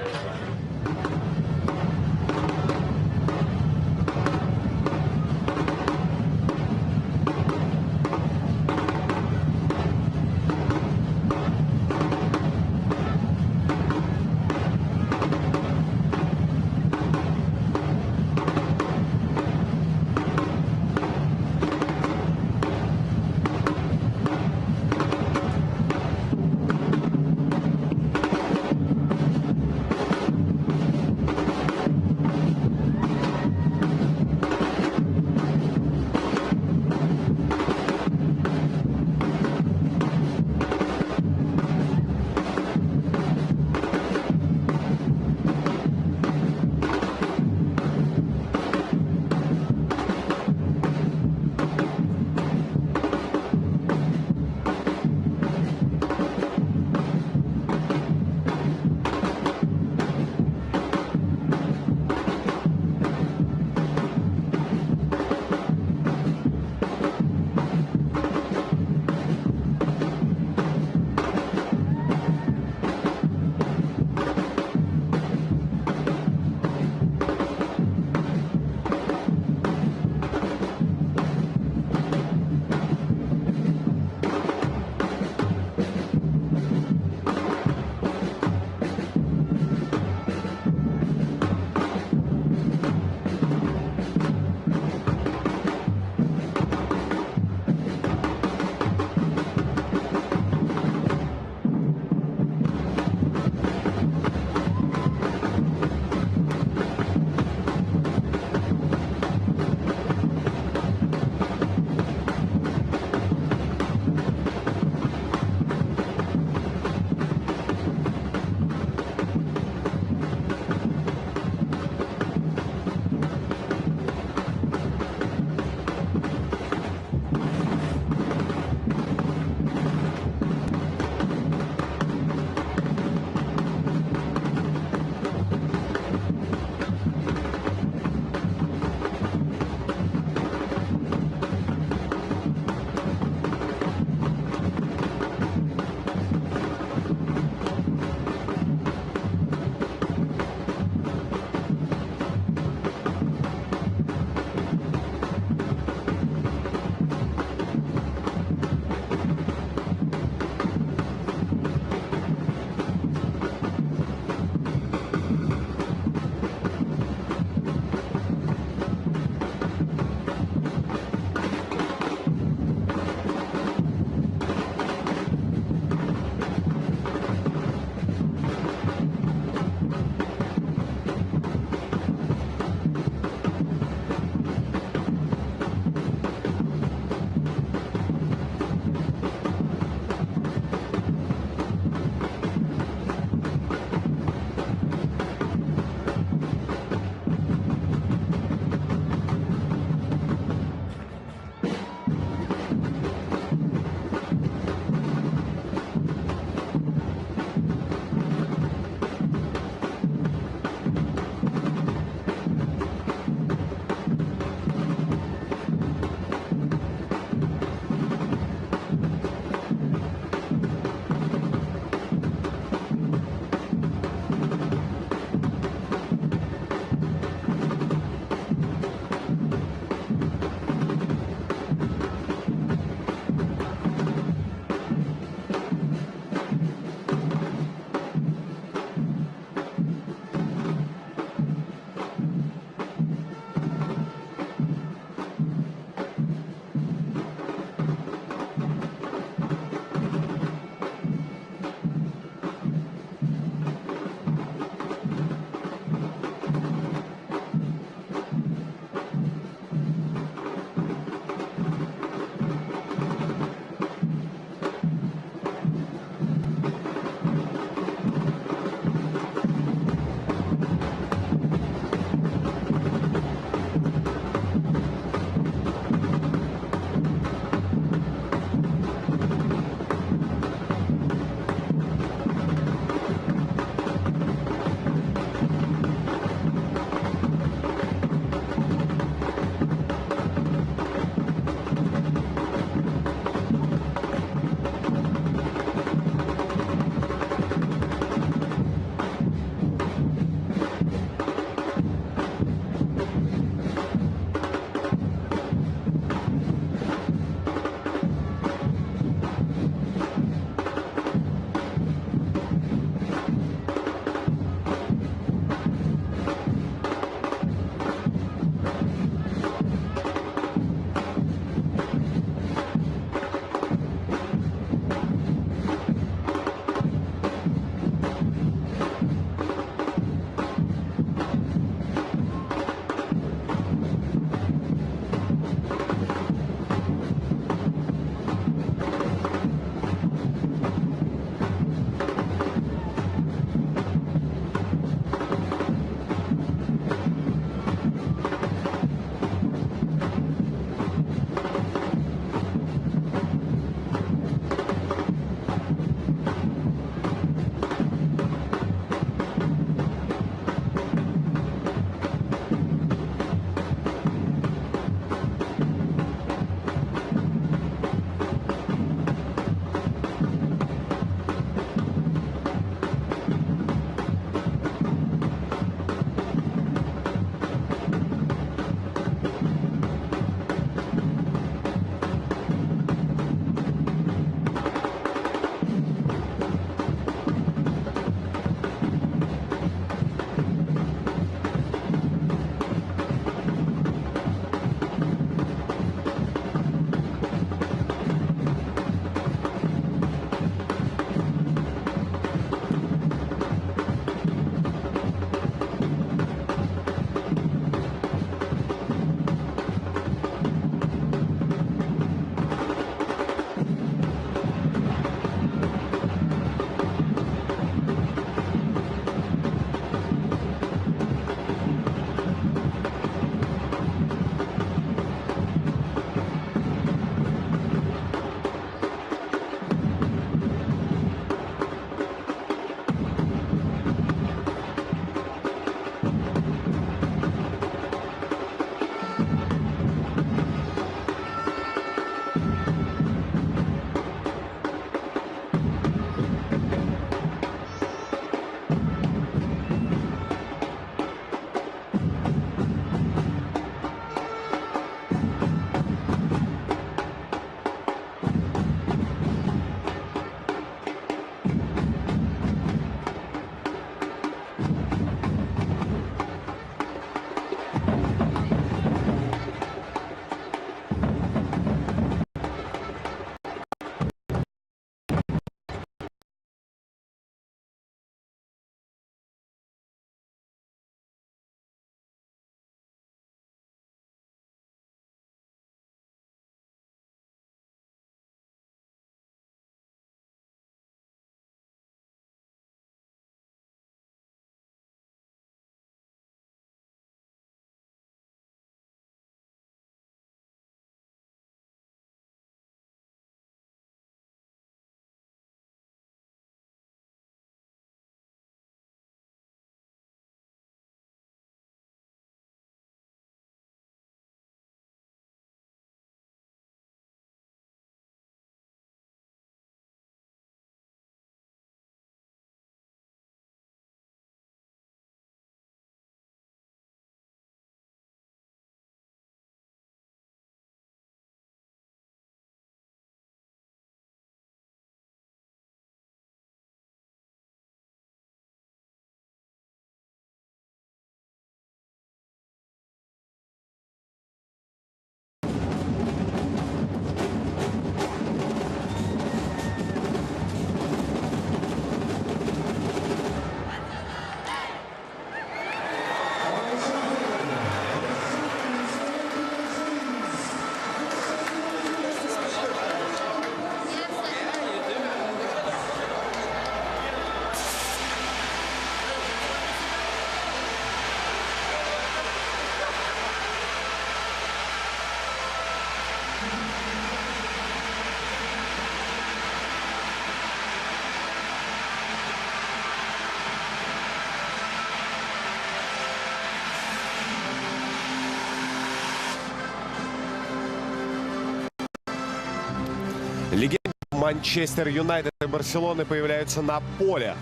Манчестер Юнайтед и Барселоны появляются на поле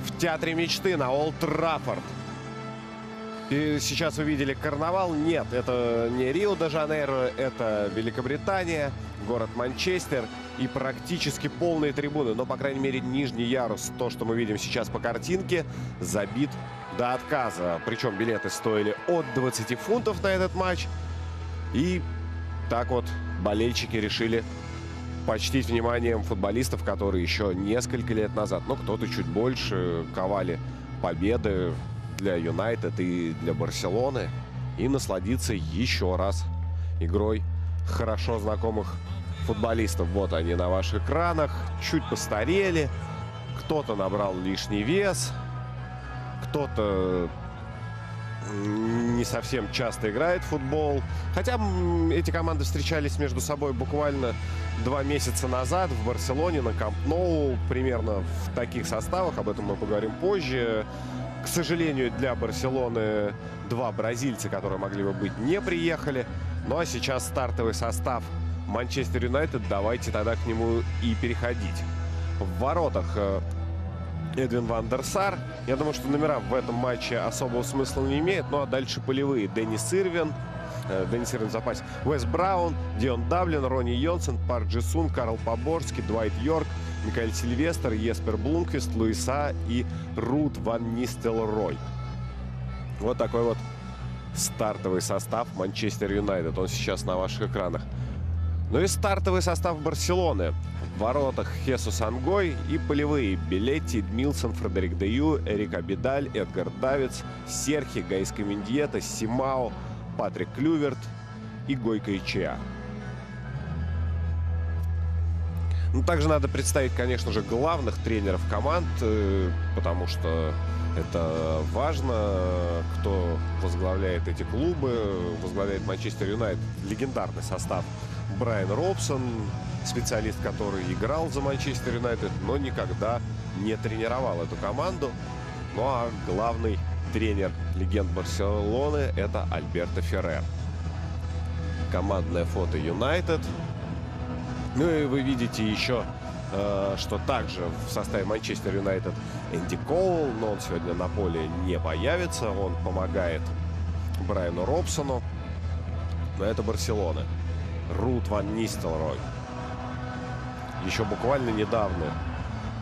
в Театре мечты на Олд Траффорд. И сейчас вы видели карнавал. Нет, это не Рио-де-Жанейро, это Великобритания, город Манчестер. И практически полные трибуны, но, по крайней мере, нижний ярус, то, что мы видим сейчас по картинке, забит до отказа. Причем билеты стоили от 20 фунтов на этот матч. И так вот болельщики решили почтить вниманием футболистов, которые еще несколько лет назад, ну, кто-то чуть больше, ковали победы для Юнайтед и для Барселоны. И насладиться еще раз игрой хорошо знакомых футболистов. Вот они на ваших экранах. Чуть постарели. Кто-то набрал лишний вес. Кто-то не совсем часто играет в футбол. Хотя эти команды встречались между собой буквально 2 месяца назад в Барселоне на Камп Ноу. Примерно в таких составах. Об этом мы поговорим позже. К сожалению, для Барселоны 2 бразильца, которые могли бы быть, не приехали. Ну а сейчас стартовый состав Манчестер Юнайтед. Давайте тогда к нему и переходить. В воротах Эдвин ван дер Сар. Я думаю, что номера в этом матче особого смысла не имеют. Ну а дальше полевые. Деннис Ирвин в запасе. Уэс Браун, Дион Даблин, Ронни Йонсен, Парк Джи Сун, Карл Поборский, Двайт Йорк, Микаэль Сильвестр, Еспер Блумквист, Луиса и Рут ван Нистелрой. Вот такой вот стартовый состав Манчестер Юнайтед. Он сейчас на ваших экранах. Ну и стартовый состав Барселоны. В воротах Хесус Ангой и полевые. Белетти, Эдмилсон, Фредерик Дею, Эрик Абидаль, Эдгар Давидс, Серхи, Гайс Комендиета, Симао, Патрик Клюверт и Гойко Ичиа. Ну, также надо представить, конечно же, главных тренеров команд, потому что это важно, кто возглавляет эти клубы. Возглавляет Манчестер Юнайтед легендарный состав. Брайан Робсон, специалист, который играл за Манчестер Юнайтед, но никогда не тренировал эту команду. Ну а главный тренер легенд Барселоны — это Альберто Феррер. Командное фото Юнайтед. Ну и вы видите еще, что также в составе Манчестер Юнайтед Энди Коул, но он сегодня на поле не появится. Он помогает Брайану Робсону. Но это Барселона. Рут ван Нистелрой. Еще буквально недавно,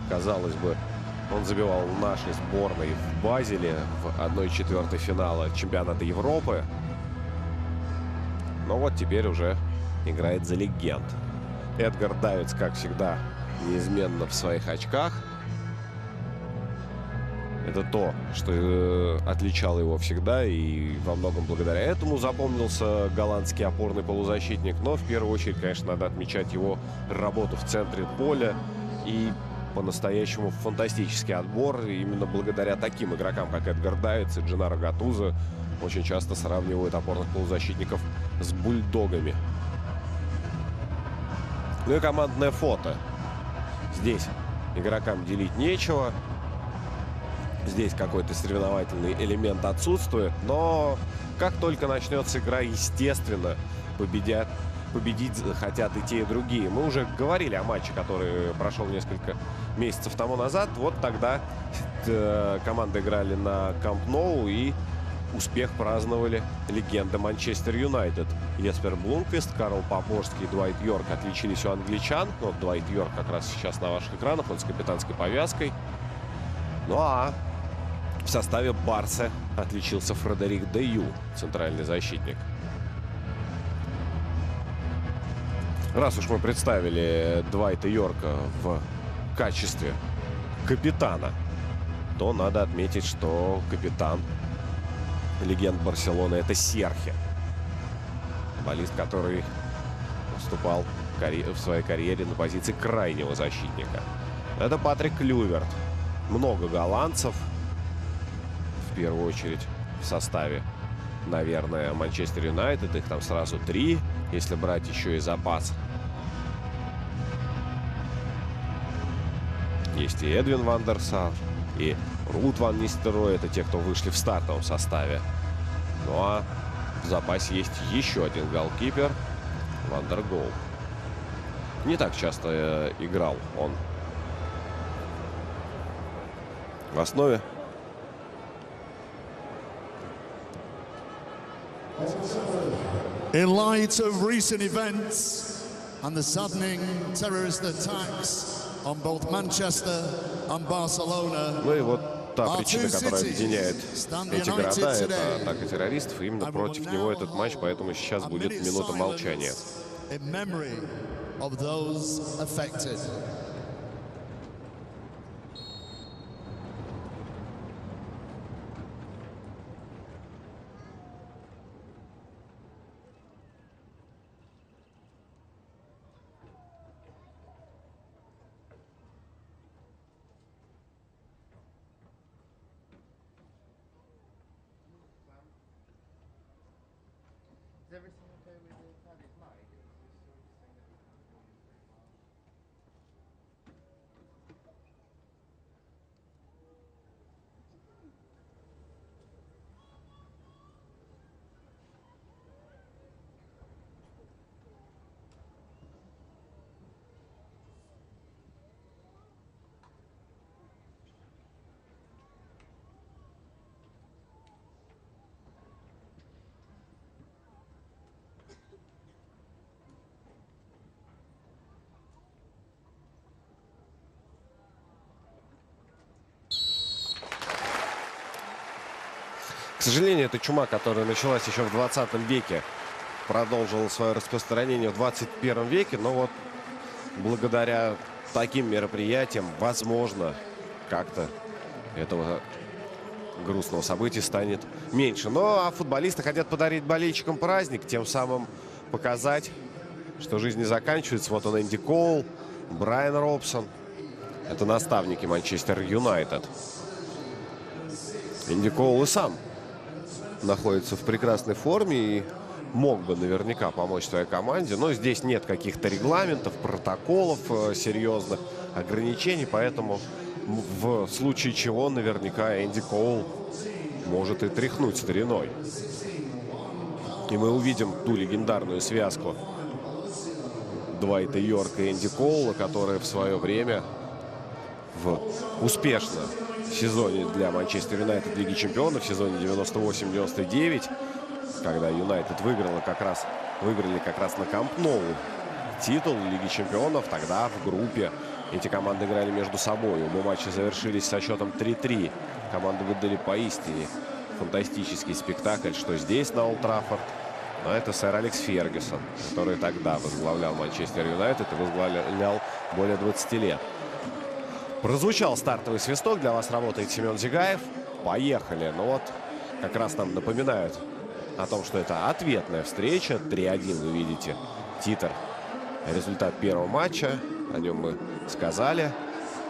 казалось бы, он забивал в нашей сборной в Базеле в 1/4 финала чемпионата Европы. Но вот теперь уже играет за легенд. Эдгар Давидс, как всегда, неизменно в своих очках. Это то, что отличало его всегда, и во многом благодаря этому запомнился голландский опорный полузащитник. Но в первую очередь, конечно, надо отмечать его работу в центре поля. И по-настоящему фантастический отбор. Именно благодаря таким игрокам, как Эдгар Давидс и Дженаро Гатузо, очень часто сравнивают опорных полузащитников с бульдогами. Ну и командное фото. Здесь игрокам делить нечего. Здесь какой-то соревновательный элемент отсутствует. Но как только начнется игра, естественно, победить хотят и те, и другие. Мы уже говорили о матче, который прошел несколько месяцев тому назад. Вот тогда команды играли на Камп Ноу, и успех праздновали легенды Манчестер Юнайтед. Еспер Блумквист, Карл Поборский и Двайт Йорк отличились у англичан. Вот Двайт Йорк как раз сейчас на ваших экранах, он с капитанской повязкой. Ну а в составе Барсы отличился Фредерик Дею, центральный защитник. Раз уж мы представили Двайта Йорка в качестве капитана, то надо отметить, что капитан легенд Барселоны — это Серхи. Футболист, который выступал в своей карьере на позиции крайнего защитника. Это Патрик Клюверт. Много голландцев. В первую очередь в составе, наверное, Манчестер Юнайтед. Их там сразу 3, если брать еще и запас. Есть и Эдвин ван дер Сар, и Рут ван Нистелрой. Это те, кто вышли в стартовом составе. Ну а в запасе есть еще один голкипер — Ван дер Гол. не так часто играл он в основе. In light of recent events and the saddening terrorist attacks on both Manchester and Barcelona, ну и вот та причина, которая объединяет эти города, это атака террористов. И именно против него этот матч, поэтому сейчас будет минута молчания. К сожалению, эта чума, которая началась еще в 20 веке, продолжила свое распространение в 21 веке. Но вот благодаря таким мероприятиям, возможно, как-то этого грустного события станет меньше. Ну, а футболисты хотят подарить болельщикам праздник, тем самым показать, что жизнь не заканчивается. Вот он, Энди Коул, Брайан Робсон. Это наставники Манчестер Юнайтед. Энди Коул и сам находится в прекрасной форме и мог бы наверняка помочь своей команде. Но здесь нет каких-то регламентов, протоколов, серьезных ограничений. Поэтому в случае чего наверняка Энди Коул может и тряхнуть стариной. И мы увидим ту легендарную связку Дуайта Йорка и Энди Коула, которая в свое время в успешном сезоне для Манчестер Юнайтед Лиги Чемпионов, в сезоне 98-99, когда Юнайтед выиграли как раз на Камп Ноу титул Лиги Чемпионов. Тогда в группе эти команды играли между собой. Оба матча завершились со счетом 3-3. Команды выдали поистине фантастический спектакль, что здесь, на Олд Траффорд. Но это сэр Алекс Фергюсон, который тогда возглавлял Манчестер Юнайтед и возглавлял более 20 лет. Прозвучал стартовый свисток. Для вас работает Семен Зигаев. Поехали. Ну вот, как раз нам напоминают о том, что это ответная встреча. 3-1, вы видите титр. Результат первого матча. О нем мы сказали.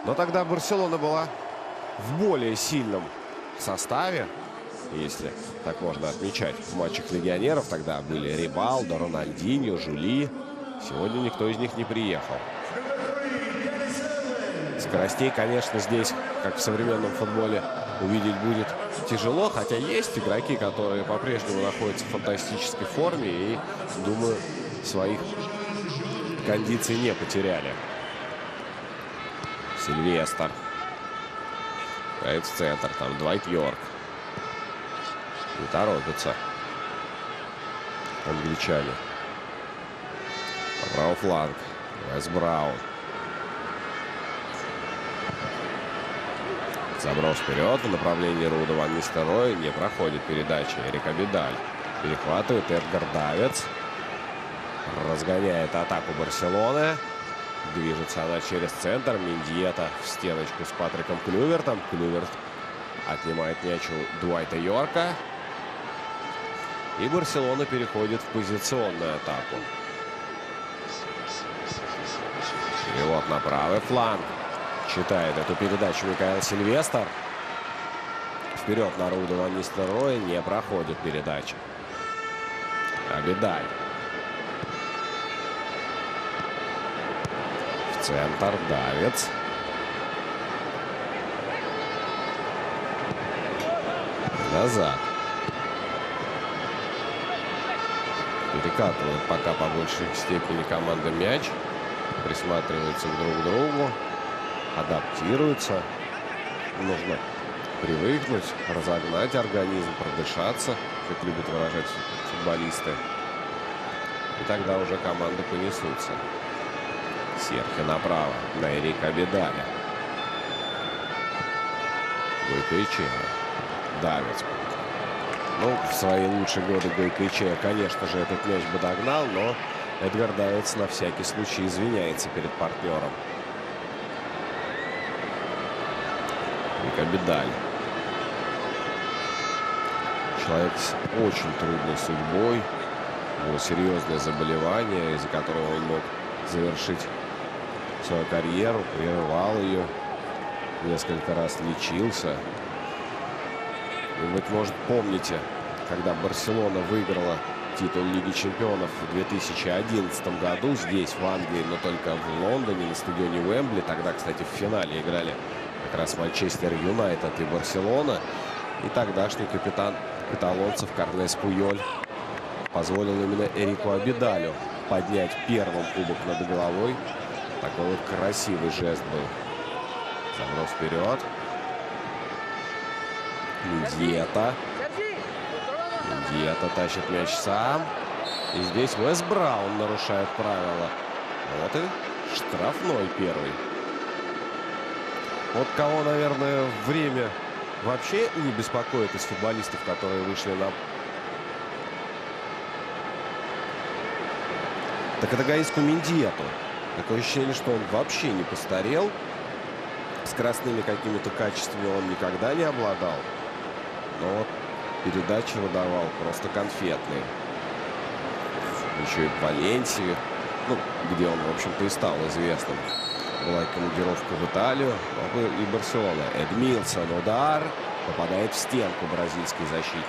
Но тогда Барселона была в более сильном составе, если так можно отмечать. В матчах легионеров тогда были Рибалдо, Рональдиньо, Жули. Сегодня никто из них не приехал. Скоростей, конечно, здесь, как в современном футболе, увидеть будет тяжело. Хотя есть игроки, которые по-прежнему находятся в фантастической форме и, думаю, своих кондиций не потеряли. Сильвестр. Играет в центр. Там Дуайт Йорк. Не торопится англичане. По правый фланг. Вес Браун. Заброс вперед в направлении Руда Ван Нистелрooy. Не проходит передача. Эрик Абидаль перехватывает. Эдгар Давидс разгоняет атаку Барселоны. Движется она через центр. Мендьета в стеночку с Патриком Клювертом. Клюверт отнимает мяч у Дуайта Йорка. И Барселона переходит в позиционную атаку. Перевод на правый фланг. Читает эту передачу Микаэл Сильвестр. Вперед на Руда Ван Нистелрooy. Не проходит передача. Абидаль. В центр Давидс. Назад. Перекатывает пока по большей степени команда мяч. присматриваются друг к другу, адаптируются. Нужно привыкнуть, разогнать организм, продышаться, как любят выражать футболисты. И тогда уже команды понесутся. Серхи направо, на Эрика Абидаля. Гойкоэчеа. Давец. Ну, в свои лучшие годы Гойкоэчеа, конечно же, этот мяч бы догнал, но Эдгар Давец на всякий случай извиняется перед партнером. Эрик Абидаль. Человек с очень трудной судьбой. У него серьезное заболевание, из-за которого он мог завершить свою карьеру, прерывал ее, несколько раз лечился. И, быть может, помните, когда Барселона выиграла титул Лиги Чемпионов в 2011 году здесь, в Англии, но только в Лондоне, на стадионе Уэмбли. Тогда, кстати, в финале играли как раз Манчестер Юнайтед и Барселона. И тогдашний капитан каталонцев Карлес Пуйоль позволил именно Эрику Абидалю поднять первым кубок над головой. Такой вот красивый жест был. Заброс вперед. Мендиета. Мендиета тащит мяч сам. И здесь Уэс Браун нарушает правила. Вот и штрафной первый. Вот кого, наверное, время вообще не беспокоит из футболистов, которые вышли на... Так это Гаиску Мендиету. Такое ощущение, что он вообще не постарел. С красными какими-то качествами он никогда не обладал. Но вот передачи выдавал просто конфетные. Еще и в Валенсии, ну, где он, в общем-то, и стал известным. Была командировка в Италию, и Барселона. Эдмилсон, удар. Попадает в стенку бразильский защитник.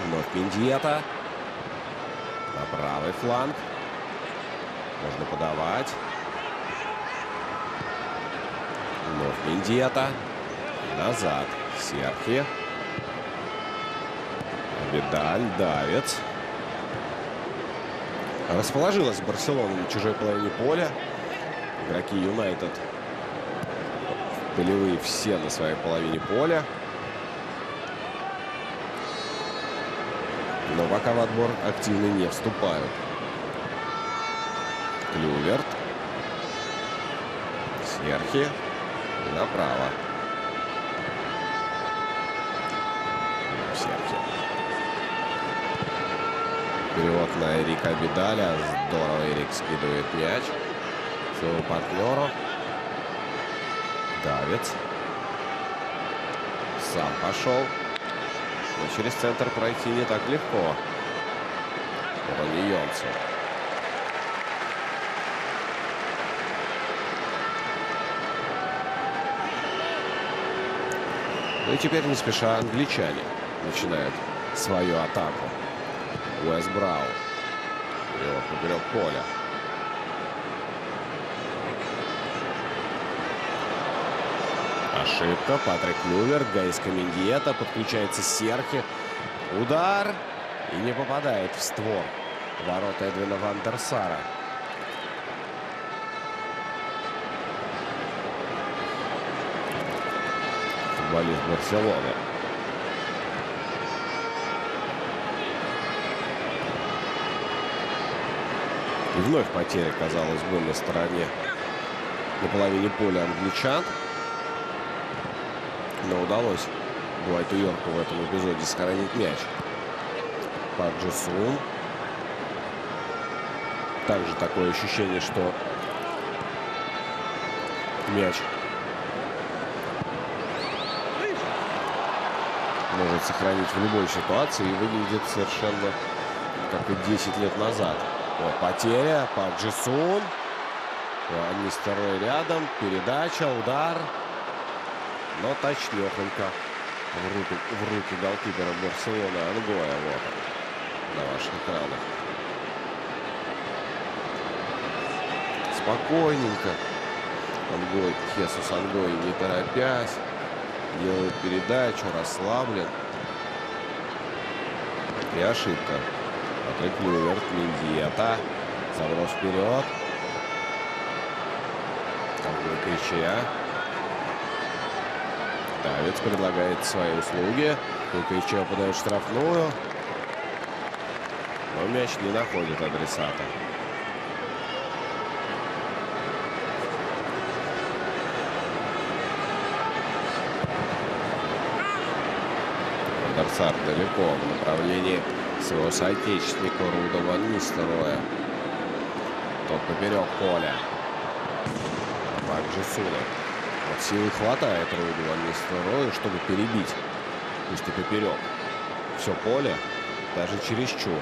Вновь Мендиета. На правый фланг. Можно подавать. Вновь Мендиета. Назад. Серхи. Видаль, Давец. Расположилась Барселона на чужой половине поля. Игроки Юнайтед полевые все на своей половине поля. Но пока в отбор активно не вступают. Клюверт. Серхи. И направо. Серхи. Перевод на Эрика Абидаля. Здорово Эрик скидывает мяч своему партнеру. Давец. Сам пошел. Но через центр пройти не так легко. Рони Йонсу. Ну и теперь не спеша англичане начинают свою атаку. Уэс Браун. Перевод поперек поля. Ошибка. Патрик Клюверт. Гаиско Мендиета. Подключается Серхи. Удар. И не попадает в створ ворот Эдвина ван дер Сара. Футболист Барселоны. И вновь потеря, казалось бы, на стороне, на половине поля англичан. Но удалось Дуайту Йорку в этом эпизоде сохранить мяч. Пак Джи Сун. Также такое ощущение, что мяч может сохранить в любой ситуации и выглядит совершенно как и 10 лет назад. Вот потеря. Пак Джи Сун. Нистерой рядом. Передача, удар. Но точнёхонько в руки голкипера Барселоны Ангоя. Вот он на ваших экранах. Спокойненько. Ангой, Хесус Ангой, не торопясь, делает передачу, расслаблен. И ошибка. Патрик Клюверт, Мендиета. Заброс вперед. Крича. Давец предлагает свои услуги. Крича подает штрафную. Но мяч не находит адресата. Вандерсар далеко в направлении своего соотечественника Руда ван Нистелрooя. Тот поперек поля. Также Суна. Вот силы хватает Руду ван Нистелрою, чтобы перебить. Пусть и поперек. Все поле, даже чересчур.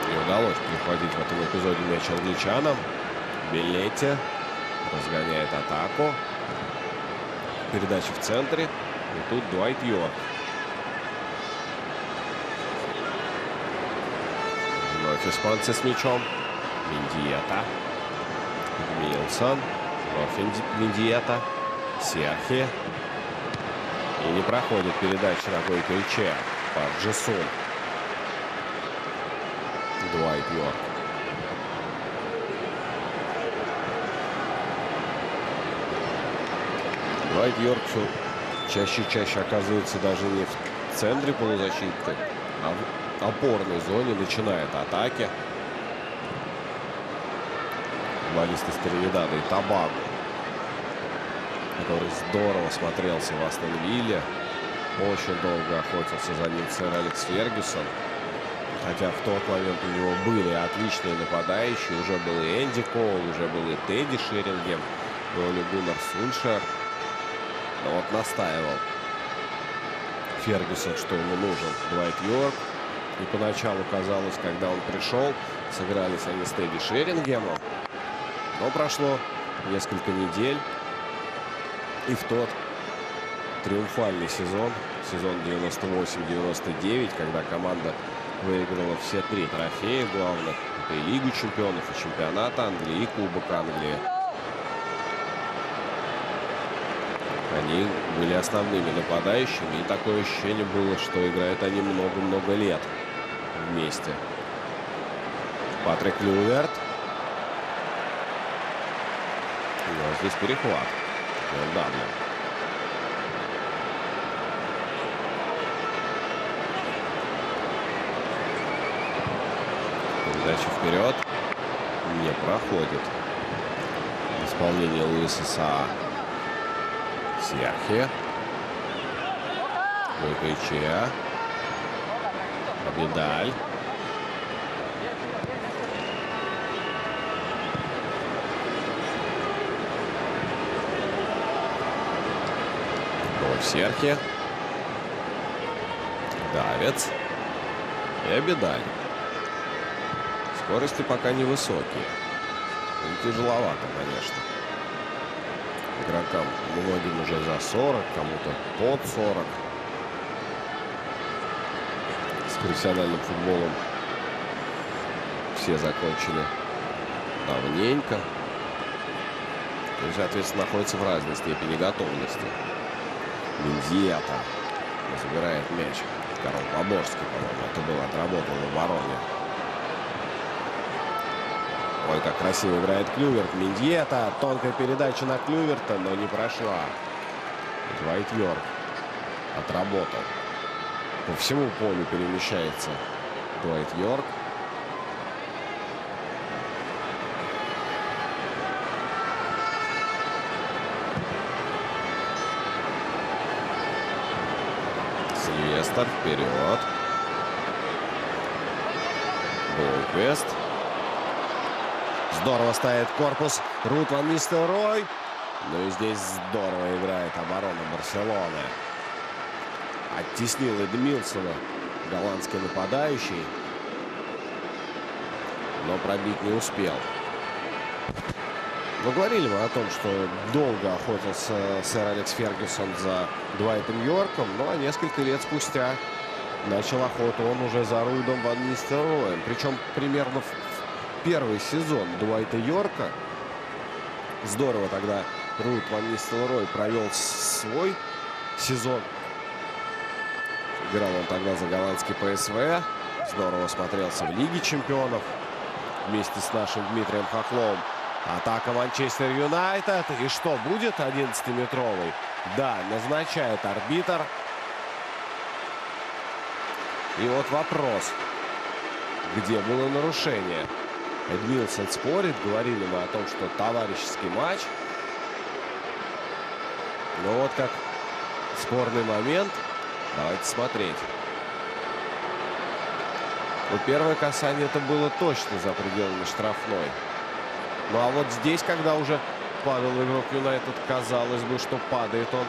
Не удалось перехватить в этом эпизоде мяч англичанам. Белетти разгоняет атаку. Передача в центре. И тут Дуайт Йорк. Вновь испанцы с мячом. Мендиета. Милсон. Вновь Мендиета. Серхи. И не проходит передача ногой Крича. Парджесун. Дуайт Йорк. Дуайт Йорк все чаще и чаще оказывается даже не в центре полузащиты, а в опорной зоне, начинает атаки. Футболист из Тринидада и Тобаго, который здорово смотрелся в Астон Вилле. Очень долго охотился за ним сэр Алекс Фергюсон. Хотя в тот момент у него были отличные нападающие. Уже был и Энди Коул, уже был и Тедди Шерингем, был и Гуннар Сульшер. Но вот настаивал Фергюсон, что ему нужен Дуайт Йорк. И поначалу казалось, когда он пришел, сыгрались они с Тедди Шерингемом. Но прошло несколько недель. И в тот триумфальный сезон 98-99, когда команда выиграла все 3 трофея главных. Это и Лигу чемпионов, и чемпионат Англии, и Кубок Англии. Они были основными нападающими. И такое ощущение было, что играют они много-много лет вместе. Патрик Клюверт. Но здесь перехват. Даблин. Передача вперед. Не проходит. Исполнение Луиса Саа. Серхи. Выкрича. Абидаль. Серхи. Давец. И Абидаль. Скорости пока невысокие. И тяжеловато, конечно. Игрокам многим уже за 40, кому-то под 40. С профессиональным футболом все закончили давненько. И, соответственно, находятся в разной степени готовности. Мендиета забирает мяч. Карл Поборский, по-моему, это был, отработал в обороне. Ой, как красиво играет Клюверт. Мендиета. Тонкая передача на Клюверта, но не прошла. Дуайт Йорк отработал. По всему полю перемещается Дуайт Йорк. Сильвестр вперед. Болквест. Здорово ставит корпус Руд ван Нистелрooy. Ну и здесь здорово играет оборона Барселоны. Оттеснил Эдмилсона голландский нападающий. Но пробить не успел. Но говорили мы о том, что долго охотился сэр Алекс Фергюсон за Дуайтом Йорком. Ну а несколько лет спустя начал охоту он уже за Рудом ван Нистелрooем. Причем примерно в первый сезон Дуайта Йорка. Здорово тогда Руд ван Нистелрooy провел свой сезон. Играл он тогда за голландский ПСВ. Здорово смотрелся в Лиге чемпионов. вместе с нашим Дмитрием Хохловым. Атака Манчестер Юнайтед. И что, будет 11-метровый? Да, назначает арбитр. И вот вопрос. Где было нарушение? Эдмилсон спорит. Говорили мы о том, что товарищеский матч. Но вот как спорный момент. Давайте смотреть. Ну, первое касание это было точно за пределами штрафной. Ну а вот здесь, когда уже падал игрок Юнайтед, казалось бы, что падает он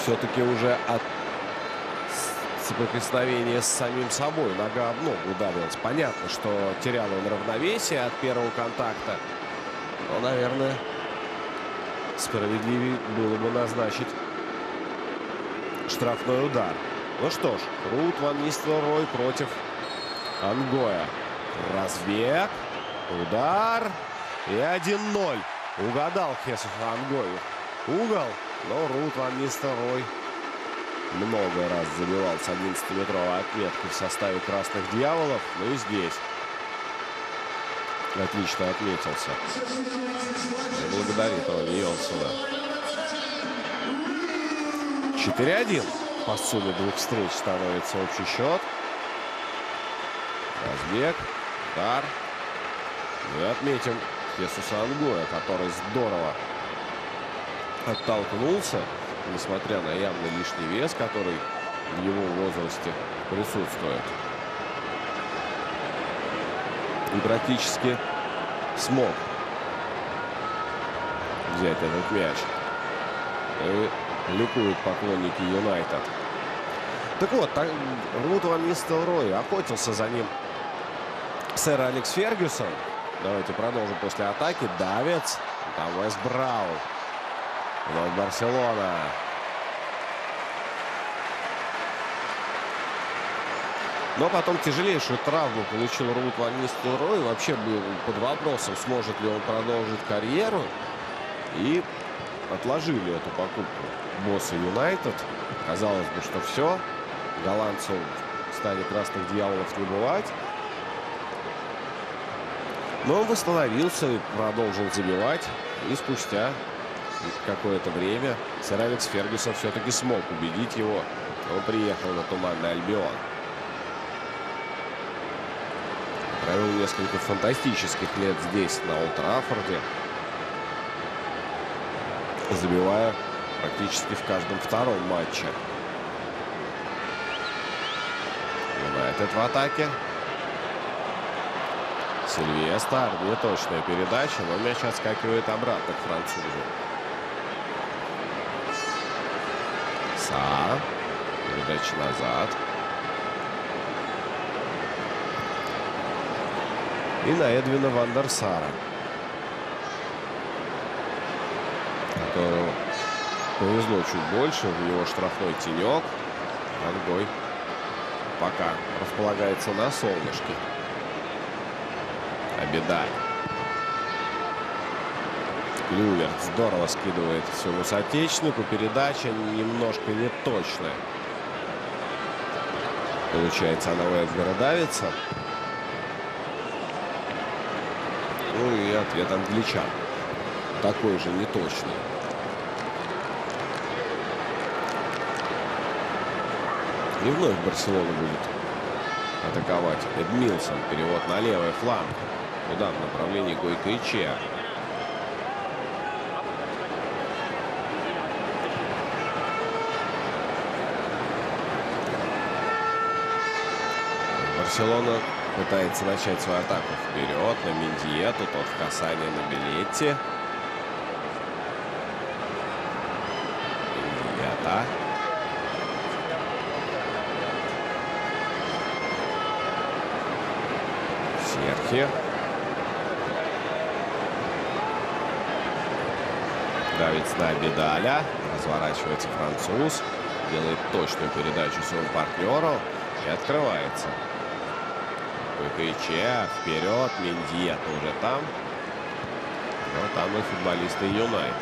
все-таки уже от соприкосновения с самим собой. Нога об ногу ударилась. Понятно, что терял он равновесие от первого контакта. Но, наверное, справедливее было бы назначить штрафной удар. Ну что ж, Рут Ван Нистелрой против Ангоя. Разбег. Удар. И 1-0. Угадал Хесус Ангою угол. Но Рут Ван Нистелрой много раз забивал с 11-метровой отметки в составе Красных Дьяволов. Ну и здесь отлично отметился. И благодарит Рони Йонсона. 4-1. По сумме двух встреч становится общий счет. Разбег. Удар. И отметим Хесуса Ангоя, который здорово оттолкнулся, несмотря на явно лишний вес, который в его возрасте присутствует. И практически смог взять этот мяч. И ликуют поклонники Юнайтед. Так вот, Рут Ван Нистелрой, охотился за ним сэр Алекс Фергюсон. Давайте продолжим после атаки. Давец. Там Вест Браун. Вновь Барселона. Но потом тяжелейшую травму получил Рут Ван Нистелрой. Вообще был под вопросом, сможет ли он продолжить карьеру. И отложили эту покупку босса Юнайтед. Казалось бы, что все. Голландцу в стане Красных Дьяволов не бывать. Но он восстановился и продолжил забивать. И спустя какое-то время сэр Алекс Фергюсон все-таки смог убедить его. Он приехал на Туманный Альбион. Провел несколько фантастических лет здесь, на Олд Траффорде, забивая практически в каждом втором матче. Юнайтед в атаке. Сильвестр. Неточная передача, но мяч отскакивает обратно к французу. Са. Передача назад. И на Эдвина Ван дер Сара, которому повезло чуть больше. В его штрафной тенек. Ангой пока располагается на солнышке. Абидаль. Клюверт здорово скидывает своему соотечественнику. Передача немножко неточная. Получается, она у Эдгара Давица. Ну и ответ англичан. Такой же неточный. И вновь Барселона будет атаковать. Эдмилсон. Перевод на левый фланг. Удар в направлении Гойкоичеа. Барселона пытается начать свою атаку вперед на Мендиету. Тот в касании на Билетте. Мендиета. Серхи. Давит на Абидаля. Разворачивается француз. Делает точную передачу своему партнеру. И открывается. Гойкоичеа вперед. Мендиета уже там. Но там и футболисты Юнайтед.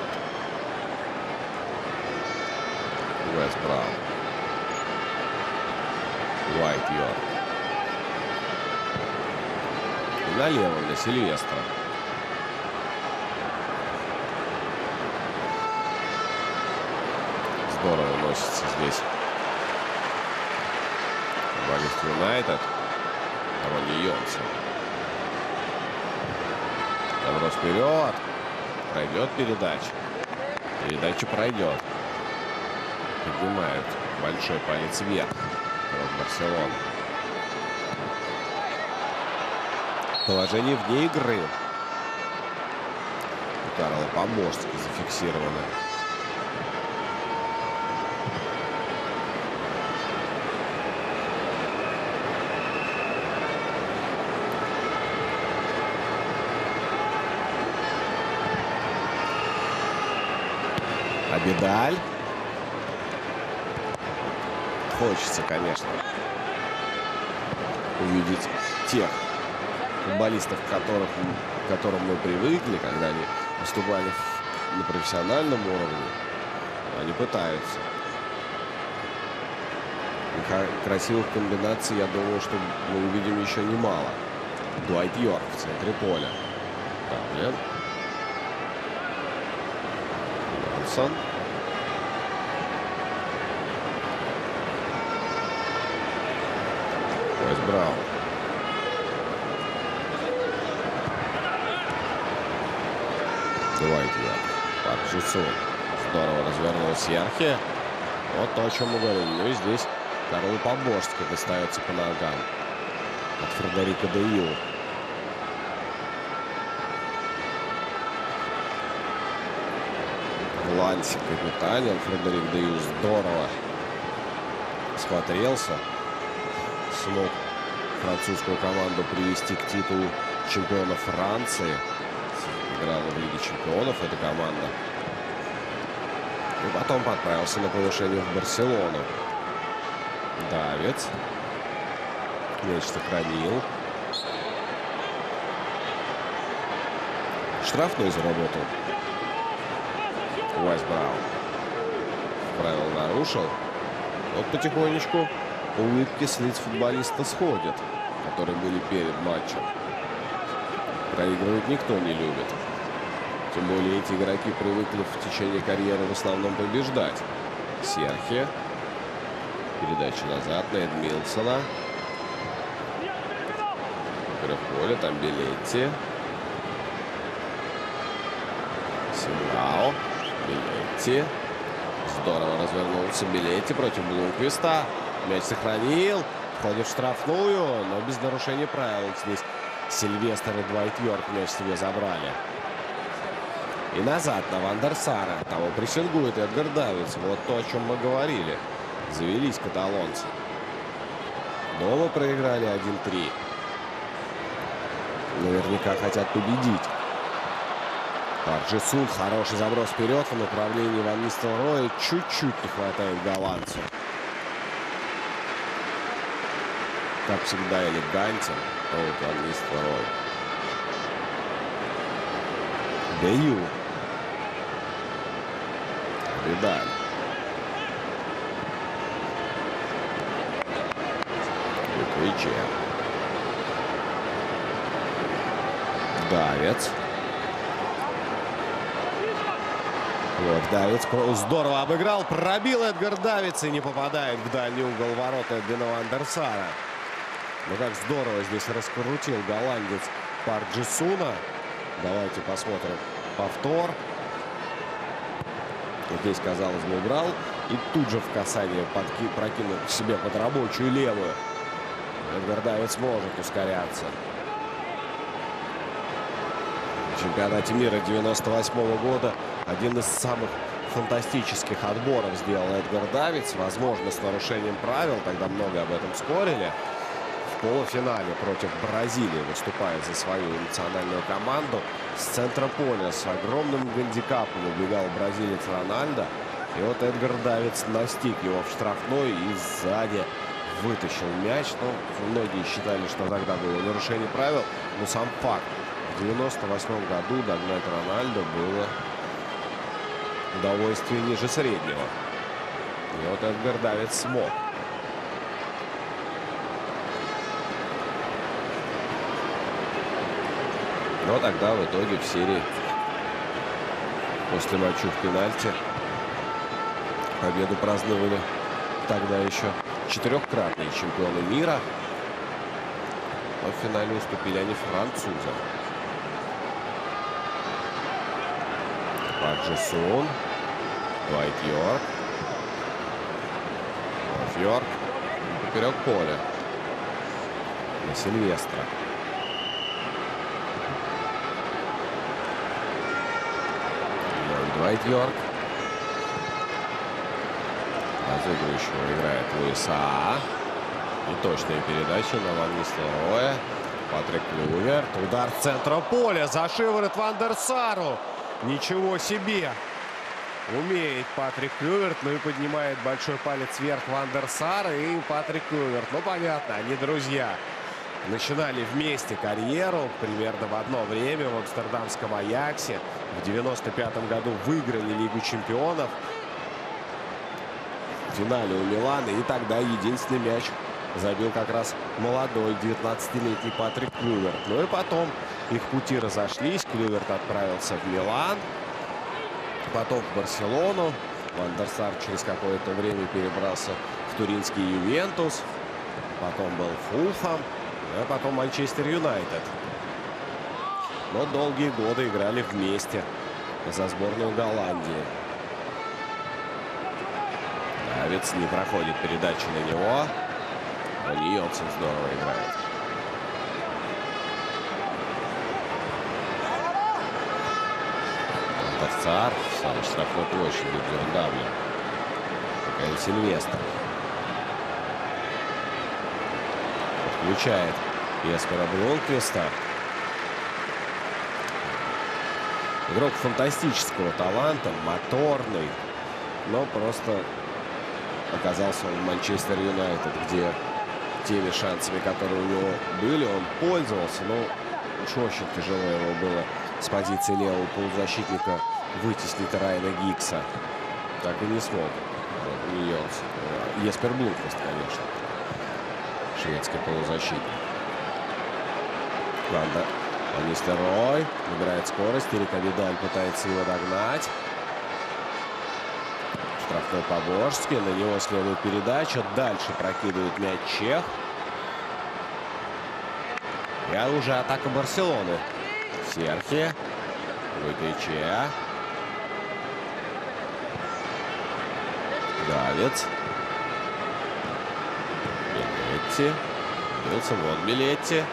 Вест Браун. Уайт Йорк. на левом для Сильвестра. Здорово носится здесь футболист Юнайтед. Ронни Йонсон. Добро вперед. Пройдет передача. Передача пройдет. Поднимает большой палец вверх. Барселона. Положение вне игры. Ударила по-божски зафиксировано. Абидаль. Хочется, конечно, увидеть тех футболистов, к которым мы привыкли, когда они выступали на профессиональном уровне. Они пытаются. И красивых комбинаций, я думаю, что мы увидим еще немало. Дуайт Йорк в центре поля. Даблин. Йонсон. Браун. Дуайт Йорк. Парк Джи-Сун. Здорово развернул Серхи. Вот то, о чем мы говорили. Ну и здесь Карл по-божски достается по ногам от Фредерика де Ю. Лансик капитанин. Фредерик де Ю здорово смотрелся. Смог французскую команду привести к титулу чемпиона Франции. Играла в Лиге чемпионов эта команда. И потом отправился на повышение в Барселону. Давид. Мяч сохранил. Штрафной заработал. Уайс Браун. Правила нарушил. Вот потихонечку улыбки с лиц футболиста сходят, которые были перед матчем. Проигрывать никто не любит. Тем более эти игроки привыкли в течение карьеры в основном побеждать. Серхи. Передача назад на Эдмилсона. Игра в поле. Там Белетти. Симао. Белетти. Здорово развернулся Белетти против Блумквиста. Мяч сохранил. Входит в штрафную, но без нарушения правил. Здесь Сильвестр и Дуайт Йорк мяч себе забрали. И назад на Ван дер Сара. Того прессингует Эдгар Давидс. Вот то, о чем мы говорили. Завелись каталонцы. Дома проиграли 1-3. Наверняка хотят победить. Парк Джи-Сун. Хороший заброс вперед в направлении Ван Нистелрooя. Чуть-чуть не хватает голландцу. Как всегда элегантен. Вот Ван Нистелрooy. Де Ю. Видаль. Ключе. Давидс. Вот, Давидс здорово обыграл. Пробил Эдгар Давидс и не попадает в дальний угол ворот Эдвина Ван дер Сара. Ну как здорово здесь раскрутил голландец Парк Джи-Суна. Давайте посмотрим повтор. Вот здесь, казалось бы, убрал. И тут же в касание прокинул к себе под рабочую левую. Эдгар Давидс может ускоряться. В чемпионате мира 98 года один из самых фантастических отборов сделал Эдгар Давидс. Возможно, с нарушением правил. Тогда много об этом спорили. В полуфинале против Бразилии выступает за свою национальную команду. С центра поля с огромным гандикапом убегал бразилец Рональдо. И вот Эдгар Давидс настиг его в штрафной и сзади вытащил мяч. Ну, многие считали, что тогда было нарушение правил. Но сам факт. В 98 году догнать Рональдо было удовольствие ниже среднего. И вот Эдгар Давидс смог. Но тогда в итоге в серии после матча в пенальти победу праздновали тогда еще 4-кратные чемпионы мира. Но в финале уступили они французам. Пак Джи-сун, Двайт Йорк. Йорк поперек поля на Сильвестра. Двайт Йорк. Разыгрывающего играет Луиса. И точная передача на Ван Нистелрooя. Патрик Клюверт. Удар с центра поля. За шиворот Ван дер Сару. Ничего себе. Умеет Патрик Клюверт. Ну и поднимает большой палец вверх Ван дер Сар и Патрик Клюверт. Ну понятно, они друзья. Начинали вместе карьеру примерно в одно время в амстердамском Аяксе. В 95-м году выиграли Лигу чемпионов. В финале у Милана. И тогда единственный мяч забил как раз молодой 19-летний Патрик Клюверт. Ну и потом их пути разошлись. Клюверт отправился в Милан. Потом в Барселону. Ван дер Сар через какое-то время перебрался в туринский Ювентус. Потом был Фулхэм. А потом Манчестер Юнайтед. Но долгие годы играли вместе за сборную Голландии. Давидс, не проходит передача на него. Но Йонсен здорово играет. Цар в самой штрафной площади, где он давлен. Такая Сильвестр. Подключает Еспера Блумквиста. Игрок фантастического таланта, моторный, но просто оказался он в Манчестер Юнайтед, где теми шансами, которые у него были, он пользовался. Но уж очень тяжело ему было с позиции левого полузащитника вытеснить Райана Гиггса. Так и не смог. Еспер Блумквист, конечно. Шведский полузащитник. Ван Нистелрooy набирает скорость. Эрик Абидаль пытается его догнать. Штрафной по-божески. На него следует передача. Дальше прокидывает мяч чех. И уже атака Барселоны. Серхи. Выкрича. Давидс. Билетти. Бился вот Билетти.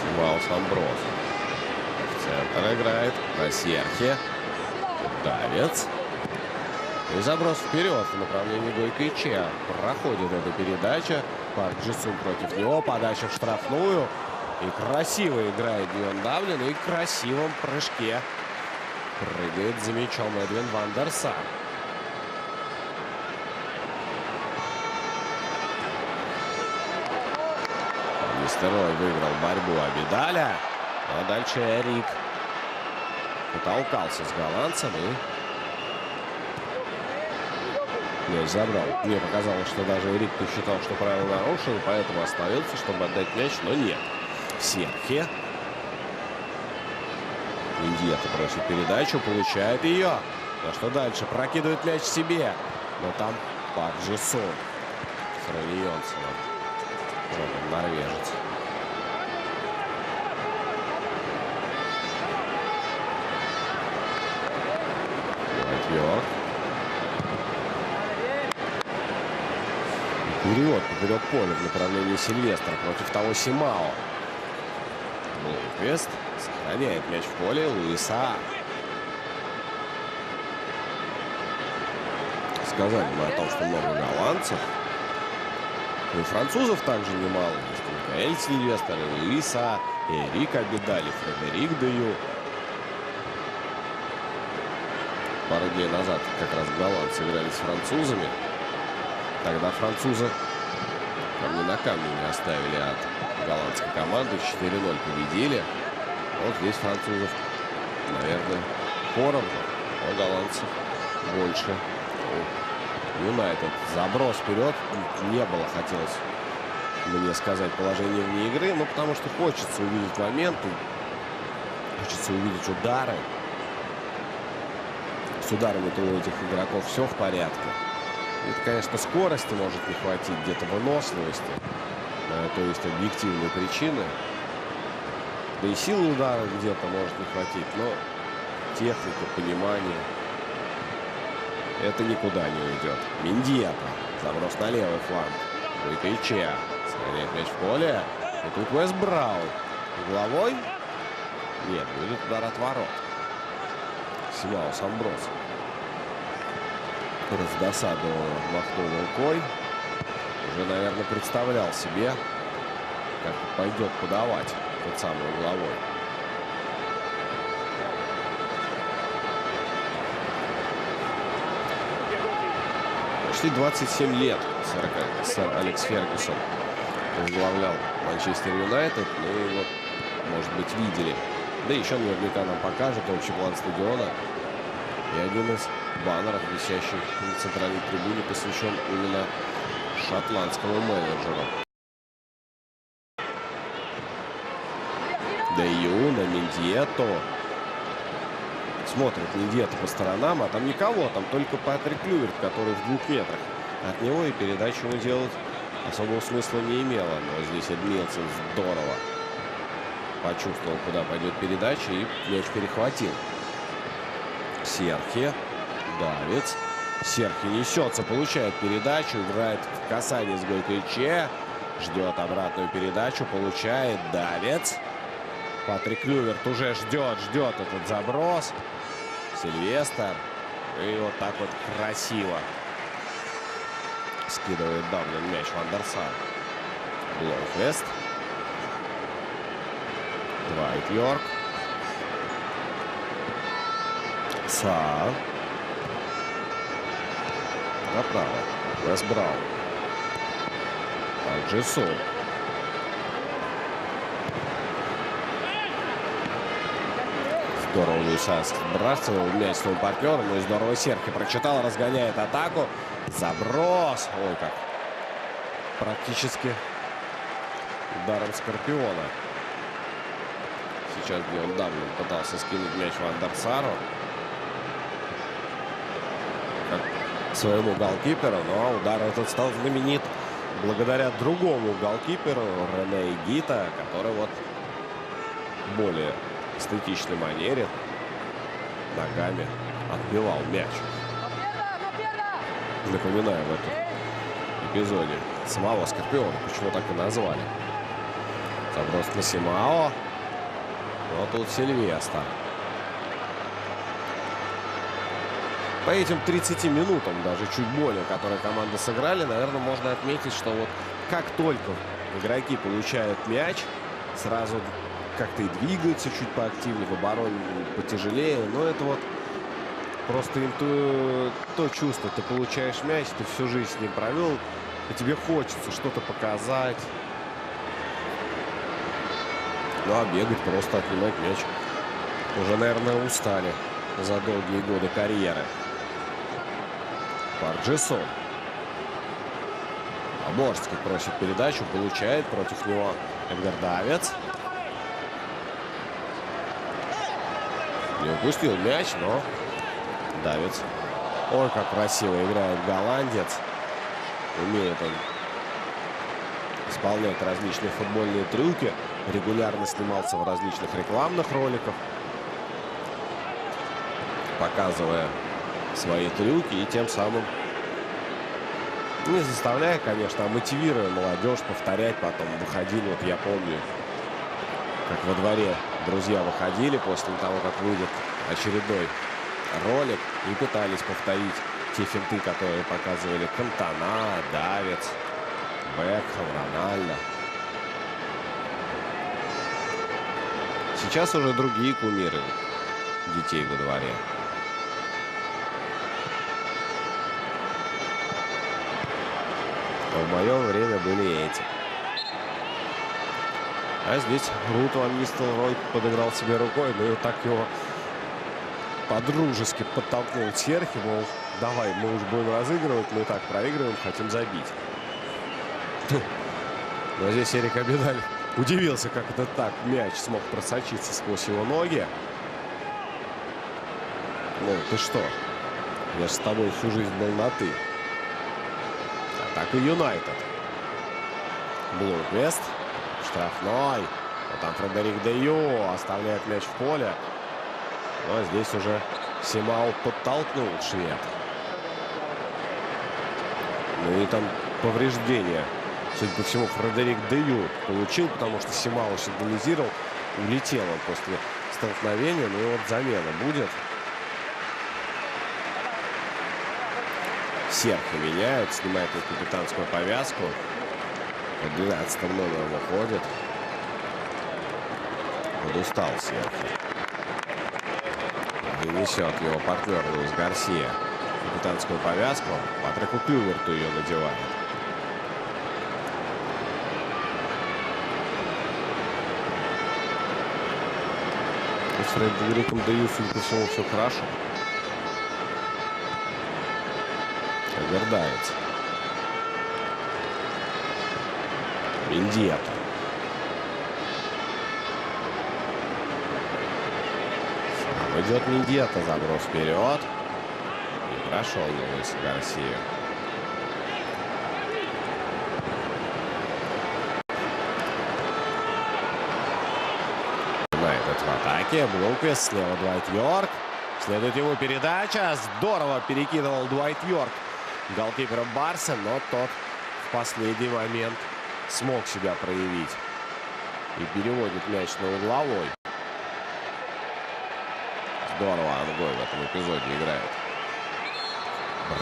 Симаус Амброз. В центр играет. На Серхи. Давидс. И заброс вперед в направлении Гойкича. Проходит эта передача. Пак Джи-сун против него. Подача в штрафную. И красиво играет Дион Давлин. И в красивом прыжке прыгает за мячом Эдвин Ван дер Сар. Нистелрooy выиграл борьбу Абидаля. А дальше Эрик потолкался с голландцем и мяч забрал. Мне показалось, что даже Эрик посчитал, что правило нарушил, поэтому остановился, чтобы отдать мяч, но нет. Серхи. Индиета просит передачу, получает ее. А что дальше? Прокидывает мяч себе. Но там Пак Джи-сун с Ронни Йонсеном. Норвежец. Йорк. Перевод поперек поля в направлении Сильвестра против того Симао. Блумквист сохраняет мяч в поле. Луиса. Сказали мы о том, что много голландцев. И французов также немало. Есть Микаэль Сильвестр, и Луиса, и Эрик Абидаль, и Фредерик Дью. Пару дней назад как раз голландцы играли с французами. Тогда французы камни на камне не оставили от голландской команды. 4-0 победили. Вот здесь французов, наверное, поровну. А голландцев больше. Юнайтед. Заброс вперед. Не было, хотелось мне сказать, положение вне игры. Но потому что хочется увидеть моменты. Хочется увидеть удары. С ударами-то у этих игроков все в порядке. Это, конечно, скорости может не хватить, где-то выносливости. То есть объективные причины. Да и силы удара где-то может не хватить. Но техника, понимание. Это никуда не уйдет. Миндьета. Заброс на левый фланг. Выкрича. Сгоняет мяч в поле. И тут Уэст Браун. Головой? Нет, будет удар от ворот. Симаус Амброс. С досаду махнул рукой. Уже, наверное, представлял себе, как пойдет подавать тот самый угловой. Почти 27 лет сэр Алекс Фергюсон возглавлял Манчестер Юнайтед. Ну и вот, может быть, видели. Да еще наверняка нам покажут общий план стадиона. И один из баннеров, висящих на центральной трибуне, посвящен именно шотландскому менеджеру. Да Юна, Миндьето. Смотрит Миндьето по сторонам, а там никого. Там только Патрик Клюверт, который в 2 метрах от него. И передачу ему делать особого смысла не имело. Но здесь Эдмилсон здорово почувствовал, куда пойдет передача, и мяч перехватил. Серхи. Давец. Серхи несется, получает передачу, играет в касание с Гойкиче. Ждет обратную передачу, получает. Давец. Патрик Клюверт уже ждет этот заброс. Сильвестр. И вот так вот красиво скидывает Даблин мяч Ван дер Сар. Блоуквест. Двайт Йорк. Саар. Направо. Уэст Браун. Джессу. Здорово Луисас сбрасывал мяч своим партнером. Ну и здорово Серхи прочитал, разгоняет атаку. Заброс. Ой, как. Практически ударом Скорпиона. Сейчас Дион Даблин пытался скинуть мяч Ван дер Сару. Как своему голкиперу. Но удар этот стал знаменит благодаря другому голкиперу Рене Игита, который вот в более эстетичной манере ногами отбивал мяч. Напоминаю, в этом эпизоде самого Скорпиона, почему так и назвали. Заброс на Симао. Но тут Сильвестр. По этим 30 минутам, даже чуть более, которые команды сыграли, наверное, можно отметить, что вот как только игроки получают мяч, сразу как-то и двигаются чуть поактивнее, в обороне потяжелее. Но это вот просто им то чувство. Ты получаешь мяч, ты всю жизнь с ним провел, и тебе хочется что-то показать. Ну а бегать, просто отнимать мяч уже, наверное, устали за долгие годы карьеры. Парджесон. Оборский просит передачу, получает против него Эдгар Давец. Не упустил мяч, но Давец. Ой, как красиво играет голландец. Умеет он исполнять различные футбольные трюки. Регулярно снимался в различных рекламных роликах, показывая свои трюки и тем самым не заставляя, конечно, а мотивируя молодежь повторять потом. Выходили, вот я помню, как во дворе друзья выходили после того, как выйдет очередной ролик, и пытались повторить те финты, которые показывали Кантона, Давец, Бекхэм, Рональдо. Сейчас уже другие кумиры детей во дворе. А в мое время были эти. А здесь Рут Ван Нистелрой подыграл себе рукой, но и так его по-дружески подтолкнул Серхи, мол, давай, мы уж будем разыгрывать, мы и так проигрываем, хотим забить. Но здесь Эрик Абидаль удивился, как это так. Мяч смог просочиться сквозь его ноги. Ну, ты что? Я же с тобой всю жизнь был на «ты». Атака Юнайтед. Блумквист. Штрафной. Вот там Фредерик де Ю оставляет мяч в поле. Но здесь уже Симау подтолкнул швед. Ну и там повреждение. Судя по всему, Фредерик де Ю получил, потому что Симау сигнализировал. Улетел он после столкновения. Ну и вот замена будет. Серхи меняют, снимает капитанскую повязку. Под 12-м номером уходит. Подустал Серхи. И несет его партнер Луис Гарсия капитанскую повязку. Патрику Клюверту ее надевает. С Фредериком де Ю, судя по всему, все хорошо. Огордается. Мендиета. Идет Мендиета, заброс вперед. И прошел Луис Гарсия. Юнайтед в атаке. Блумквист, слева Дуайт Йорк. Следует ему передача. Здорово перекидывал Дуайт Йорк голкипера Барса, но тот в последний момент смог себя проявить. И переводит мяч на угловой. Здорово Ангой в этом эпизоде играет.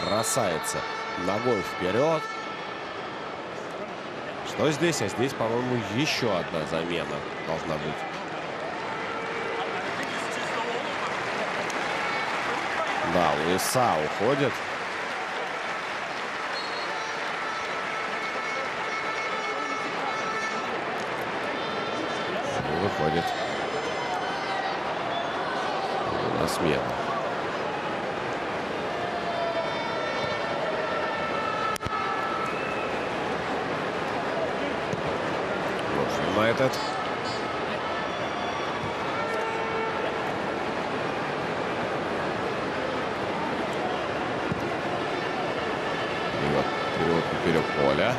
Бросается ногой вперед. Что здесь? А здесь, по-моему, еще одна замена должна быть. Да, Луиса уходит. Выходит на смену. Юнайтед. Перевод поперек поля.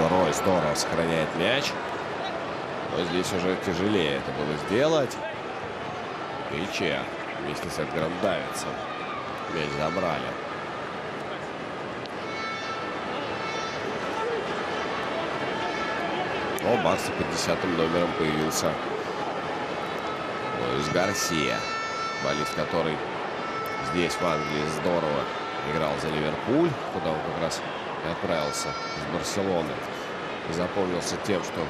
Рой здорово сохраняет мяч. Но здесь уже тяжелее это было сделать. Иче вместе с Эдгаром давится. Мяч забрали. О, Барса под 10-м номером появился Луис Гарсия. Болит, который здесь в Англии здорово играл за Ливерпуль, куда он как раз и отправился из Барселоны. И запомнился тем, что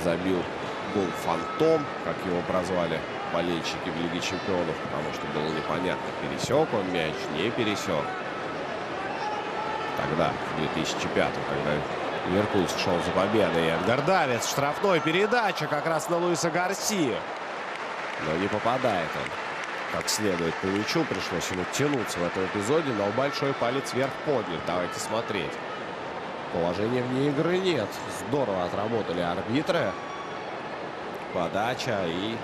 забил гол «Фантом», как его прозвали болельщики в Лиге Чемпионов, потому что было непонятно, пересек он мяч, не пересек. Тогда, в 2005-м, когда Ливерпуль шел за победой, Эдгар Давидс, штрафной, передача как раз на Луиса Гарсию. Но не попадает он как следует по мячу. Пришлось ему тянуться в этом эпизоде, но большой палец вверх поднят. Давайте смотреть. Положения вне игры нет. Здорово отработали арбитры. Подача, и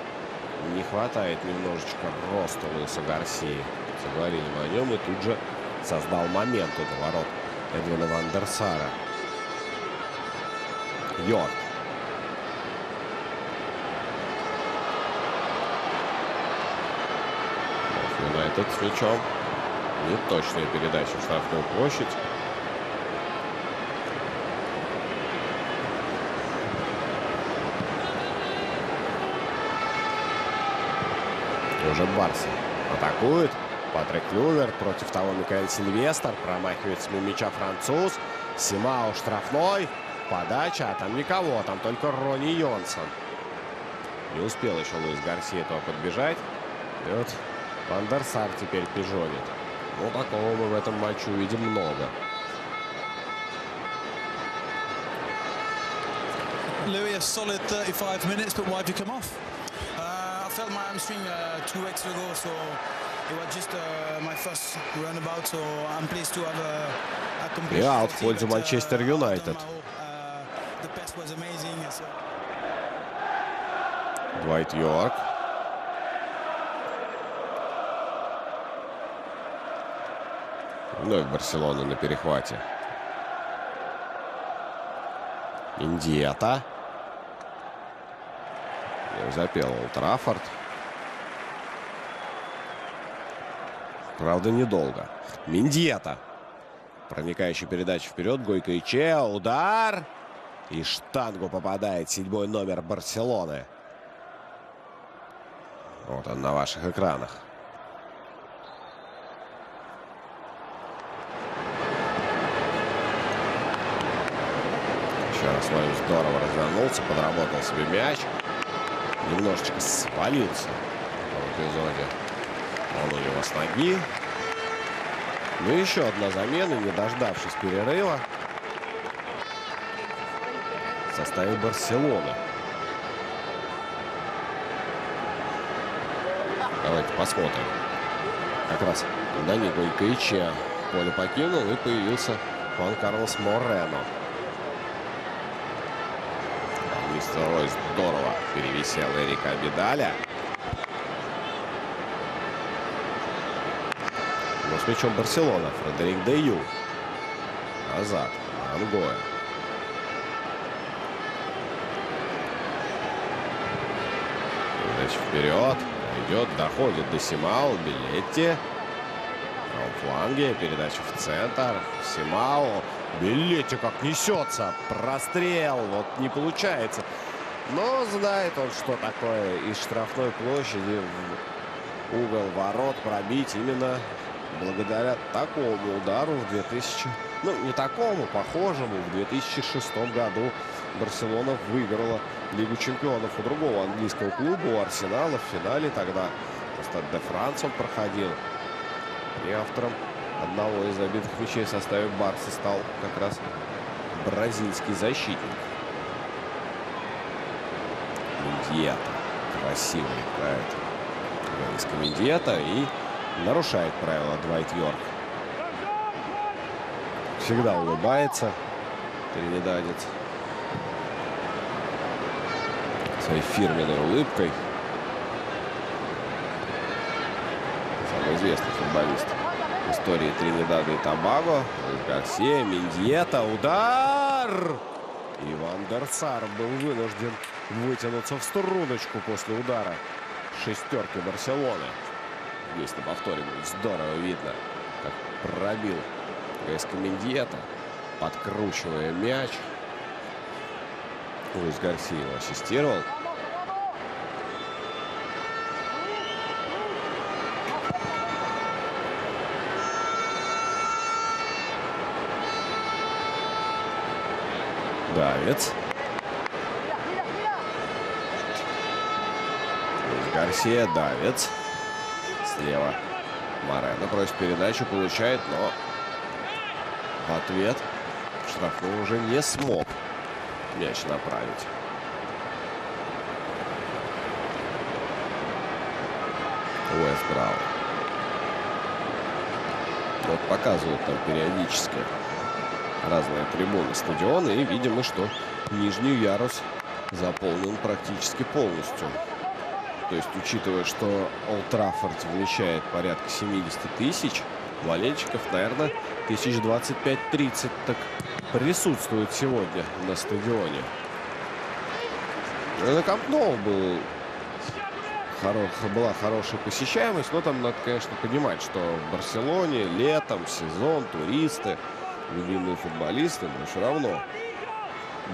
не хватает немножечко роста Луиса Гарсии. Заговорили мы о нем, и тут же создал момент у ворот Эдвина ван дер Сара. Йорк. Юнайтед с мячом. Неточная передача в штрафную площадь. И уже Барса атакует. Патрик Клюверт против того Микаэль Сильвестр. Промахивается мимо мяча француз. Симау штрафной. Подача, а там никого. Там только Ронни Йонсон. Не успел еще Луис Гарсия этого подбежать. И вот Ван дер Сар теперь пижонит. Ну, такого мы в этом матче увидим много. Louis, a solid 35 minutes, but why did you come off? I felt my hamstring 2 weeks ago, so it was just my first runabout, so I'm pleased to have a complete. И аут в пользу Манчестер Юнайтед. The pass was amazing. Двайт Йорк. Вновь Барселона на перехвате. Индиета. Запел Олд Траффорд. Правда, недолго. Миндьета. Проникающая передача вперед. Гойко и Че. Удар. И штангу попадает 7-й номер Барселоны. Вот он на ваших экранах. Еще раз смотрим, здорово развернулся, подработал себе мяч. Немножечко свалился в эпизоде. Он у него с ноги. Ну и еще одна замена, не дождавшись перерыва, в составе Барселоны. Давайте посмотрим. Как раз Дани Гойко поле покинул, и появился Хуан Карлос Морено. Мистер Рой здорово перевисел Эрика Абидаля. Но с мячом Барселона. Фредерик де Ю. Назад. Ангоя. Передача вперед. Идет, доходит до Симао. Билетти. На фланге. Передача в центр. Симао. Билетти как несется. Прострел. Вот не получается. Но знает он, что такое из штрафной площади в угол ворот пробить именно благодаря такому удару в 2000... Ну, не такому, похожему. В 2006 году Барселона выиграла Лигу чемпионов у другого английского клуба, у Арсенала. В финале тогда Стад де Франс он проходил. И автором одного из забитых мячей в составе Барса стал как раз бразильский защитник. Миндьета. Красиво играет из Миндьета и нарушает правила Двайт Йорк. Всегда улыбается тринидадец своей фирменной улыбкой. Самый известный футболист в истории Тринидада и Тобаго. Гарсия, Миндьета, удар! И Ван дер Сар был вынужден вытянуться в струночку после удара шестерки Барселоны. Здесь на повторе будет здорово видно, как пробил Миндьета, подкручивая мяч. Луис Гарсия его ассистировал. Давец. Луис Гарсия, Давец. Слева Морено просит передачу, получает, но в ответ штрафной уже не смог мяч направить. Уэст Браун. Вот показывают там периодически разные трибуны стадиона, и видимо, что нижний ярус заполнен практически полностью. То есть, учитывая, что Олд Траффорд вмещает порядка 70 тысяч, болельщиков, наверное, 1025-30 так присутствует сегодня на стадионе. На Камп Ноу была хорошая посещаемость, но там надо, конечно, понимать, что в Барселоне летом, сезон, туристы, любимые футболисты, но все равно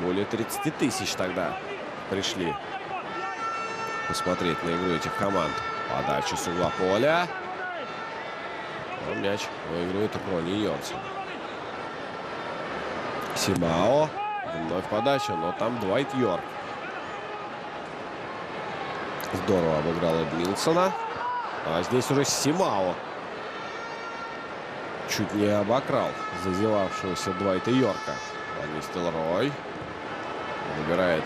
более 30 тысяч тогда пришли посмотреть на игру этих команд. Подача с угла поля. Но мяч выигрывает Ронни Йонсон. Симао. Вновь подача, но там Двайт Йорк. Здорово обыграл Эдмилсона. А здесь уже Симао чуть не обокрал зазевавшегося Двайта Йорка. Ван Нистелрой набирает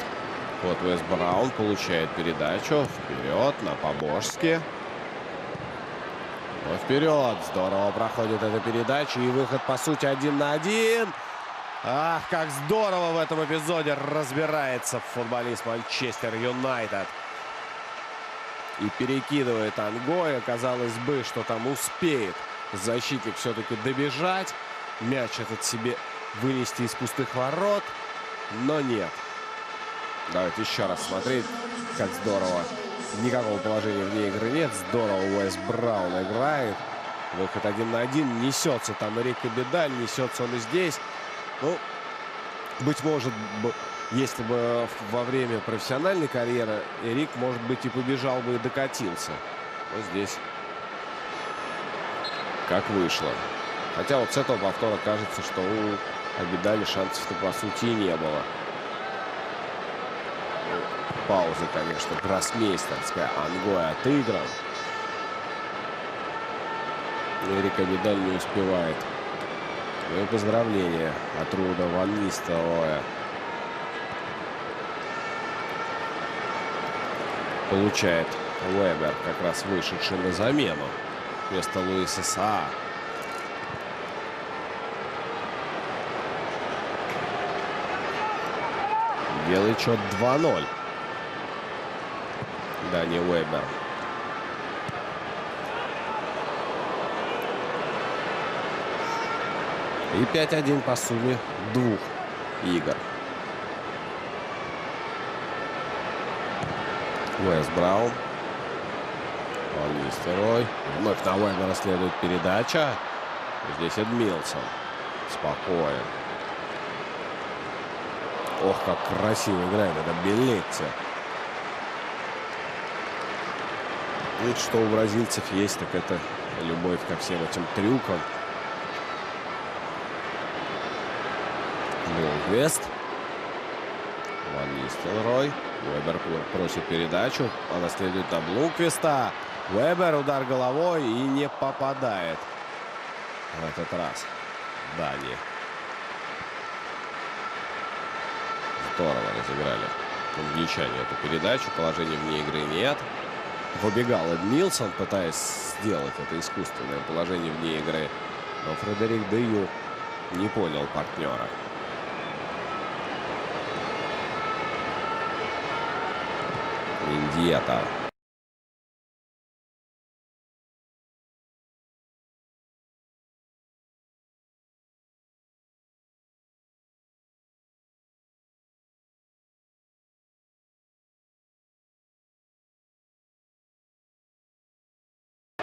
ход Уэс Браун, получает передачу. Вперед на Побожске. Но вперед. Здорово проходит эта передача. И выход, по сути, 1 на 1. Ах, как здорово в этом эпизоде разбирается футболист Манчестер Юнайтед. И перекидывает Ангоя. Казалось бы, что там успеет защитник все-таки добежать. Мяч этот себе вынести из пустых ворот. Но нет. Давайте еще раз смотреть, как здорово. Никакого положения вне игры нет. Здорово Уэс Браун играет. Выход 1 на 1. Несется там Эрик Абидаль. Несется он и здесь. Ну, быть может, если бы во время профессиональной карьеры Эрик, может быть, и побежал бы и докатился. Но здесь как вышло. Хотя вот с этого повтора кажется, что у Абидаля шансов-то по сути и не было. Пауза, конечно, гроссмейстерская. Ангой отыгран. Эрик Абидаль не успевает. Ну и поздравления от Руда Ван Нистелроя. Получает Вебер, как раз вышедший на замену вместо Луиса Саа. Делает счет 2-0. Дани Вебер. И 5-1 по сумме двух игр. Уэс Браун. Ван Нистелрой. Вновь на Вебера следует передача. Здесь Эдмилсон. Спокоен. Ох, как красиво играет это Белетти. Вот что у бразильцев есть, так это любовь ко всем этим трюкам. Вест. Ван Нистелрой. Вебер просит передачу. Она следует на Блумквиста. Вебер, удар головой и не попадает. В этот раз Дани. Здорово разыграли англичане эту передачу. Положения вне игры нет. Выбегал Эдмилсон, пытаясь сделать это искусственное положение вне игры. Но Фредерик де Ю не понял партнера. Индиета.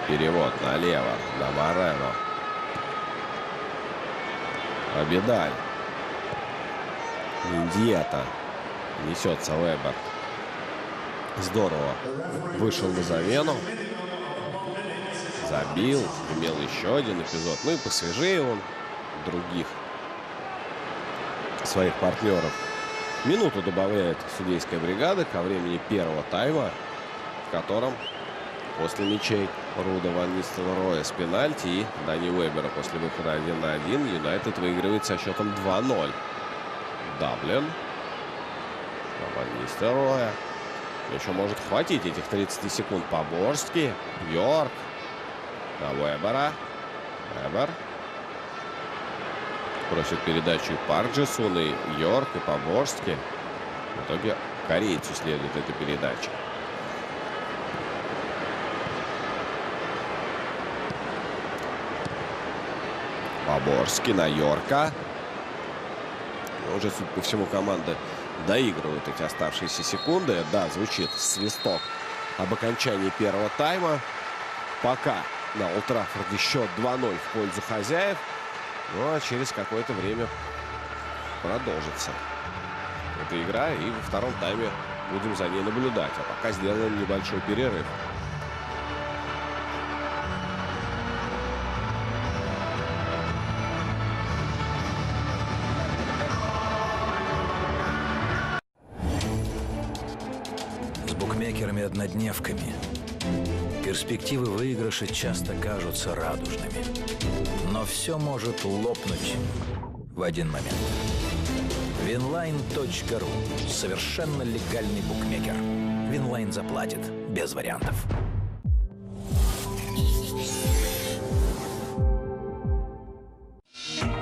Перевод налево на Морено. Абидаль. Индиета. Несется Вебер. Здорово. Вышел на замену. Забил. Имел еще один эпизод. Ну и посвежее он других своих партнеров. Минуту добавляет судейская бригада ко времени первого тайма, в котором после мячей Руда Ван Нистелроя с пенальти и Дани Вебера после выхода 1 на 1 Юнайтед выигрывает со счетом 2-0. Даблин. Ван Нистелроя. Еще может хватить этих 30 секунд. Поборский. Йорк. На Вебера. Вебер. Просит передачу и Парджесун, и Йорк, и Поборский. В итоге корейцу следует эта передача. Поборский на Йорка. Уже, судя по всему, команда доигрывает эти оставшиеся секунды. Да, звучит свисток об окончании первого тайма. Пока на Олд Траффорде счет 2-0 в пользу хозяев. Ну а через какое-то время продолжится эта игра. И во втором тайме будем за ней наблюдать. А пока сделаем небольшой перерыв. Букмекерами-однодневками. Перспективы выигрыша часто кажутся радужными. Но все может лопнуть в один момент. Winline.ru. Совершенно легальный букмекер. Winline заплатит без вариантов.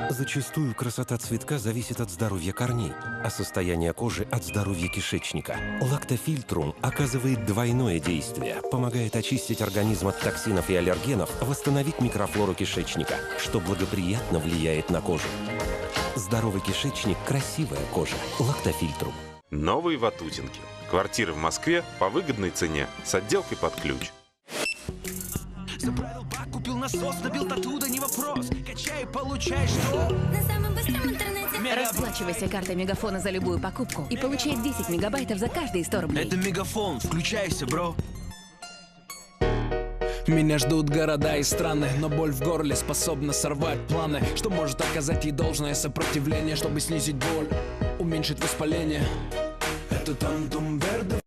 Зачастую красота цветка зависит от здоровья корней, а состояние кожи от здоровья кишечника. Лактофильтрум оказывает двойное действие, помогает очистить организм от токсинов и аллергенов, восстановить микрофлору кишечника, что благоприятно влияет на кожу. Здоровый кишечник – красивая кожа. Лактофильтрум. Новые ватутинки. Квартиры в Москве по выгодной цене с отделкой под ключ. Заправил бак, купил насос, набил оттуда, не вопрос. Качай, получай, что? На самом быстром интернете. Расплачивайся картой Мегафона за любую покупку и получай 10 мегабайтов за каждые 100 рублей. Это Мегафон, включайся, бро. Меня ждут города и страны, но боль в горле способна сорвать планы. Что может оказать ей должное сопротивление, чтобы снизить боль, уменьшить воспаление. Это Тантум Верде.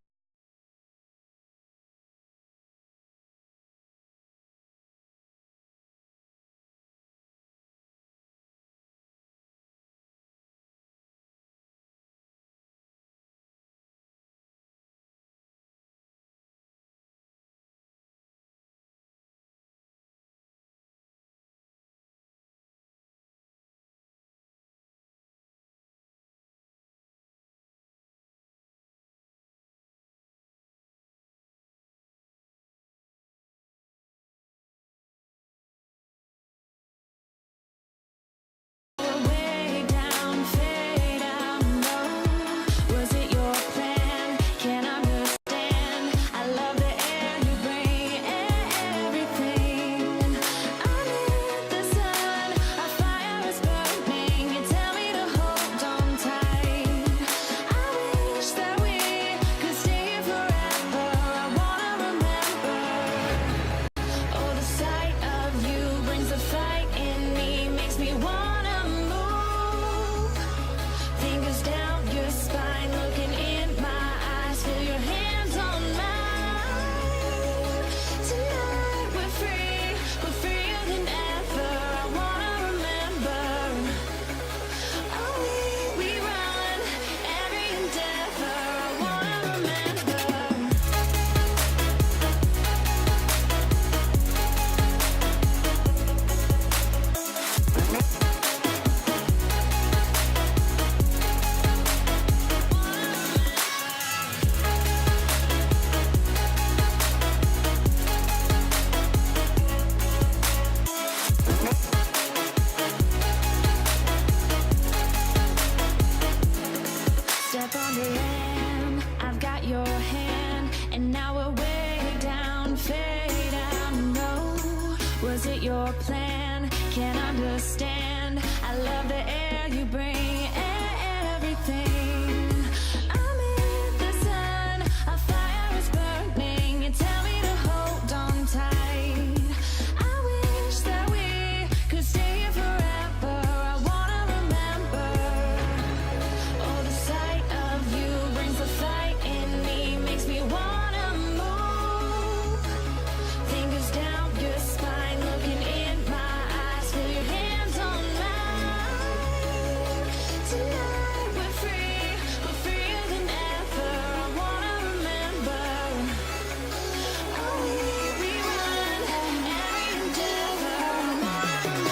your plan. Can't understand. I love the air you bring, everything. I'm in the sun, a fire is burning. You tell me to hold on tight. I wish that we could stay here forever. I wanna remember. Oh, the sight of you brings the fight in me, makes me wanna move. Fingers down your spine, looking in my eyes, feel your hands on mine. Tonight we're freer than ever. I wanna remember. Oh, we run every endeavor. I wanna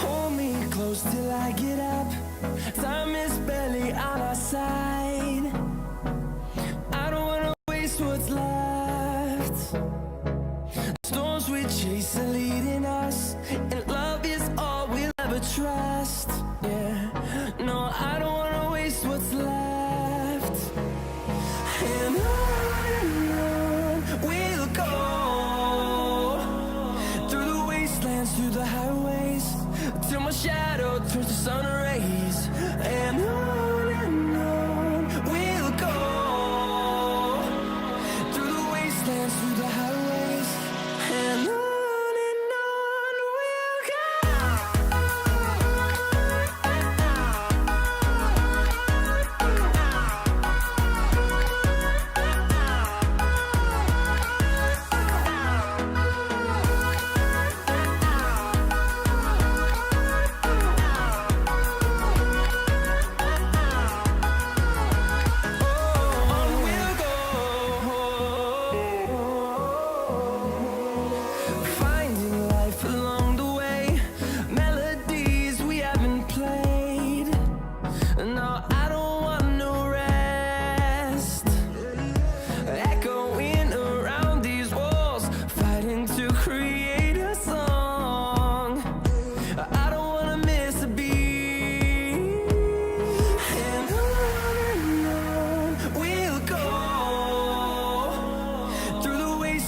Hold me close till I get up. Time is barely on our side. I don't wanna waste what's left. Storms we chase are leading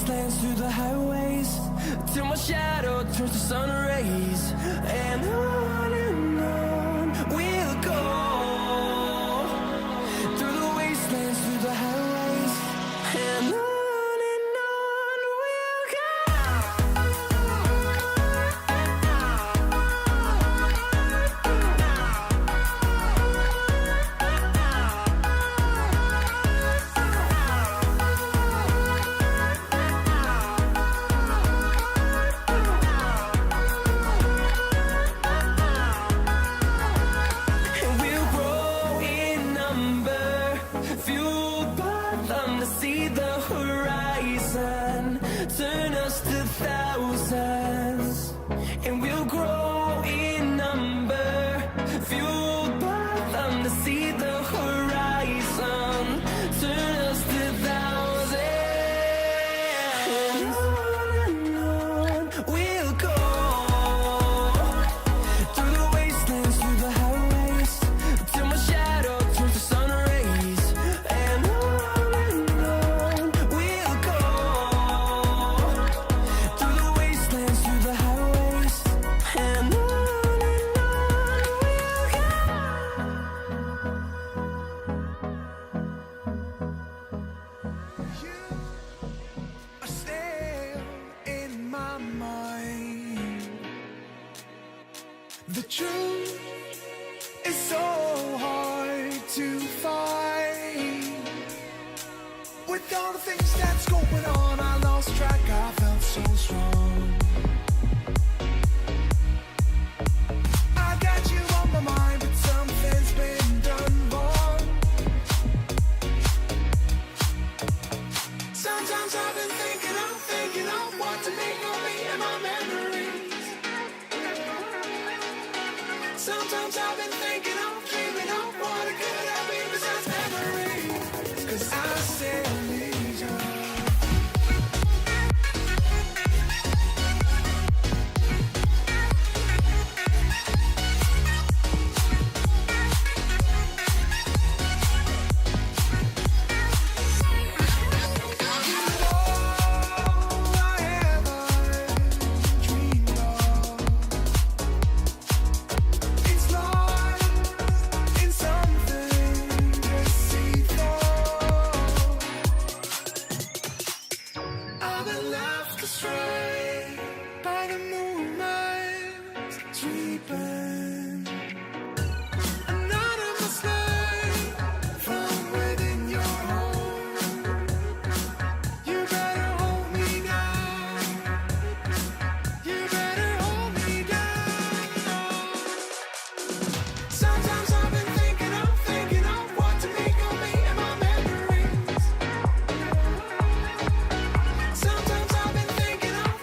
wastelands, through the highways, till my shadow turns to sun rays. And on we'll go, through the wastelands, through the highways, and on we'll go. And we'll grow in number, fueled by them to see the horizon, turn us to thousands. And we'll grow in number, fueled by them to see the horizon, turn us to thousands. And on we'll go, through the wastelands, through the highways, till my shadow turns to sun rays. And on we'll go, through the wastelands, through the highways, and on we'll go. are still in my mind. The truth is so hard to find. With all the things that's going on, I lost track, I felt so strong. I got you on my mind, but something's been done wrong. Sometimes I've been thinking of what to make of me and my memories. Sometimes I've been thinking of, dreaming of what it could have been besides memories. 'Cause I still need you. It's lost in something deceitful. I've been left astray by the movement sweeping. Anonymous light from within your home. You better hold me down. You better hold me down. Sometimes I've been thinking of what to make of me and my memories. Sometimes I've been thinking of,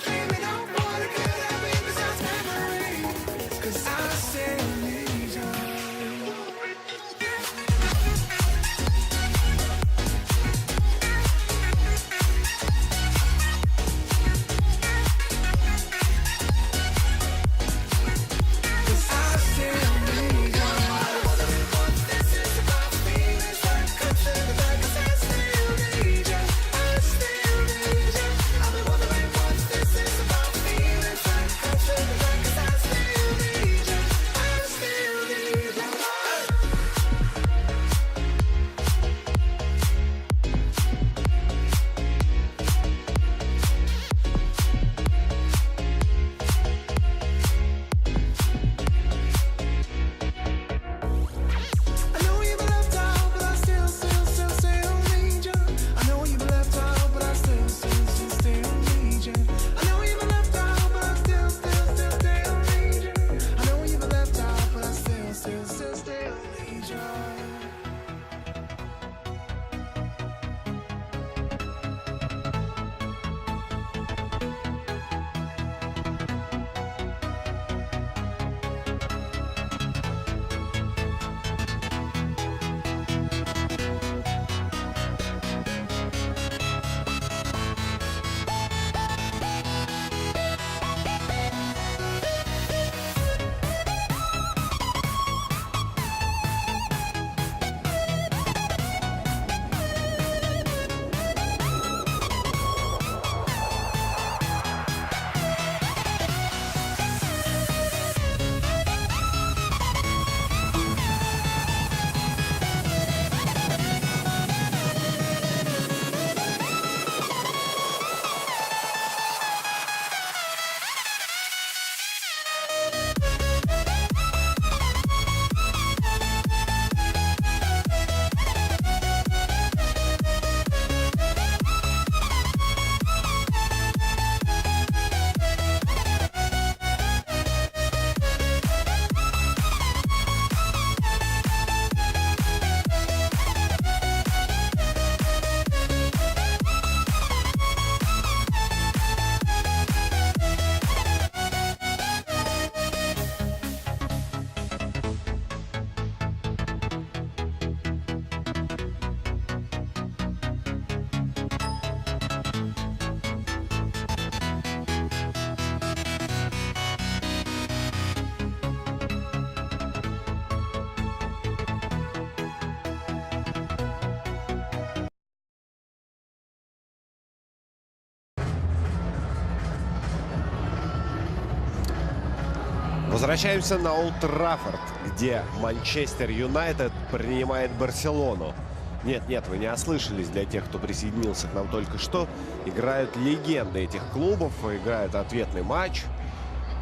Возвращаемся на Олд Траффорд, где Манчестер Юнайтед принимает Барселону. Нет, вы не ослышались, для тех, кто присоединился к нам только что. Играют легенды этих клубов, играют ответный матч.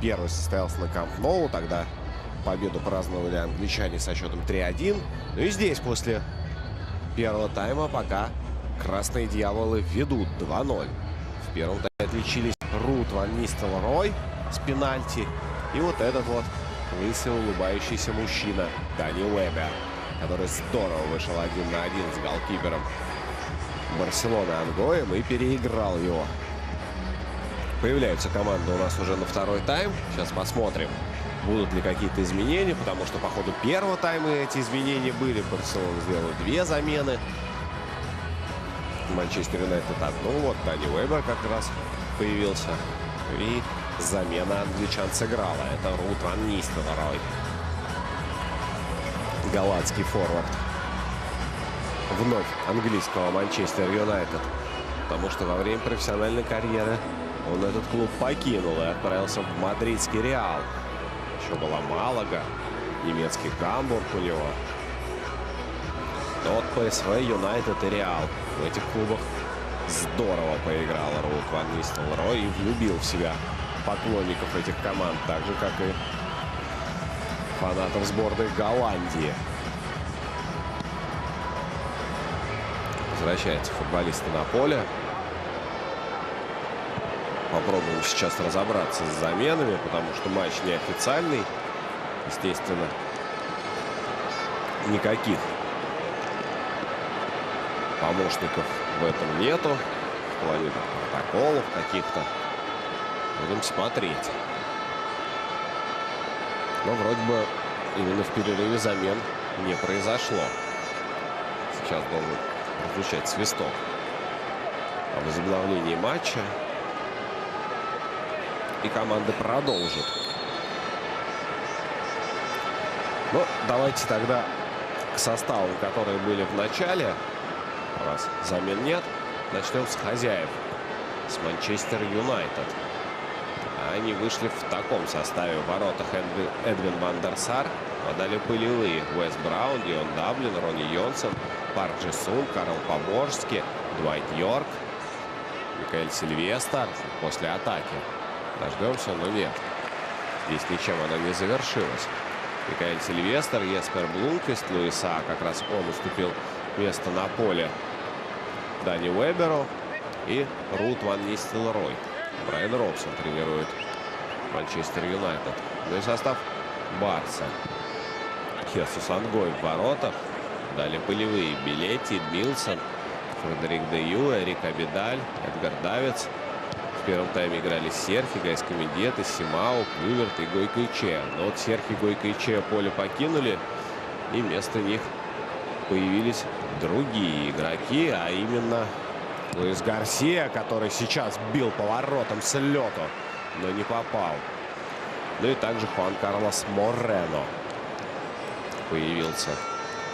Первый состоялся на Камп Ноу, тогда победу праздновали англичане со счетом 3-1. Ну и здесь после первого тайма пока красные дьяволы ведут 2-0. В первом тайме отличились Рут Ван Нистелрой с пенальти. И вот этот вот лысый улыбающийся мужчина Дани Уэбер, который здорово вышел 1 на 1 с голкипером Барселоны Ангоем и переиграл его. Появляются команды у нас уже на второй тайм. Сейчас посмотрим, будут ли какие-то изменения, потому что по ходу первого тайма эти изменения были. Барселона сделала 2 замены. Манчестер Юнайтед одну. Вот Дани Уэбер как раз появился. И замена англичан сыграла. Это Рут Ван Нистелрой, голландский форвард вновь английского Манчестер Юнайтед. Потому что во время профессиональной карьеры он этот клуб покинул и отправился в мадридский Реал. Еще была Малага, немецкий Гамбург у него. Но вот ПСВ, Юнайтед и Реал в этих клубах здорово поиграл Рут Ван Нистелрой и влюбил в себя поклонников этих команд, так же, как и фанатов сборной Голландии. Возвращаются футболисты на поле. Попробуем сейчас разобраться с заменами, потому что матч неофициальный. Естественно, никаких помощников в этом нету. В плане протоколов каких-то. Будем смотреть. Но вроде бы именно в перерыве замен не произошло. Сейчас должен прозвучать свисток о возобновлении матча. И команда продолжит. Ну, давайте тогда к составам, которые были в начале. Раз замен нет, начнем с хозяев. С Манчестер Юнайтед. Они вышли в таком составе: в воротах Эдвин Ван дер Сар, а далее пылевые: Уэс Браун, Дион Даблин, Ронни Йонсен, Парк Джи-сун, Карл Поборский, Дуайт Йорк, Микаэль Сильвестр после атаки. Дождемся, но нет. Здесь ничем она не завершилась. Микаэль Сильвестр, Еспер Блумквист, Луиса, как раз он уступил место на поле Дани Уэберу, и Рут Ван Нистелрой. Брайан Робсон тренирует Манчестер Юнайтед. Ну и состав Барса. Хесус Ангой в воротах. Далее пылевые: Билетти, Милсон, Фредерик де Ю, Эрик Абидаль, Эдгар Давидс. В первом тайме играли Серхи, Гайс Комедеты, Симао, Клюверт и Гойко Ичеа. Но вот Серхи, Гойко и Ичеа поле покинули, и вместо них появились другие игроки, а именно Луис Гарсия, который сейчас бил по воротам с лету, но не попал. Ну и также Хуан Карлос Морено появился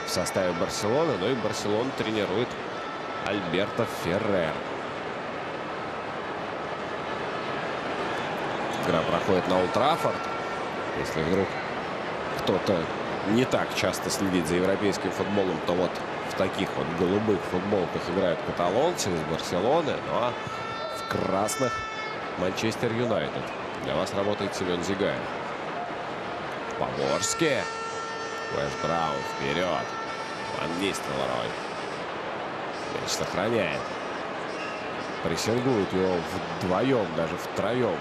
в составе Барселоны. Ну и Барселону тренирует Альберто Феррер. Игра проходит на Олд Траффорд. Если вдруг кто-то не так часто следит за европейским футболом, то вот в таких вот голубых футболках играют каталонцы из Барселоны, ну а в красных Манчестер Юнайтед. Для вас работает Семен Зигаев. Поборский. Уэс Браун вперед. Ван Нистелрой. Мяч сохраняет. Прессингуют его вдвоем, даже втроем.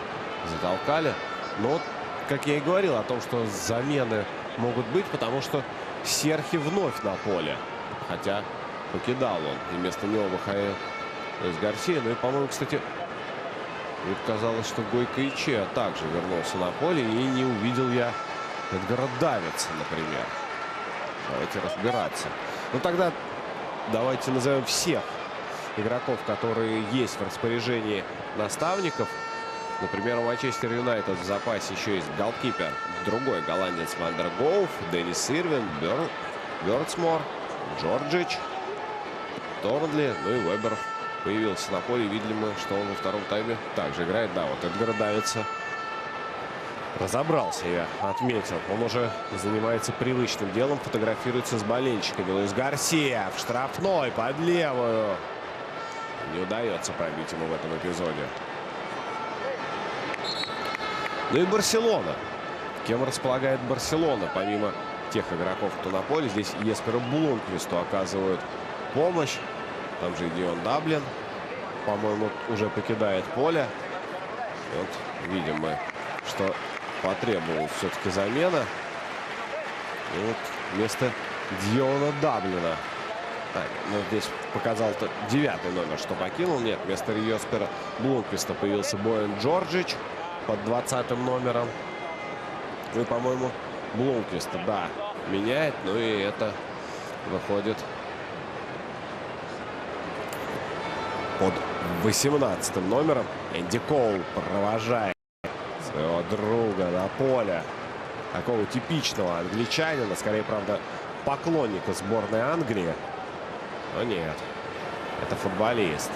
Затолкали. Но, как я и говорил о том, что замены могут быть, потому что Серхи вновь на поле. Хотя покидал он. И вместо него выходил из Гарсия. Ну и, по-моему, кстати, мне казалось, что Гойко Ичеа также вернулся на поле. И не увидел я Эдгара Давидса, например. Давайте разбираться. Ну тогда давайте назовем всех игроков, которые есть в распоряжении наставников. Например, у Манчестер Юнайтед в запасе еще есть голкипер, другой голландец Ван дер Гоуф, Деннис Ирвин, Бёрдсмор, Джорджич, Торнли, ну и Вебер появился на поле. Видели мы, что он во втором тайме также играет. Да, вот Эдгара Давидса Разобрался, я отметил. Он уже занимается привычным делом, фотографируется с болельщиками. Луис Гарсия в штрафной под левую. Не удается пробить ему в этом эпизоде. Ну и Барселона. Кем располагает Барселона? Помимо тех игроков, кто на поле, здесь Есперу Блумквисту оказывают помощь. Там же и Дион Даблин, по-моему, уже покидает поле. И вот видим мы, что потребовалась все-таки замена. И вот вместо Диона Даблина. Так, ну здесь показал-то 9-й номер, что покинул. Нет, вместо Еспера Блумквиста появился Боян Джорджич под 20-м номером. Ну и, по-моему, Блумквиста, да, меняет. Ну и это выходит под 18-м номером. Энди Коул провожает своего друга на поле. Такого типичного англичанина. Скорее, правда, поклонника сборной Англии. Но нет, это футболист.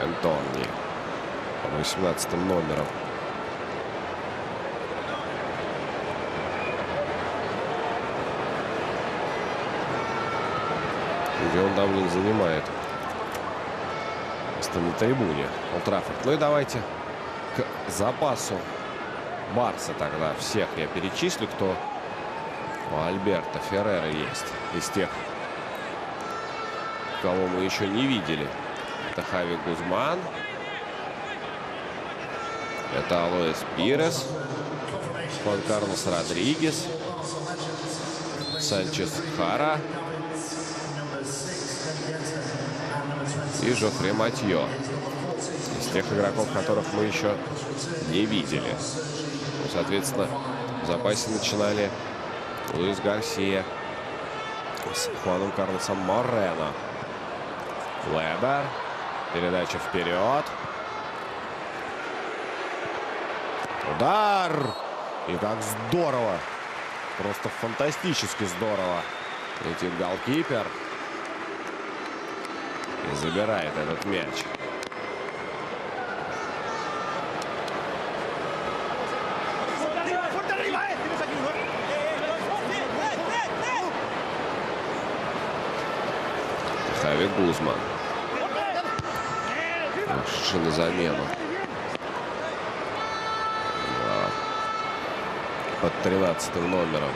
Антони под 18-м номером. Где он Даблин занимает место на трибуне. Олд Траффорд. Ну и давайте к запасу Барса тогда всех я перечислю, кто у Альберто Феррера есть. Из тех, кого мы еще не видели. Это Хави Гузман. Это Алоэс Пирес. Хуан Карлос Родригес. Санчес Хара. И Жофре Матьё. Из тех игроков, которых мы еще не видели. Ну, соответственно, в запасе начинали Луис Гарсия с Хуаном Карлосом Морено. Вебер. Передача вперед. Удар! И как здорово! Просто фантастически здорово летит голкипер. И забирает этот мяч. Хави Гузман. Шли на замену. Под 13-м номером.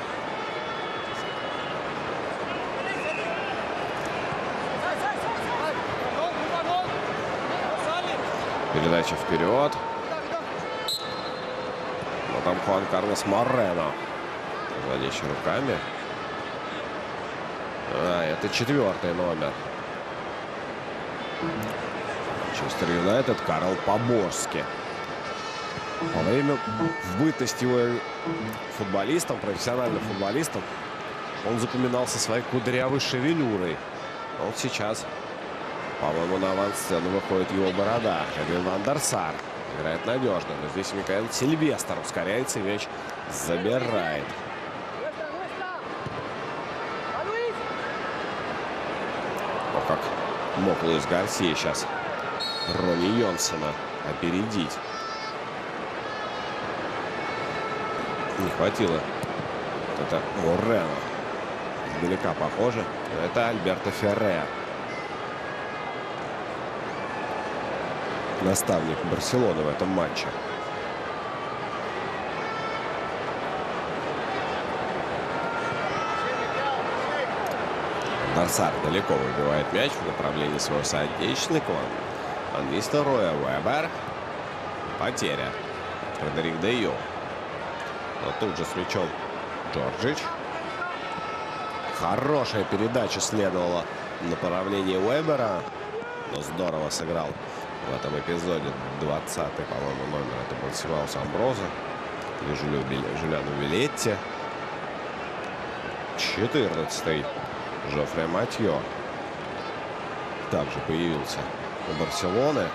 Передача вперед. Но там Хуан Карлос Морено. Владеющий руками. А, это 4-й номер. Манчестер Юнайтед Карл Поборски. Во время в бытности его футболистом, профессиональным футболистом, он запоминался своей кудрявой шевелюрой. А вот сейчас, по-моему, на авансцену выходит его борода. Эдвин ван дер Сар играет надежно. Но здесь Микаэль Сильвестр ускоряется и мяч забирает. О, как мог Луис Гарсия сейчас Ронни Йонсона опередить. Не хватило. Это Морено. Издалека похоже. Но это Альберто Феррер. Наставник Барселоны в этом матче. Нарсар далеко выбивает мяч в направлении своего соотечественника. Английский Роя Вебер. Потеря. Фредерик де Йонг. Но тут же с мячом Джорджич. Хорошая передача следовала в направлении Уэбера. Но здорово сыграл в этом эпизоде 20-й, по-моему, номер. Это был Симаус Амброзо. Или Жюлиану Вилетти. 14-й Жофре Матьё. Также появился у Барселоны.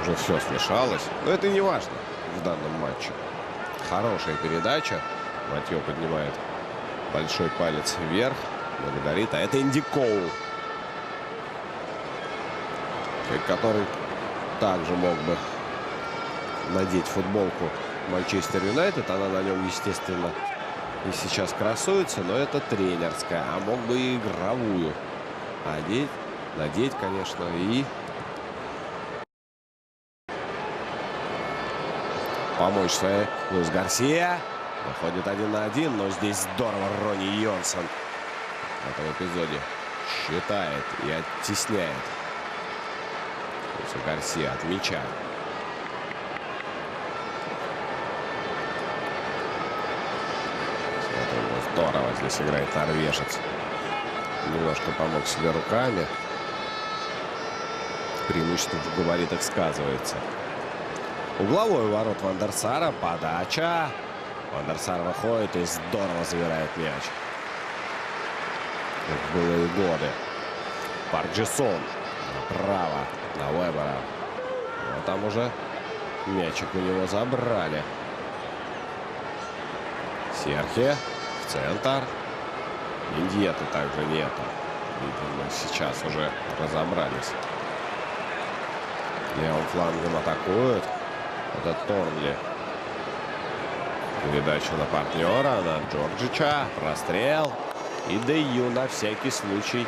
Уже все смешалось. Но это не важно в данном матче. Хорошая передача. Матьё поднимает большой палец вверх. Благодарит. А это Энди Коул, который также мог бы надеть футболку Манчестер Юнайтед. Она на нем, естественно, и сейчас красуется, но это тренерская. А мог бы и игровую надеть, конечно, и помочь своей. Луис Гарсия выходит 1 на 1, но здесь здорово Ронни Йонсон в этом эпизоде считает и оттесняет Луиса Гарсия от мяча. Здорово здесь играет норвежец. Немножко помог себе руками. Преимущество в габаритах сказывается. Угловой ворот Ван дер Сара. Подача. Ван дер Сар выходит и здорово забирает мяч. Как в былые годы. Парк Джи-сон направо на Вебера. Но там уже мячик у него забрали. Серхи. Центр. Индьета также нету. Видимо, сейчас уже разобрались. Левым флангом атакует. Это Торнли. Передача на партнера, на Джорджича. Прострел. И Дэйю на всякий случай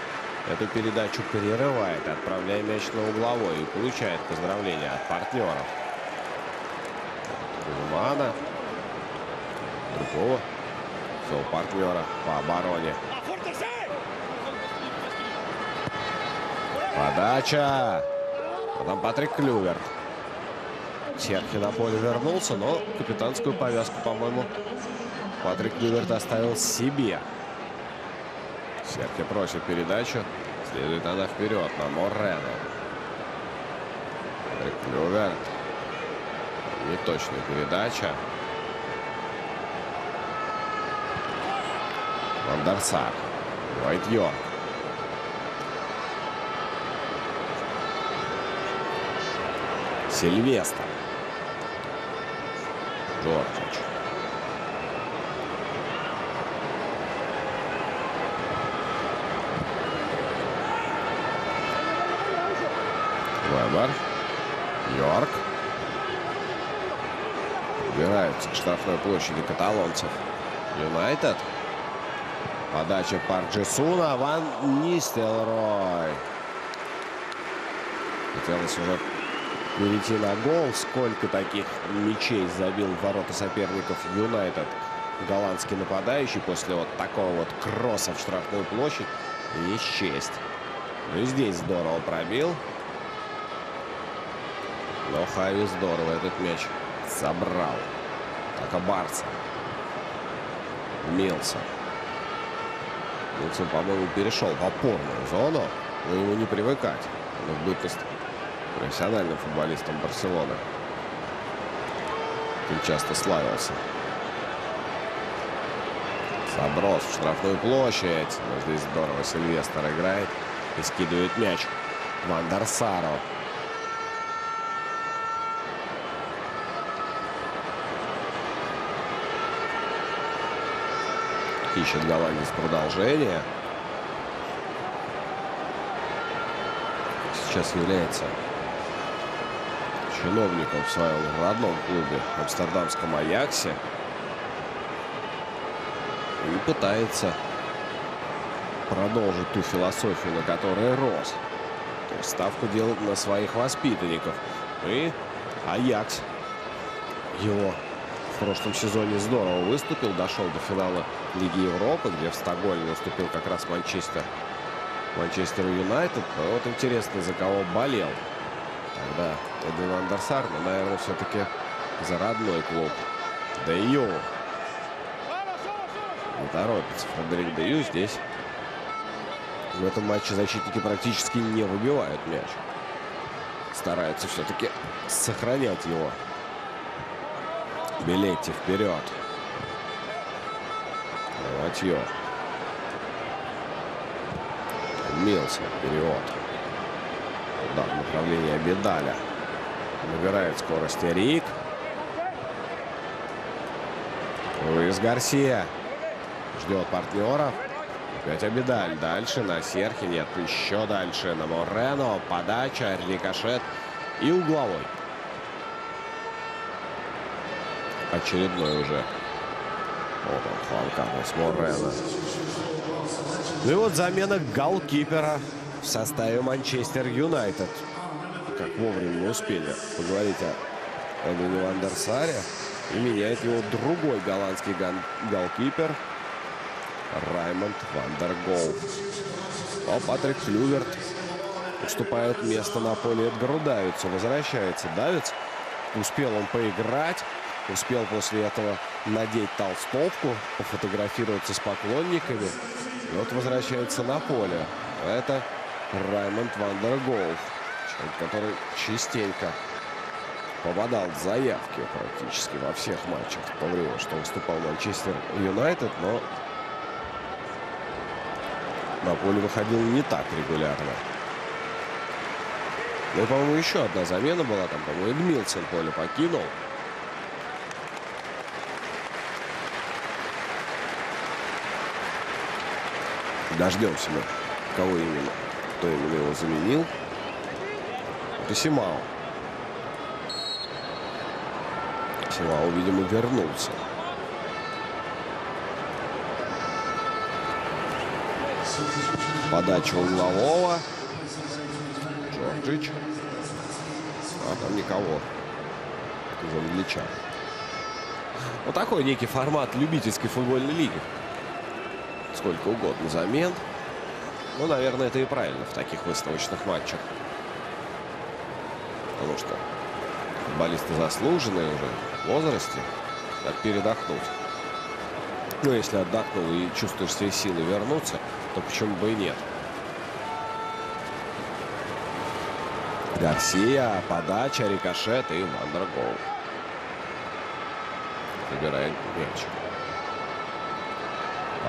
эту передачу перерывает, отправляя мяч на угловой и получает поздравления от партнеров. Гумана. Другого партнера по обороне. Подача. Потом Патрик Клювер. Серхи на поле вернулся, но капитанскую повязку, по-моему, Патрик Клювер оставил себе. Серхи просит передачу. Следует она вперед на Морено. Патрик Клювер. Неточная передача. Ван дер Сар. Уайт Йорк. Сильвестр. Джорджич. Вебер. Йорк. Убираются к штрафной площади каталонцев. Юнайтед. Подача Парк Джи-суна. Ван Нистелрой. Хотелось уже перейти на гол. Сколько таких мячей забил в ворота соперников Юнайтед голландский нападающий после вот такого вот кросса в штрафную площадь. Есть честь. Ну и здесь здорово пробил. Но Хави здорово этот мяч забрал. Так, Барса. Милсон. Милсон, по-моему, перешел в опорную зону. Но ему не привыкать. Он в бытность профессиональным футболистом Барселоны. И часто славился. Заброс в штрафную площадь. Но здесь здорово Сильвестр играет и скидывает мяч Ван дер Сару. Ищет голландец продолжение. Сейчас является чиновником в своем родном клубе, амстердамском Аяксе. И пытается продолжить ту философию, на которой рос. То есть ставку делать на своих воспитанников. И Аякс его в прошлом сезоне здорово выступил. Дошел до финала Лиги Европы, где в Стокгольме уступил как раз Манчестеру Юнайтед. Но вот интересно, за кого болел тогда Эдвин Ван дер Сар, но, наверное, все-таки за родной клуб. Дэйю. Не торопится Фредерик Дэйю. Здесь в этом матче защитники практически не выбивают мяч. Стараются все-таки сохранять его. Билетти вперед. Матьё. Милсон вперед. Удар в направлении Абидаля. Набирает скорость Рик. Луис Гарсия. Ждет партнера. Опять Абидаль. Дальше на Серхи. Нет, еще дальше на Морено. Подача. Рикошет. И угловой. Очередной уже. Вот он, Хуан Карлос Морено. Ну и вот замена голкипера в составе Манчестер Юнайтед. Как вовремя не успели поговорить о Эдвине ван дер Саре. И меняет его другой голландский голкипер Раймонд ван дер Гол. А Патрик Клюверт уступает место на поле Эдгару Давидсу. Возвращается Давидс. Успел он поиграть. Успел после этого надеть толстовку, пофотографироваться с поклонниками. И вот возвращается на поле. Это Раймонд ван дер Гол, человек, который частенько попадал в заявки практически во всех матчах в то время, что выступал Манчестер Юнайтед, но на поле выходил не так регулярно. Ну и, по-моему, еще одна замена была. Там, по-моему, Эдмилсон поле покинул. Дождемся мы, кого именно, кто именно его заменил. Это Симао. Симао, видимо, вернулся. Подача углового. Джорджич. А там никого из англичан. Вот такой некий формат любительской футбольной лиги. Сколько угодно замен. Ну, наверное, это и правильно в таких выставочных матчах. Потому что футболисты заслуженные уже в возрасте. Так передохнуть. Ну, если отдохнул и чувствуешь все силы вернуться, то почему бы и нет. Гарсия, подача, рикошет и ван дер Гол. Забирает мяч.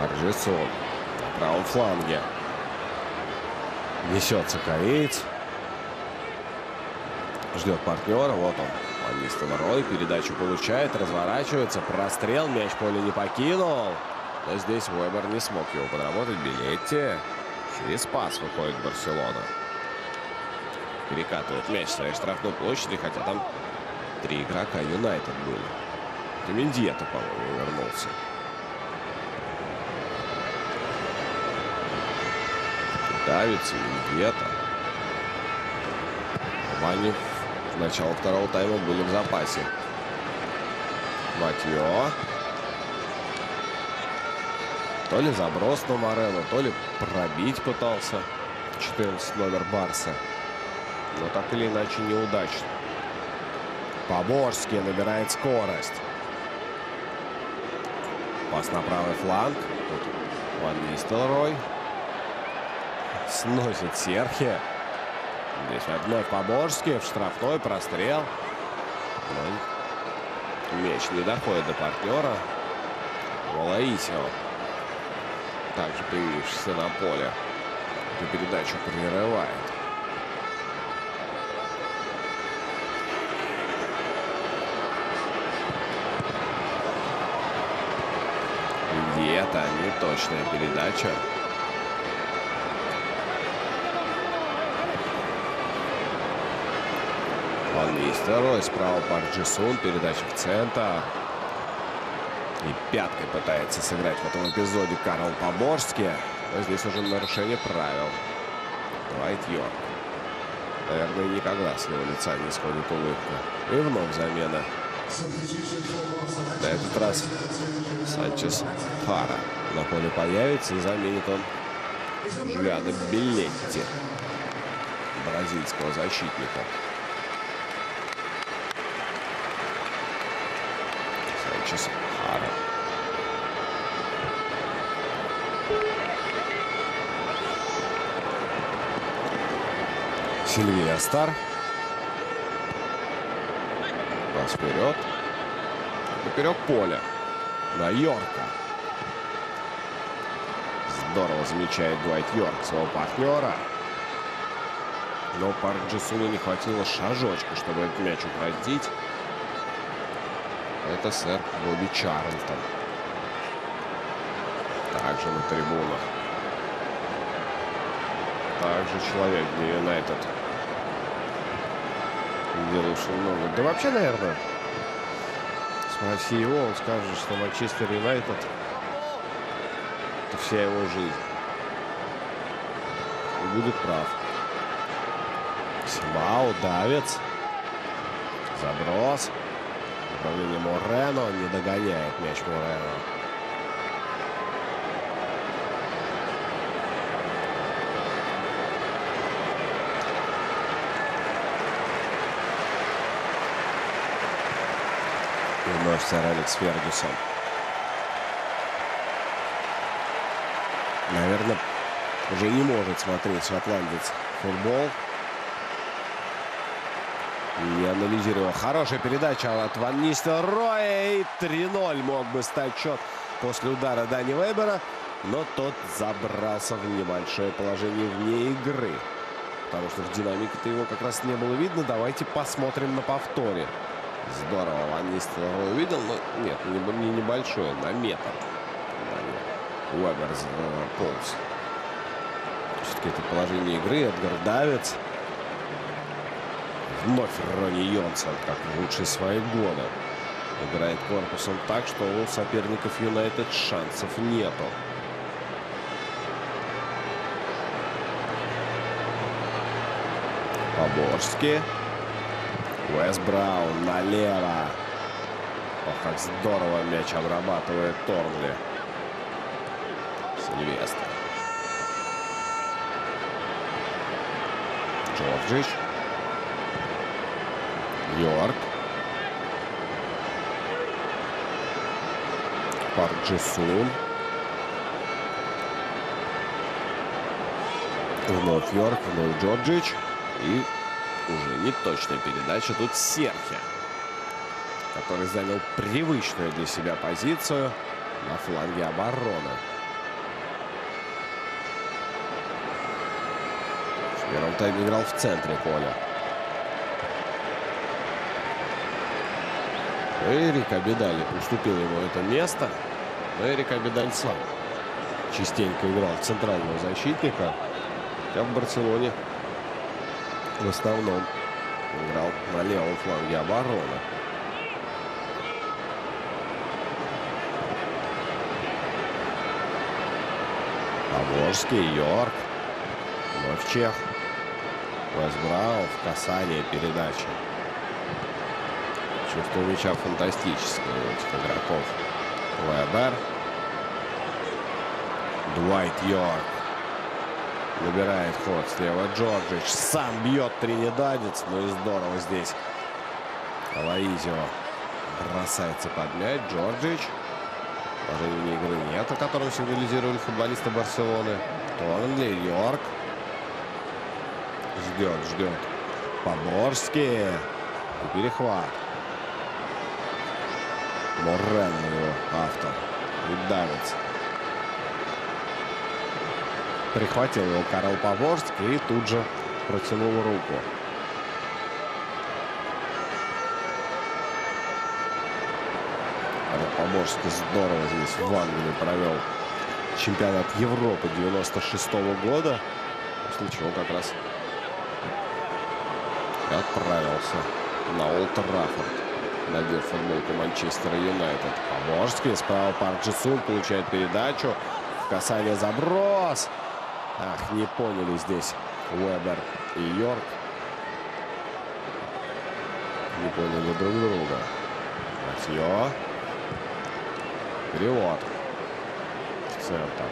Аржесон на правом фланге. Несется кореец. Ждет партнера. Вот он. Ван Нистелрой. Передачу получает. Разворачивается. Прострел. Мяч поле не покинул. Но здесь Вебер не смог его подработать. Билетти. Через пас выходит Барселона. Перекатывает мяч в своей штрафной площади. Хотя там 3 игрока Юнайтед были. Это Мендьета, по-моему, вернулся. Давидс, Мендьета. Вани в начало второго тайма были в запасе. Матьё. То ли заброс на Морено, то ли пробить пытался 14 номер Барса. Но так или иначе неудачно. Поборский набирает скорость. Пас на правый фланг. Тут Ван Нистелрой. Сносит Серхи. Здесь вновь Поборский. В штрафной прострел. Но мяч не доходит до партнера. Малаисио, также появившийся на поле, эту передачу прерывает. Где-то неточная передача. Ван Нистелрой, справа Парк Джи-сун, передача в центр. И пяткой пытается сыграть в этом эпизоде Карл Поборский. Но здесь уже нарушение правил. Двайт Йорк. Наверное, никогда с его лица не сходит улыбка. И вновь замена. На этот раз Санчес Фара на поле появится, и заменит он Жуляна Билетти, бразильского защитника. Санчес Фара. Сильвия Стар. Пас вперед. Поперек поля. На Йорка. Здорово замечает Дуайт Йорк своего партнера. Но Парк Джи-суну не хватило шажочка, чтобы этот мяч укротить. Это сэр Бобби Чарлтон. Также на трибунах. Также человек для Юнайтед. делавший много. Да вообще, наверное, спроси его, он скажет, что Манчестер Юнайтед — это вся его жизнь. И будет прав. Симау, Давидс. Заброс. Управление Морено. Не догоняет мяч Морено. И вновь сэр Алекс Фергюсон. Наверное, уже не может смотреть шотландец футбол. И анализировал. Хорошая передача от Ван Нистелрooя. И 3-0 мог бы стать счет после удара Дани Вебера. Но тот забрался в небольшое положение вне игры. Потому что в динамике-то его как раз не было видно. Давайте посмотрим на повторе. Здорово. Ван Нистелрooy увидел. Но нет, не небольшое. На метр. Вебер полз. Все-таки это положение игры. Эдгар Давидс. Вновь Ронни Йонсон, как в лучшие свои годы. Играет корпусом так, что у соперников Юнайтед шансов нету. Поборский. Уэс Браун налево. Ох, как здорово мяч обрабатывает Торнли. Сильвестр. Джорджич. Йорк. Парк Джи-сун. Вновь Йорк, вновь Джорджич. И уже неточная передача. Тут Серхи, который занял привычную для себя позицию на фланге обороны. В первом тайме играл в центре поля. Эрик Абидаль уступил ему это место. Но Эрик Абидаль сам частенько играл центрального защитника. Хотя в Барселоне в основном играл на левом фланге обороны. Поборский, Йорк. Вновь Чех. Уэс Браун в касание передачи. Чувство мяча фантастическое у этих игроков. Вебер. Дуайт Йорк. Набирает ход слева Джорджич. Сам бьет тринидадец. Ну и здорово здесь. Алоизио бросается под мяч. Джорджич. Положения игры нет, о котором сигнализировали футболисты Барселоны. Торнли, Йорк. Ждет. Поборский. И перехват. Морено его автор. И Давидс. Прихватил его Карл Поборский и тут же протянул руку. Карл Поборский здорово здесь в Англии провел чемпионат Европы 96-го года. После чего как раз отправился на Олд Траффорд. Надел футболку Манчестера Юнайтед. Поборский справа Парк Джи-сун получает передачу. Касание, заброс. Ах, не поняли здесь Уэбер и Йорк. Не поняли друг друга. Матьё. Перевод. В центр.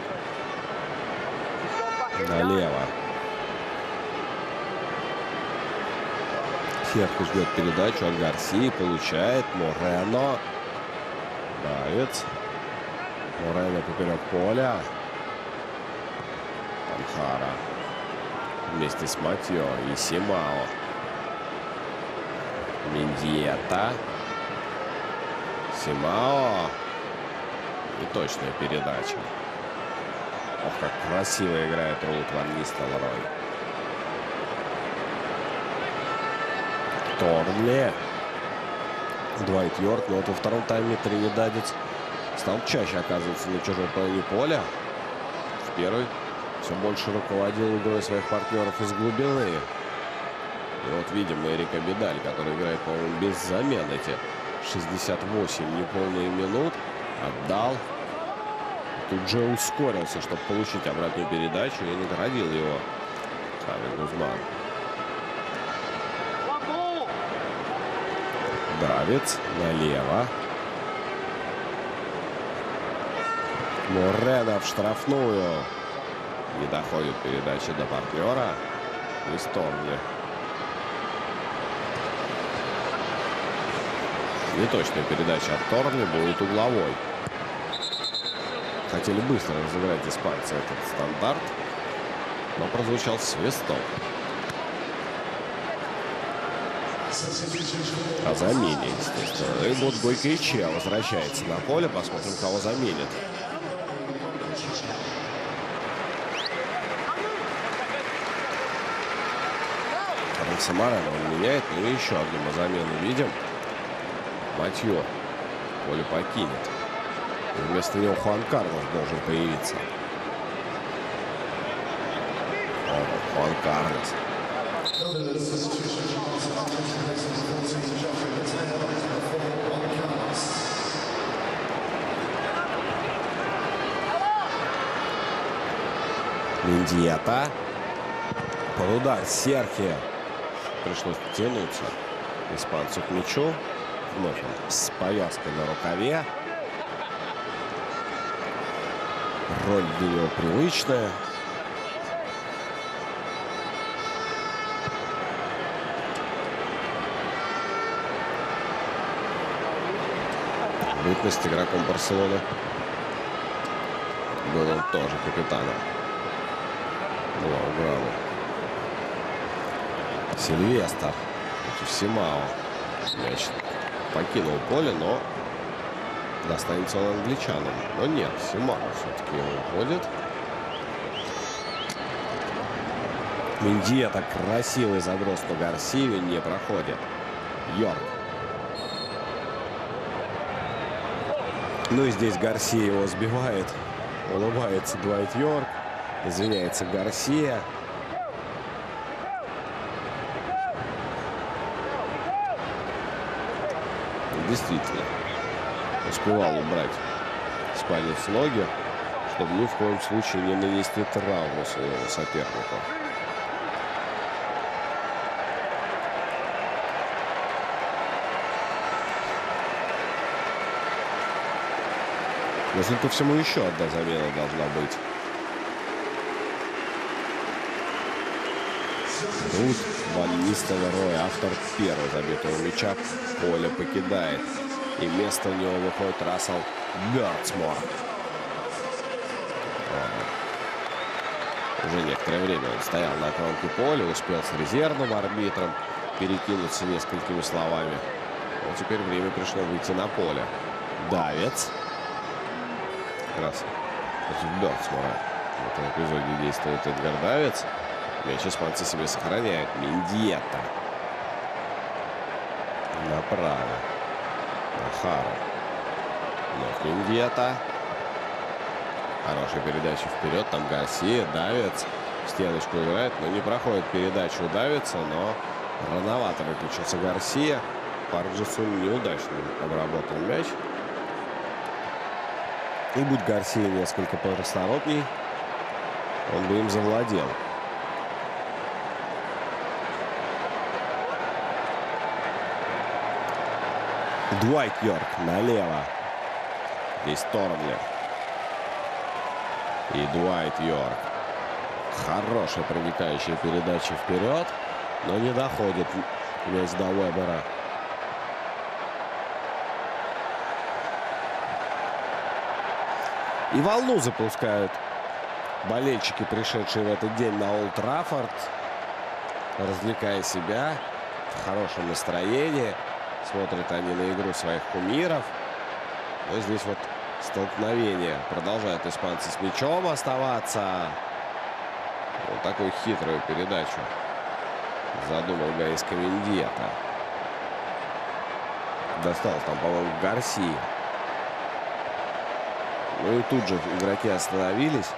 Налево. Серхи ждет передачу от Гарсии. Получает. Морено. Давидс. Морено поперек поля. Танхара. Вместе с Матьё и Симао. Мендьета. Симао. И точная передача. Ох, как красиво играет Рут Ван Нистелрooy. Торнли. Дуайт Йорк. Но вот во втором тайме тринидадец стал чаще оказываться на чужой половине поля. В первый все больше руководил игрой своих партнеров из глубины. И вот видим Эрика Бидаль, который играет, по-моему, без замен эти 68 неполные минут. Отдал. Тут же ускорился, чтобы получить обратную передачу, и наградил его Хави Гузман. Давец налево. Морено в штрафную. Не доходит передача до партнера. И Стормли. Неточная передача от Торли будет угловой. Хотели быстро разыграть испанцы этот стандарт, но прозвучал свисток. О замене, естественно. И вот Гойкоичиа возвращается на поле. Посмотрим, кого заменит. Самарана он меняет, но и еще одну мы замену видим. Матьё поле покинет. И вместо него Хуан Карлос должен появиться. О, Хуан Карлос. Мендиета. Под удар Серхио. Пришлось тянуться испанцу к мячу. Вновь он с повязкой на рукаве. Роль для него привычная. Бытность игроком Барселоны. Был он тоже капитаном. Блауграна. Сильвестр против Симао. Мяч покинул поле, но достанется он англичанам. Но нет, Симао все-таки уходит. Мендиета красивый заброс на Гарсию, не проходит. Йорк. Ну и здесь Гарсия его сбивает. Улыбается Дуайт Йорк. Извиняется Гарсия. Действительно, успевал убрать испанец с ноги, чтобы ни в коем случае не нанести травму своему сопернику. Но, судя по всему, еще одна замена должна быть. Тут Ван Нистелрой, автор первого забитого мяча, поле покидает. И вместо него выходит Рассел Бёрдсмор. Уже некоторое время он стоял на кромке поля, успел с резервным арбитром перекинуться несколькими словами. Но теперь время пришло выйти на поле. Давец. Как раз против Бёрдсмора в этом эпизоде действует Эдгар Давец. Мяч испанцы себе сохраняют. Мендиета. Направо. Нахара. Вновь Мендиета. Хорошая передача вперед. Там Гарсия. Давец. В стеночку играет, но не проходит передачу у Давица. Но рановато выключился Гарсия. Парк Джи-Сун неудачно обработал мяч. И будь Гарсия несколько порасторопней, он бы им завладел. Дуайт Йорк налево. Здесь Торнли. И Дуайт Йорк. Хорошая проникающая передача вперед, но не доходит мяч до Уэбера. И волну запускают болельщики, пришедшие в этот день на Олд Траффорд, развлекая себя в хорошем настроении. Смотрят они на игру своих кумиров. Но здесь вот столкновение. Продолжают испанцы с мячом оставаться. Вот такую хитрую передачу задумал Гаиско Мендиета. Достал там, по-моему, Гарсия. Ну и тут же игроки остановились.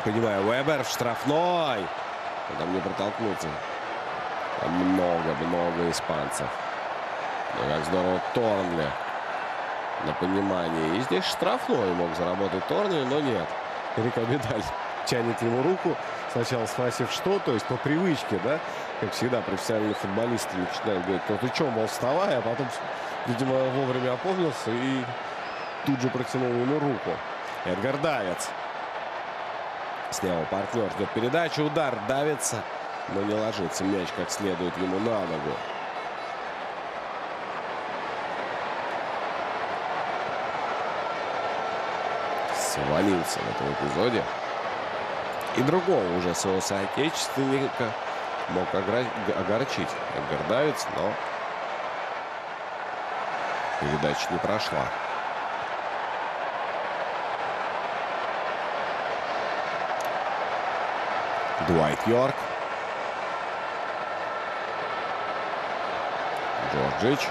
Понимаю, Уэбер в штрафной. Там не протолкнуться Много испанцев. Но как здорово Торнли на понимании. И здесь штрафной мог заработать Торнли, но нет. Эрик Абидаль тянет ему руку, сначала спросив, что, то есть по привычке, да, как всегда профессиональные футболисты начинают говорить, ну ты что, мол, вставай, а потом, видимо, вовремя опомнился и тут же протянул ему руку. Эдгар Давидс. Слева партнер ждет передачу, удар, давится, но не ложится мяч как следует ему на ногу. Свалился в этом эпизоде. И другого уже своего соотечественника мог огорчить Эдгар Давидс, но передача не прошла. Дуайт Йорк. Джорджич.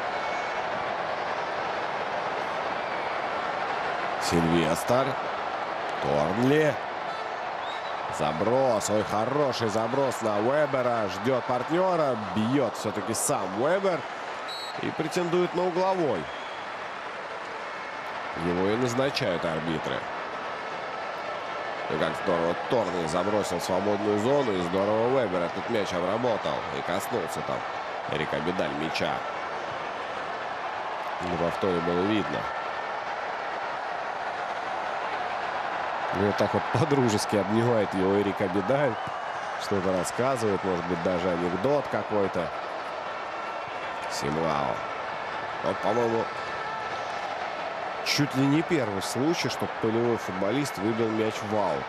Сильвестр. Торнли. Заброс. Ой, хороший заброс на Уэбера. Ждет партнера. Бьет все-таки сам Уэбер. И претендует на угловой. Его и назначают арбитры. И как здорово Торнли забросил в свободную зону. И здорово Уэбер этот мяч обработал. И коснулся там Эрик Абидаль мяча. На повторе было видно. И вот так вот по-дружески обнимает его Эрик Абидаль. Что-то рассказывает. Может быть, даже анекдот какой-то. Симао. Вот, по-моему, чуть ли не первый случай, что полевой футболист выбил мяч в аут.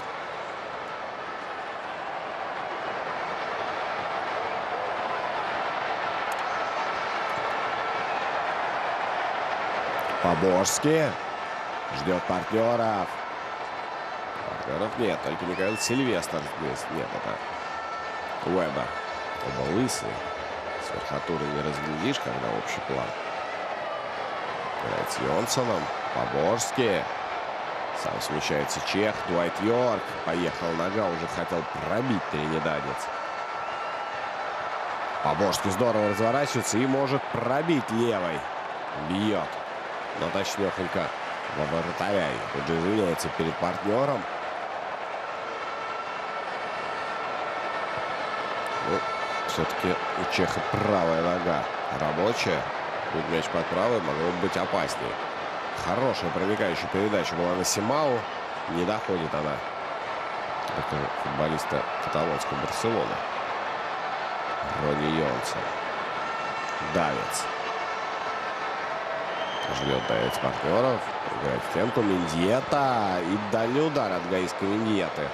Поборский ждет партнеров. Партнеров нет, только Микаэл Сильвестр здесь. Нет, это Уэбер. Оба лысые. С верхотуры не разглядишь, когда общий план. Играет с Йонсоном. Поборский. Сам смещается чех. Дуайт Йорк. Поехал нога. Уже хотел пробить тринидадец. Поборский здорово разворачивается и может пробить левой. Бьет. Но точнёхонько во вратаря. Тут же извиняется перед партнером. Ну, все-таки у чеха правая нога рабочая. Тут мяч под правой, могло быть опаснее. Хорошая проникающая передача была на Симау. Не доходит она до футболиста каталонской Барселоны. Рони Йонсон. Давидс. Ждет Давидс партнеров. Играет в стенку. Мендьета. И дальний удар от гаиской Мендьеты.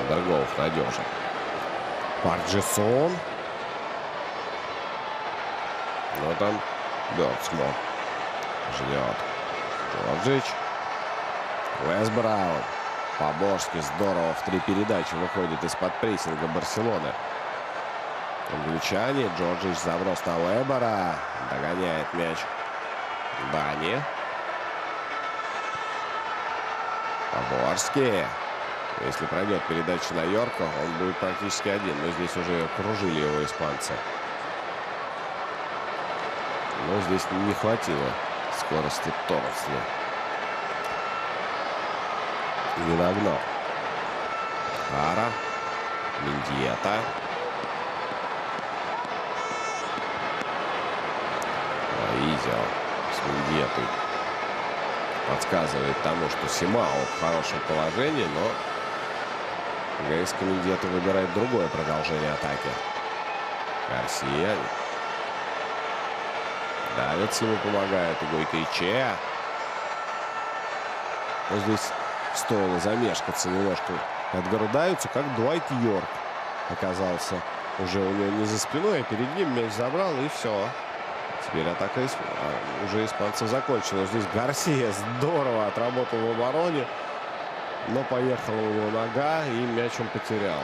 Дорогов надежен. Парджисон. Но там Бёрдсмо. Ждет. Джорджич. Уэс Браун. Поборский здорово в 3 передачи выходит из-под прессинга Барселоны. Англичане. Джорджич заброс на Уэбера. Догоняет мяч Дани. Поборский. Если пройдет передача на Йорка, он будет практически один. Но здесь уже окружили его испанцы. Но здесь не хватило скорости Торнсли. Не догнал. Ара. Мендьета. Изио с Мендьетой подсказывает тому, что Симао в хорошем положении, но гаиска Мендьета выбирает другое продолжение атаки. Гарсия. Давидс ему помогает. Игойкиче. Вот здесь стоило замешкаться немножко Эдгару Давидсу, как Дуайт Йорк оказался уже у него не за спиной, а перед ним мяч забрал, и все. Теперь атака уже испанцев закончена. Здесь Гарсия здорово отработал в обороне, но поехала у него нога, и мяч он потерял.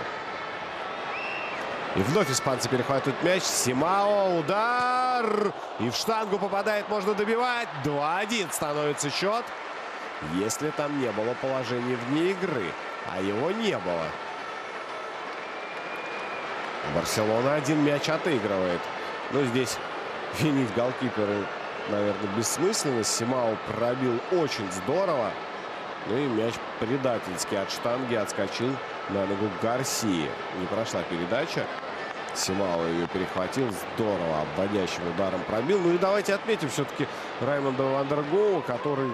И вновь испанцы перехватывают мяч. Симао, удар! И в штангу попадает, можно добивать. 2-1 становится счет. Если там не было положения вне игры, а его не было. Барселона один мяч отыгрывает. Но здесь винить голкипера, наверное, бессмысленно. Симао пробил очень здорово. Ну и мяч предательски от штанги отскочил на ногу Гарсии. Не прошла передача. Симао ее перехватил. Здорово обводящим ударом пробил. Ну и давайте отметим все-таки Раймонда Вандергоува, который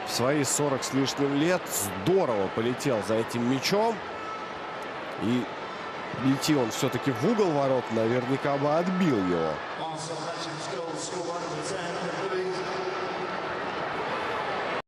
в свои 40 с лишним лет здорово полетел за этим мячом. И лети он все-таки в угол ворот, наверняка бы отбил его.